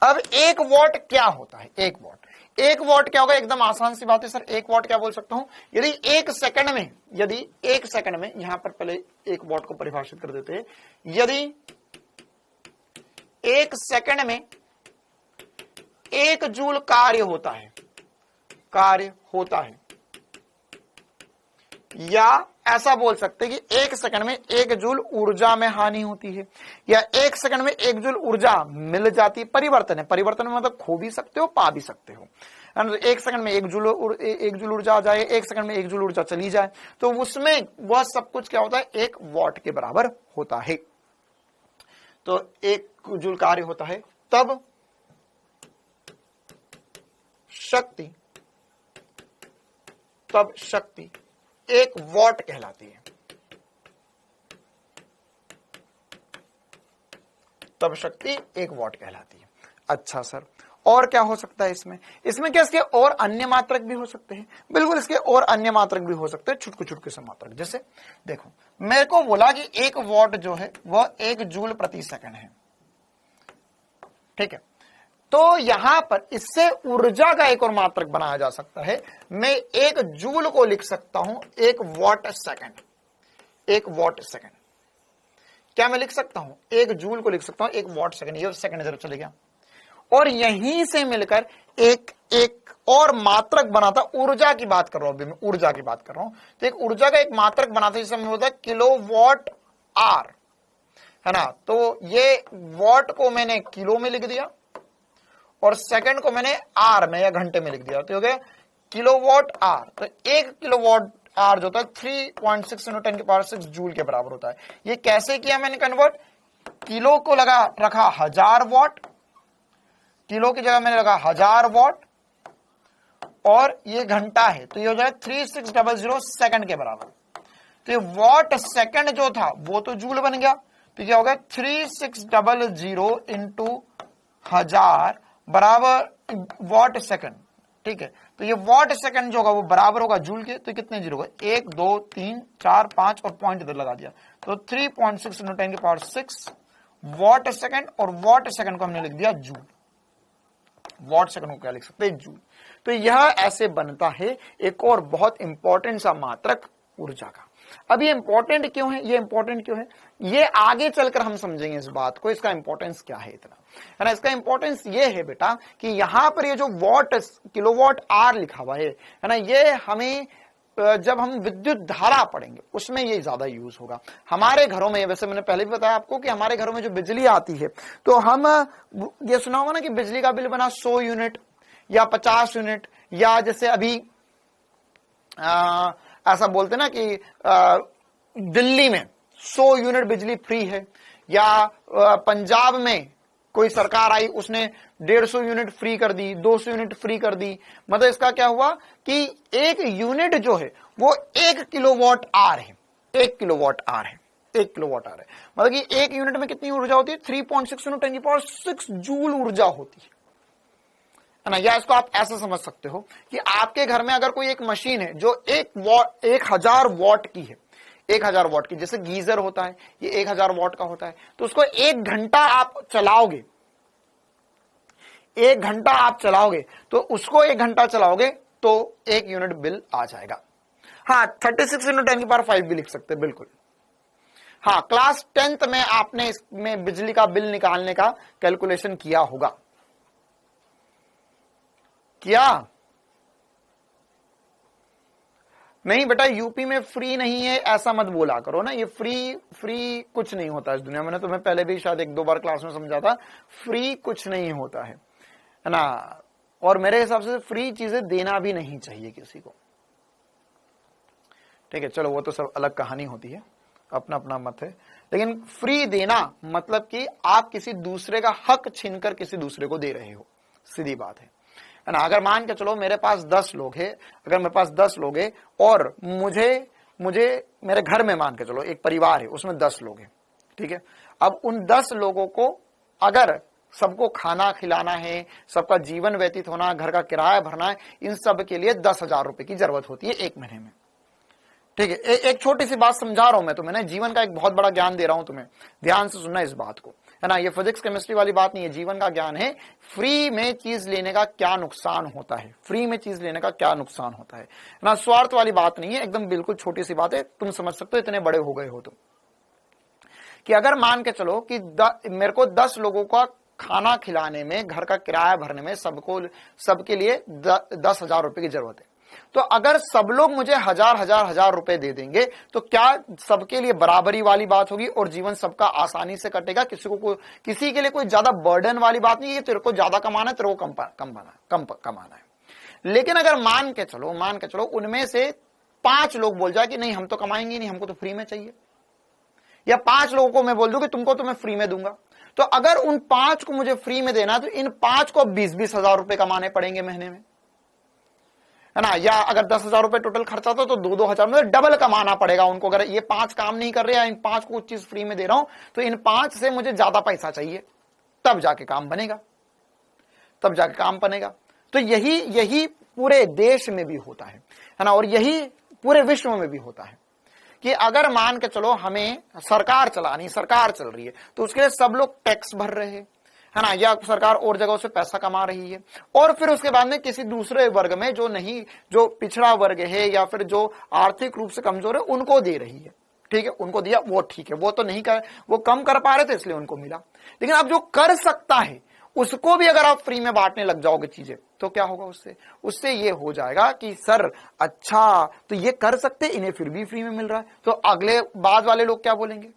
अब एक वॉट क्या होता है? एक वॉट क्या होगा? एकदम आसान सी बात है सर। एक वॉट क्या बोल सकता हूं? यदि एक सेकंड में, यहां पर पहले एक वॉट को परिभाषित कर देते हैं। यदि एक सेकंड में 1 जूल कार्य होता है, या ऐसा बोल सकते हैं कि 1 सेकंड में 1 जूल ऊर्जा में हानि होती है, या 1 सेकंड में 1 जूल ऊर्जा मिल जाती है। परिवर्तन है, परिवर्तन में मतलब खो भी सकते हो, पा भी सकते हो, एक सेकंड में 1 जूल ऊर्जा आ जाए, 1 सेकंड में 1 जूल ऊर्जा चली जाए, तो उसमें वह सब कुछ क्या होता है, 1 वॉट के बराबर होता है। तो 1 जूल कार्य होता है, तब शक्ति 1 वॉट कहलाती है। तब शक्ति 1 वॉट कहलाती है। अच्छा सर, और क्या हो सकता है इसमें क्या इसके और अन्य मात्रक भी हो सकते हैं? बिल्कुल, इसके और अन्य मात्रक भी हो सकते हैं, छुटके से मात्रक। जैसे देखो, मेरे को बोला कि 1 वॉट जो है वह 1 जूल प्रति सेकंड है, ठीक है। तो यहां पर इससे ऊर्जा का एक और मात्रक बनाया जा सकता है। मैं 1 जूल को लिख सकता हूं 1 वॉट सेकंड। 1 वॉट सेकंड क्या मैं लिख सकता हूं? 1 जूल को लिख सकता हूं 1 वॉट सेकंड। ये सेकंड जरूर चले गया, और यहीं से मिलकर एक और मात्रक बना था। ऊर्जा की बात कर रहा हूं, अभी मैं ऊर्जा की बात कर रहा हूं। तो एक ऊर्जा का एक मात्रक बना था जिसमें होता है किलोवाट आर, है ना। तो ये वॉट को मैंने किलो में लिख दिया और सेकंड को मैंने आर में या घंटे में लिख दिया, तो हो गया किलोवाट आर। तो 1 किलोवाट आर जो होता है 3.6 × 10⁶ जूल के बराबर होता है। ये कैसे किया मैंने कन्वर्ट? किलो को रखा 1000 वॉट, किलो की जगह मैंने लगा 1000 वॉट, और ये घंटा है तो ये हो जाएगा 3600 सेकंड के बराबर। तो ये वॉट सेकंड जो था वो तो जूल बन गया, तो क्या होगा 3600 × 1000 बराबर वॉट सेकंड, ठीक है। तो ये वॉट सेकंड जो होगा वो बराबर होगा जूल के। तो कितने जीरो होगा? 1 2 3 4 5 और पॉइंट इधर लगा दिया, तो 3.6 × 10⁶ वॉट सेकंड, और वॉट सेकंड को हमने लिख दिया जूल। वॉट सेकंड को क्या लिख सकते हैं? जूल। तो यह ऐसे बनता है एक और बहुत इंपॉर्टेंट सा मात्रक ऊर्जा का। अब ये इंपॉर्टेंट क्यों है? ये इंपॉर्टेंट क्यों है ये आगे चलकर हम समझेंगे इस बात को, इसका इंपॉर्टेंस क्या है इतना, है ना। इसका इंपॉर्टेंस ये है बेटा कि यहां पर ये जो वॉट किलोवाट आर लिखा हुआ है ना, ये हमें जब हम विद्युत धारा पढ़ेंगे उसमें ये ज्यादा यूज होगा। हमारे घरों में, वैसे मैंने पहले भी बताया आपको कि हमारे घरों में जो बिजली आती है, तो हम ये सुना होगा ना कि बिजली का बिल बना 100 यूनिट या 50 यूनिट, या जैसे अभी ऐसा बोलते ना कि दिल्ली में 100 यूनिट बिजली फ्री है, या पंजाब में कोई सरकार आई उसने 150 यूनिट फ्री कर दी, 200 यूनिट फ्री कर दी। मतलब इसका क्या हुआ कि 1 यूनिट जो है वो 1 किलोवाट आर है। 1 किलोवाट आर है, 1 किलोवाट आर है। मतलब कि 1 यूनिट में कितनी ऊर्जा होती है? 3.6 × 10⁶ जूल ऊर्जा होती है ना। या इसको आप ऐसा समझ सकते हो कि आपके घर में अगर कोई एक मशीन है जो 1000 वॉट की है, 1000 वॉट की, जैसे गीजर होता है ये 1000 वॉट का होता है, तो उसको 1 घंटा आप चलाओगे, 1 घंटा आप चलाओगे, तो उसको 1 घंटा चलाओगे तो 1 यूनिट बिल आ जाएगा। हाँ, 36 × 10⁵ भी लिख सकते हैं, बिल्कुल। हाँ, क्लास 10th में आपने इसमें बिजली का बिल निकालने का कैलकुलेशन किया होगा, क्या? नहीं बेटा, यूपी में फ्री नहीं है ऐसा मत बोला करो ना। ये फ्री कुछ नहीं होता इस दुनिया में। मैंने तुम्हें पहले भी शायद 1-2 बार क्लास में समझा था, फ्री कुछ नहीं होता है ना। और मेरे हिसाब से फ्री चीजें देना भी नहीं चाहिए किसी को, ठीक है। चलो वो तो सब अलग कहानी होती है, अपना अपना मत है। लेकिन फ्री देना मतलब कि आप किसी दूसरे का हक छीनकर किसी दूसरे को दे रहे हो, सीधी बात है ना। अगर मान के चलो मेरे पास 10 लोग हैं, अगर मेरे पास 10 लोग हैं और मुझे मेरे घर में मान के चलो एक परिवार है, उसमें 10 लोग हैं, ठीक है। अब उन 10 लोगों को अगर सबको खाना खिलाना है, सबका जीवन व्यतीत होना, घर का किराया भरना है, इन सब के लिए 10,000 रुपए की जरूरत होती है 1 महीने में, ठीक है। एक छोटी सी बात समझा रहा हूं मैं तुम्हें, जीवन का एक बहुत बड़ा ज्ञान दे रहा हूं तुम्हें, ध्यान से सुनना इस बात को, है ना। ये फिजिक्स केमिस्ट्री वाली बात नहीं है, जीवन का ज्ञान है। फ्री में चीज लेने का क्या नुकसान होता है, फ्री में चीज लेने का क्या नुकसान होता है ना। स्वार्थ वाली बात नहीं है, एकदम बिल्कुल छोटी सी बात है, तुम समझ सकते हो, इतने बड़े हो गए हो तुम, कि अगर मान के चलो कि मेरे को 10 लोगों का खाना खिलाने में, घर का किराया भरने में, सबके लिए 10,000 रुपए की जरूरत है, तो अगर सब लोग मुझे हजार रुपए दे देंगे तो क्या सबके लिए बराबरी वाली बात होगी और जीवन सबका आसानी से कटेगा? किसी के लिए कोई ज्यादा बर्डन वाली बात नहीं है, तेरे को ज्यादा कमाना है, तेरे को कम कमाना है। लेकिन अगर मान के चलो उनमें से 5 लोग बोल जाए कि नहीं हम तो कमाएंगे नहीं, हमको तो फ्री में चाहिए, या 5 लोगों को मैं बोल दूं कि तुमको तो मैं फ्री में दूंगा, तो अगर उन 5 को मुझे फ्री में देना तो इन 5 को 20-20 हजार रुपए कमाने पड़ेंगे महीने में, है ना। या अगर 10,000 रुपए टोटल खर्चा था तो 2-2 हजार में डबल कमाना पड़ेगा उनको। अगर ये 5 काम नहीं कर रहे हैं, इन 5 को कुछ चीज फ्री में दे रहा हूं, तो इन 5 से मुझे ज्यादा पैसा चाहिए, तब जाके काम बनेगा, तब जाके काम बनेगा। तो यही पूरे देश में भी होता है ना, और यही पूरे विश्व में भी होता है कि अगर मान के चलो हमें सरकार चलानी, सरकार चल रही है, तो उसके लिए सब लोग टैक्स भर रहे हैं, है ना, या सरकार और जगहों से पैसा कमा रही है, और फिर उसके बाद में किसी दूसरे वर्ग में जो पिछड़ा वर्ग है या फिर जो आर्थिक रूप से कमजोर है उनको दे रही है, ठीक है, उनको दिया, वो ठीक है, वो तो नहीं कर, वो कम कर पा रहे थे इसलिए उनको मिला। लेकिन अब जो कर सकता है उसको भी अगर आप फ्री में बांटने लग जाओगे चीजें, तो क्या होगा उससे ये हो जाएगा कि सर अच्छा तो ये कर सकते, इन्हें फिर भी फ्री में मिल रहा है, तो अगले बाद वाले लोग क्या बोलेंगे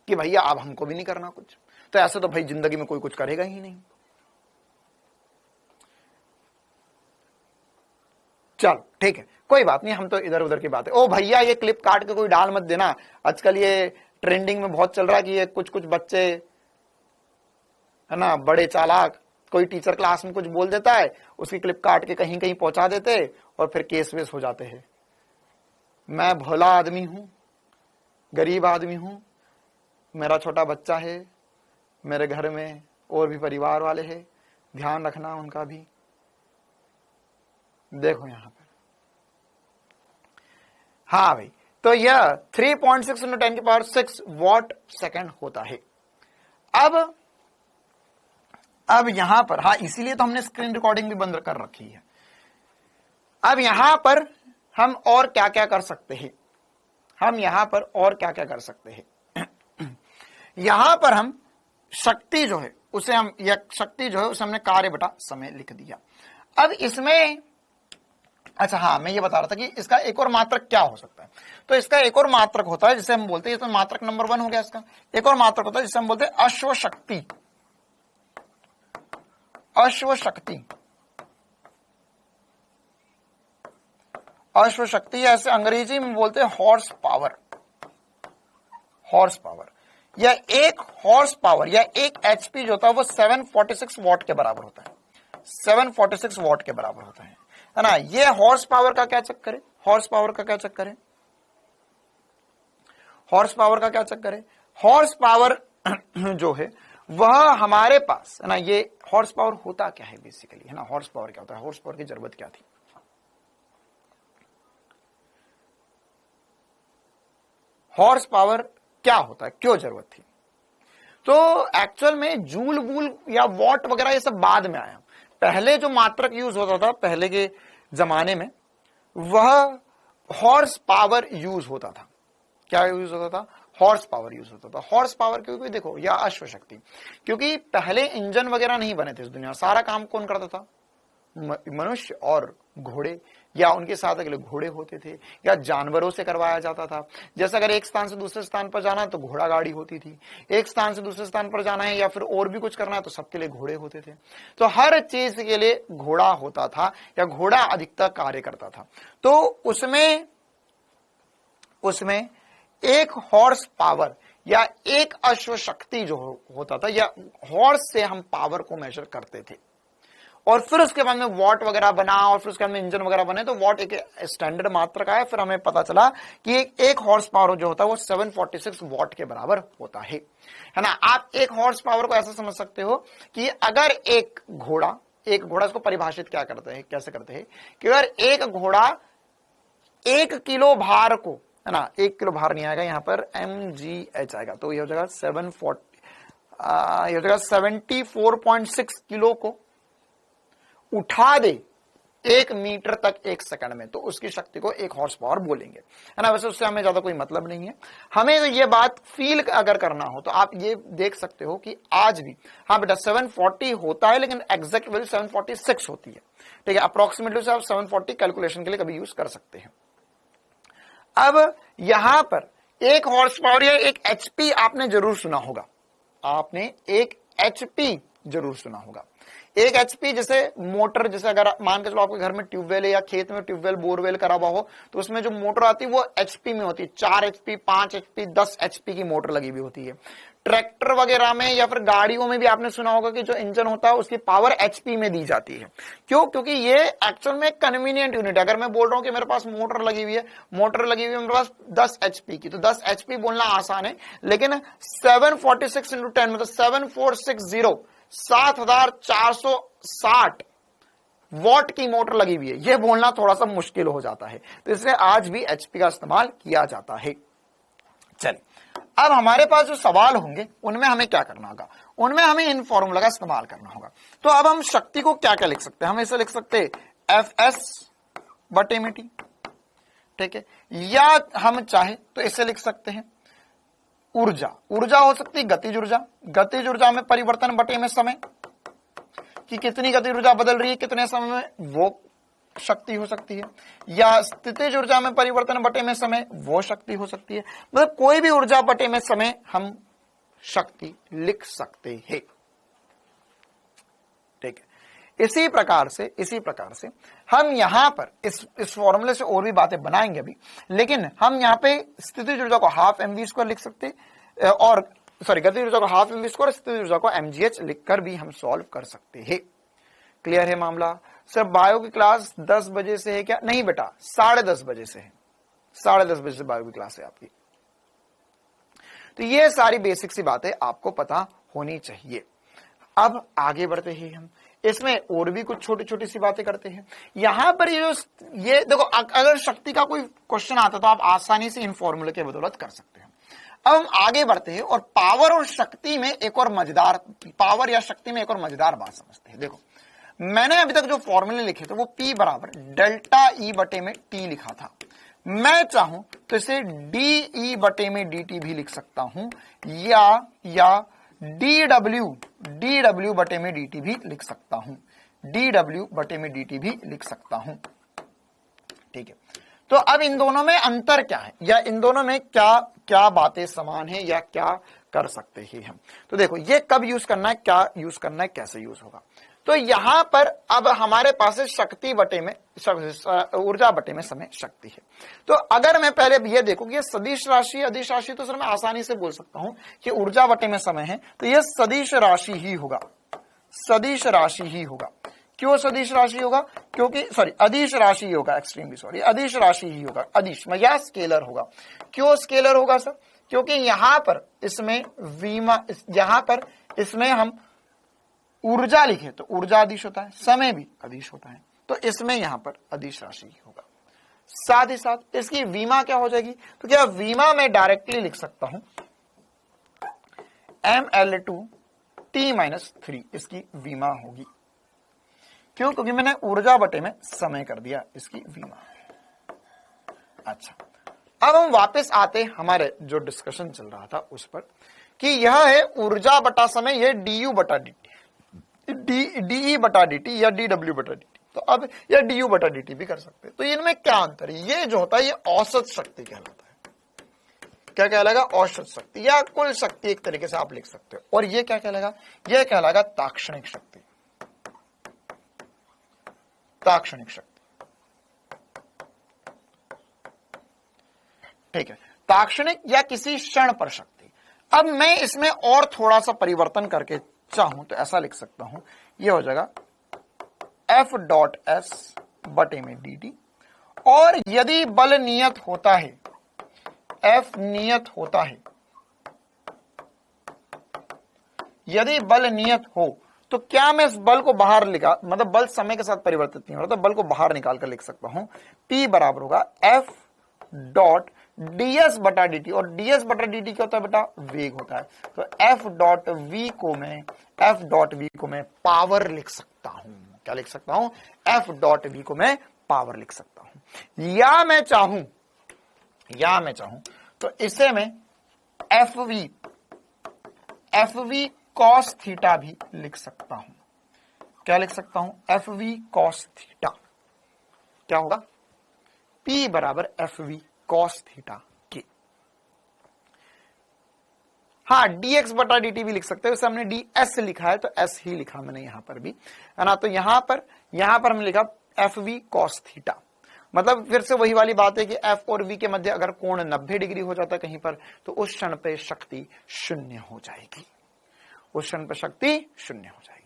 कि भैया अब हमको भी नहीं करना कुछ, तो ऐसे तो भाई जिंदगी में कोई कुछ करेगा ही नहीं। चलो ठीक है, कोई बात नहीं, हम तो इधर उधर की बात है। ओ भैया ये क्लिप काट के कोई डाल मत देना, आजकल ये ट्रेंडिंग में बहुत चल रहा है कि ये कुछ बच्चे, है ना, बड़े चालाक, कोई टीचर क्लास में कुछ बोल देता है, उसकी क्लिप काट के कहीं कहीं पहुंचा देते और फिर केस वेस हो जाते हैं। मैं भोला आदमी हूं, गरीब आदमी हूं, मेरा छोटा बच्चा है, मेरे घर में और भी परिवार वाले हैं, ध्यान रखना उनका भी। देखो यहां पर, हाँ भाई, तो यह 3.6 × 10⁶ वॉट सेकंड होता है। अब यहां पर, हाँ इसीलिए तो हमने स्क्रीन रिकॉर्डिंग भी बंद कर रखी है। अब यहां पर हम और क्या क्या कर सकते हैं, यहां पर हम शक्ति जो है उसे हमने कार्य बटा समय लिख दिया। अब इसमें अच्छा हाँ, मैं ये बता रहा था कि इसका एक और मात्रक क्या हो सकता है। तो इसका एक और मात्रक होता है जिसे हम बोलते हैं, इसमें मात्रक नंबर 1 हो गया, इसका एक और मात्रक होता है जिसे हम बोलते हैं अश्वशक्ति। अश्वशक्ति ऐसे अंग्रेजी में बोलते हैं हॉर्स पावर। या एक हॉर्स पावर या एक एचपी जो होता है वो 746 वॉट के बराबर होता है, 746 वॉट के बराबर होता है ना। ये हॉर्स पावर का क्या चक्कर है, हॉर्स पावर का क्या चक्कर है, जो है वह हमारे पास, है ना, ये हॉर्स पावर होता क्या है बेसिकली, है ना, हॉर्स पावर क्या होता है, हॉर्स पावर की जरूरत क्या थी। हॉर्स पावर क्या होता है, क्यों जरूरत थी। तो एक्चुअल में जूल वूल या वॉट वगैरह ये सब बाद में आया। पहले जो मात्रक यूज होता था पहले के जमाने में, वह हॉर्स पावर यूज होता था। क्या यूज होता था, हॉर्स पावर यूज होता था। हॉर्स पावर क्योंकि देखो, या अश्वशक्ति, क्योंकि पहले इंजन वगैरह नहीं बने थे इस दुनिया, सारा काम कौन करता था, मनुष्य और घोड़े, या उनके साथ अगले घोड़े होते थे, या जानवरों से करवाया जाता था। जैसे अगर एक स्थान से दूसरे स्थान पर जाना है तो घोड़ा गाड़ी होती थी, एक स्थान से दूसरे स्थान पर जाना है या फिर और भी कुछ करना है तो सबके लिए घोड़े होते थे। तो हर चीज के लिए घोड़ा होता था या घोड़ा अधिकतर कार्य करता था। तो उसमें एक हॉर्स पावर या एक अश्वशक्ति जो होता था, या हॉर्स से हम पावर को मेजर करते थे, और फिर उसके बाद में वॉट वगैरह बना, और फिर उसके बाद में इंजन वगैरह बने, तो वॉट एक स्टैंडर्ड मात्रक है। फिर हमें पता चला कि एक हॉर्स पावर जो होता है वो 746 वॉट के बराबर होता है ना। आप एक हॉर्स पावर को ऐसा समझ सकते हो कि अगर एक घोड़ा इसको परिभाषित कैसे करते हैं कि अगर एक घोड़ा 1 किलो भार को, है ना, 1 किलो भार नहीं आएगा यहाँ पर, mgh आएगा, तो ये हो जाएगा 74.6 किलो को उठा दे 1 मीटर तक 1 सेकंड में, तो उसकी शक्ति को 1 हॉर्स पावर बोलेंगे, है ना। वैसे उससे हमें ज्यादा कोई मतलब नहीं है। हमें तो ये बात फील अगर करना हो तो आप ये देख सकते हो कि आज भी, हाँ बेटा 740 होता है, लेकिन एग्जैक्ट वैल्यू 746 होती है, ठीक है। अप्रोक्सीमेटली से आप 740 कैलकुलेशन के लिए कभी यूज कर सकते हैं। अब यहां पर एक हॉर्स पावर या एक एचपी आपने जरूर सुना होगा, 1 HP जैसे मोटर, जैसे अगर मान के चलो आपके घर में ट्यूबवेल है या खेत में ट्यूबवेल बोरवेल करा हुआ हो, तो उसमें जो मोटर आती है वो HP में होती है, 4 HP, 5 HP, 10 HP की मोटर लगी हुई होती है। ट्रैक्टर वगैरह में या फिर गाड़ियों में भी आपने सुना होगा कि जो इंजन होता है उसकी पावर HP में दी जाती है। क्यों? क्योंकि ये एक्चुअल में कन्वीनियंट यूनिट है। अगर मैं बोल रहा हूं कि मेरे पास मोटर लगी हुई है मेरे पास 10 HP की, तो 10 HP बोलना आसान है, लेकिन 746 इंटू 10 मतलब 7460 7460 वॉट की मोटर लगी हुई है, यह बोलना थोड़ा सा मुश्किल हो जाता है, तो इसलिए आज भी HP का इस्तेमाल किया जाता है। चलिए, अब हमारे पास जो सवाल होंगे उनमें हमें क्या करना होगा, उनमें हमें इन फॉर्मूला का इस्तेमाल करना होगा। तो अब हम शक्ति को क्या क्या लिख सकते हैं, हम इसे लिख सकते हैं Fs बटे में T, ठीक है, या हम चाहे तो इसे लिख सकते हैं ऊर्जा। ऊर्जा हो सकती है गतिज ऊर्जा, गतिज ऊर्जा में परिवर्तन बटे में समय, कि कितनी गतिज ऊर्जा बदल रही है कितने समय में, वो शक्ति हो सकती है, या स्थितिज ऊर्जा में परिवर्तन बटे में समय, वो शक्ति हो सकती है। मतलब कोई भी ऊर्जा बटे में समय हम शक्ति लिख सकते हैं, ठीक है। इसी प्रकार से हम यहां पर इस फॉर्मूले से और भी बातें बनाएंगे अभी, लेकिन हम यहां पे स्थितिज ऊर्जा को हाफ mv² लिख सकते, और गतिज ऊर्जा को हाफ mv² और स्थितिज ऊर्जा को mgh लिखकर भी हम सॉल्व कर सकते हैं। क्लियर है मामला? सर बायो की क्लास 10 बजे से है क्या? नहीं बेटा, 10:30 बजे से है, 10:30 बजे से बायो की क्लास है आपकी। तो ये सारी बेसिक सी बातें आपको पता होनी चाहिए। अब आगे बढ़ते हैं हम, इसमें और भी कुछ छोटी छोटी सी बातें करते हैं। यहां पर ये देखो, अगर शक्ति का कोई क्वेश्चन आता तो आप आसानी से इन फॉर्मूले के बदौलत कर सकते हैं। अब हम आगे बढ़ते हैं और पावर और शक्ति में एक और मजेदार, पावर या शक्ति में एक और मजेदार बात समझते हैं। देखो, मैंने अभी तक जो फॉर्मूले लिखे थे वो P बराबर डेल्टा E बटे में T लिखा था। मैं चाहूं तो इसे DE बटे में DT भी लिख सकता हूं, या DW बटे में DT भी लिख सकता हूं, DW बटे में DT भी लिख सकता हूं, ठीक है। तो अब इन दोनों में अंतर क्या है, या इन दोनों में क्या क्या बातें समान है, या क्या कर सकते हैं हम। तो देखो, ये कब यूज करना है, क्या यूज करना है, कैसे यूज होगा। तो यहां पर अब हमारे पास शक्ति बटे में, ऊर्जा बटे में समय शक्ति है। तो अगर मैं पहले ये देखूं कि ये सदिश राशि अदिश राशि, तो सर मैं आसानी से बोल सकता हूं कि ऊर्जा बटे में समय है, तो ये सदिश राशि ही होगा, सदिश राशि ही होगा। क्यों सदिश राशि होगा? क्योंकि अदिश राशि ही होगा, एक्सट्रीमली सॉरी, अदिश राशि ही होगा, अदिश में या स्केलर होगा। क्यों स्केलर होगा सर? क्योंकि यहां पर इसमें यहां पर इसमें हम ऊर्जा लिखे तो ऊर्जा अदिश होता है, समय भी अदिश होता है, तो इसमें यहां पर अदिश राशि ही होगा। साथ ही साथ इसकी वीमा क्या हो जाएगी, तो क्या वीमा में डायरेक्टली लिख सकता हूं mL2T-3 इसकी वीमा होगी। क्यों? क्योंकि मैंने ऊर्जा बटे में समय कर दिया इसकी वीमा। अच्छा, अब हम वापस आते हमारे जो डिस्कशन चल रहा था उस पर, कि यह है ऊर्जा बटा समय, यह DU बटा DT, DE बटा DT या DW बटा DT। तो अब या DU बटा DT भी कर सकते हैं। तो इनमें क्या अंतर है? ये जो होता है ये औसत शक्ति कहलाता है। क्या कहलाएगा? औसत शक्ति या कुल शक्ति, एक तरीके से आप लिख सकते हो। और ये क्या कहलाएगा? ये कहलाएगा ताक्षणिक शक्ति, ताक्षणिक शक्ति, ठीक है, ताक्षणिक या किसी क्षण पर शक्ति। अब मैं इसमें और थोड़ा सा परिवर्तन करके चाहूं तो ऐसा लिख सकता हूं, यह हो जाएगा F.S बटे में DT, और यदि बल नियत होता है, F नियत होता है, यदि बल नियत हो तो क्या मैं इस बल को बाहर लिखा, मतलब बल समय के साथ परिवर्तित नहीं हो रहा, तो बल को बाहर निकाल कर लिख सकता हूं, P बराबर होगा F.ds बटा DT, और ds बटा DT क्या होता है बेटा? वेग होता है। तो F.V को मैं पावर लिख सकता हूं। क्या लिख सकता हूं? F.V को मैं पावर लिख सकता हूं। या मैं चाहूं तो इसे मैं FV cos थीटा भी लिख सकता हूं। क्या लिख सकता हूं? FV cos theta. क्या होगा? P बराबर FV cos थीटा के। हाँ, dx बटा dt भी लिख सकते हैं, वैसे हमने ds लिखा है तो s ही लिखा मैंने यहां पर भी, है ना। तो यहां पर हमने लिखा fv cos थीटा, मतलब फिर से वही वाली बात है कि f और v के मध्य अगर कोण 90 डिग्री हो जाता है कहीं पर, तो उस क्षण पे शक्ति शून्य हो जाएगी, उस क्षण पे शक्ति शून्य हो जाएगी।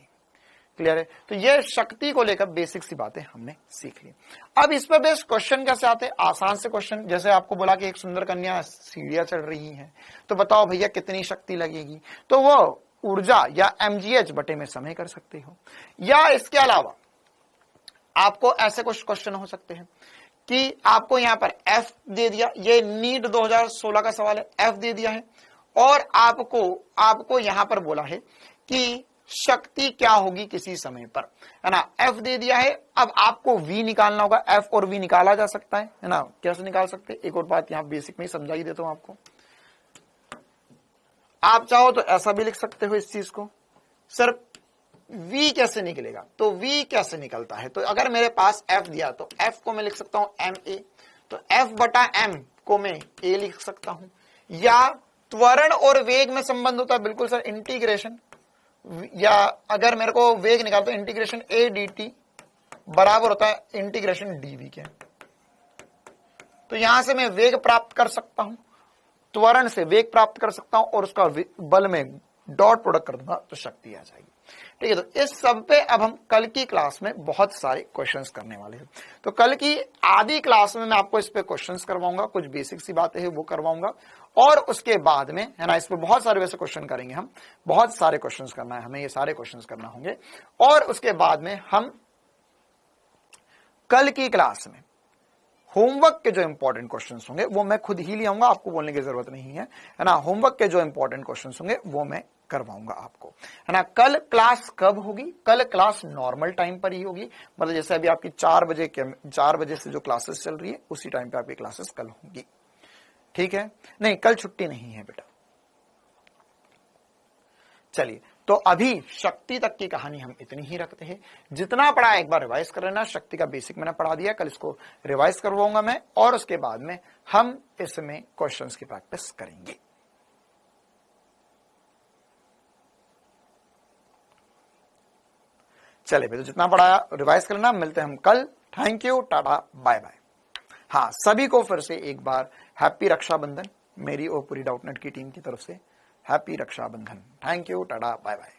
क्लियर है? तो ये शक्ति को लेकर बेसिक सी बातें हमने सीख ली। अब इस पर बेस्ड क्वेश्चन कैसे आते हैं? आसान से क्वेश्चन, जैसे आपको बोला कि एक सुंदर कन्या सीढ़ियां चढ़ रही है, तो बताओ भैया कितनी शक्ति लगेगी, तो वो ऊर्जा या mgh बटे में समय कर सकते हो। या इसके अलावा आपको ऐसे कुछ क्वेश्चन हो सकते हैं कि आपको यहां पर F दे दिया, ये नीट 2016 का सवाल है, F दे दिया है, और आपको यहां पर बोला है कि शक्ति क्या होगी किसी समय पर, है ना। F दे दिया है, अब आपको V निकालना होगा। F और V निकाला जा सकता है ना, कैसे निकाल सकते हैं? एक और बात यहां बेसिक में ही समझा ही देता हूं आपको। आप चाहो तो ऐसा भी लिख सकते हो इस चीज को, सर V कैसे निकलेगा, तो V कैसे निकलता है, तो अगर मेरे पास F दिया तो F को मैं लिख सकता हूं ma, तो F बटा m को मैं a लिख सकता हूं। या त्वरण और वेग में संबंध होता है, बिल्कुल सर, इंटीग्रेशन, या अगर मेरे को वेग निकाल तो इंटीग्रेशन a dt बराबर होता है इंटीग्रेशन dv के। तो यहां से मैं वेग प्राप्त कर सकता हूं, त्वरण से वेग प्राप्त कर सकता हूं, और उसका बल में डॉट प्रोडक्ट कर दूंगा तो शक्ति आ जाएगी। ठीक है, तो इस सब पे अब हम कल की क्लास में बहुत सारे क्वेश्चंस करने वाले हैं। तो कल की आधी क्लास में मैं आपको इस पे क्वेश्चंस करवाऊंगा, कुछ बेसिक सी बातें हैं वो करवाऊंगा, और उसके बाद में, है ना, इस पे बहुत सारे वैसे क्वेश्चन करेंगे हम, बहुत सारे क्वेश्चंस करना है हमें, ये सारे क्वेश्चंस करना होंगे। और उसके बाद में हम कल की क्लास में होमवर्क के जो इंपॉर्टेंट क्वेश्चंस होंगे वो मैं खुद ही ले आऊंगा, आपको बोलने की जरूरत नहीं है ना। होमवर्क के जो इंपॉर्टेंट क्वेश्चंस होंगे वो मैं करवाऊंगा आपको, है ना। कल क्लास कब होगी? कल क्लास नॉर्मल टाइम पर ही होगी, मतलब जैसे अभी आपकी 4 बजे से जो क्लासेस चल रही है उसी टाइम पे आपकी क्लासेस कल होंगी। ठीक है, नहीं कल छुट्टी नहीं है बेटा। चलिए, तो अभी शक्ति तक की कहानी हम इतनी ही रखते हैं। जितना पढ़ा एक बार रिवाइज कर लेना, शक्ति का बेसिक मैंने पढ़ा दिया, कल इसको रिवाइज करवाऊंगा मैं, और उसके बाद में हम इसमें क्वेश्चंस की प्रैक्टिस करेंगे। चलिए, तो जितना पढ़ाया रिवाइज कर लेना, मिलते हैं हम कल। Thank you, ta-ta, bye bye. हाँ, सभी को फिर से एक बार हैप्पी रक्षाबंधन, मेरी और पूरी डाउटनेट की टीम की तरफ से happy Rakshabandhan. Thank you, ta-ta, bye bye.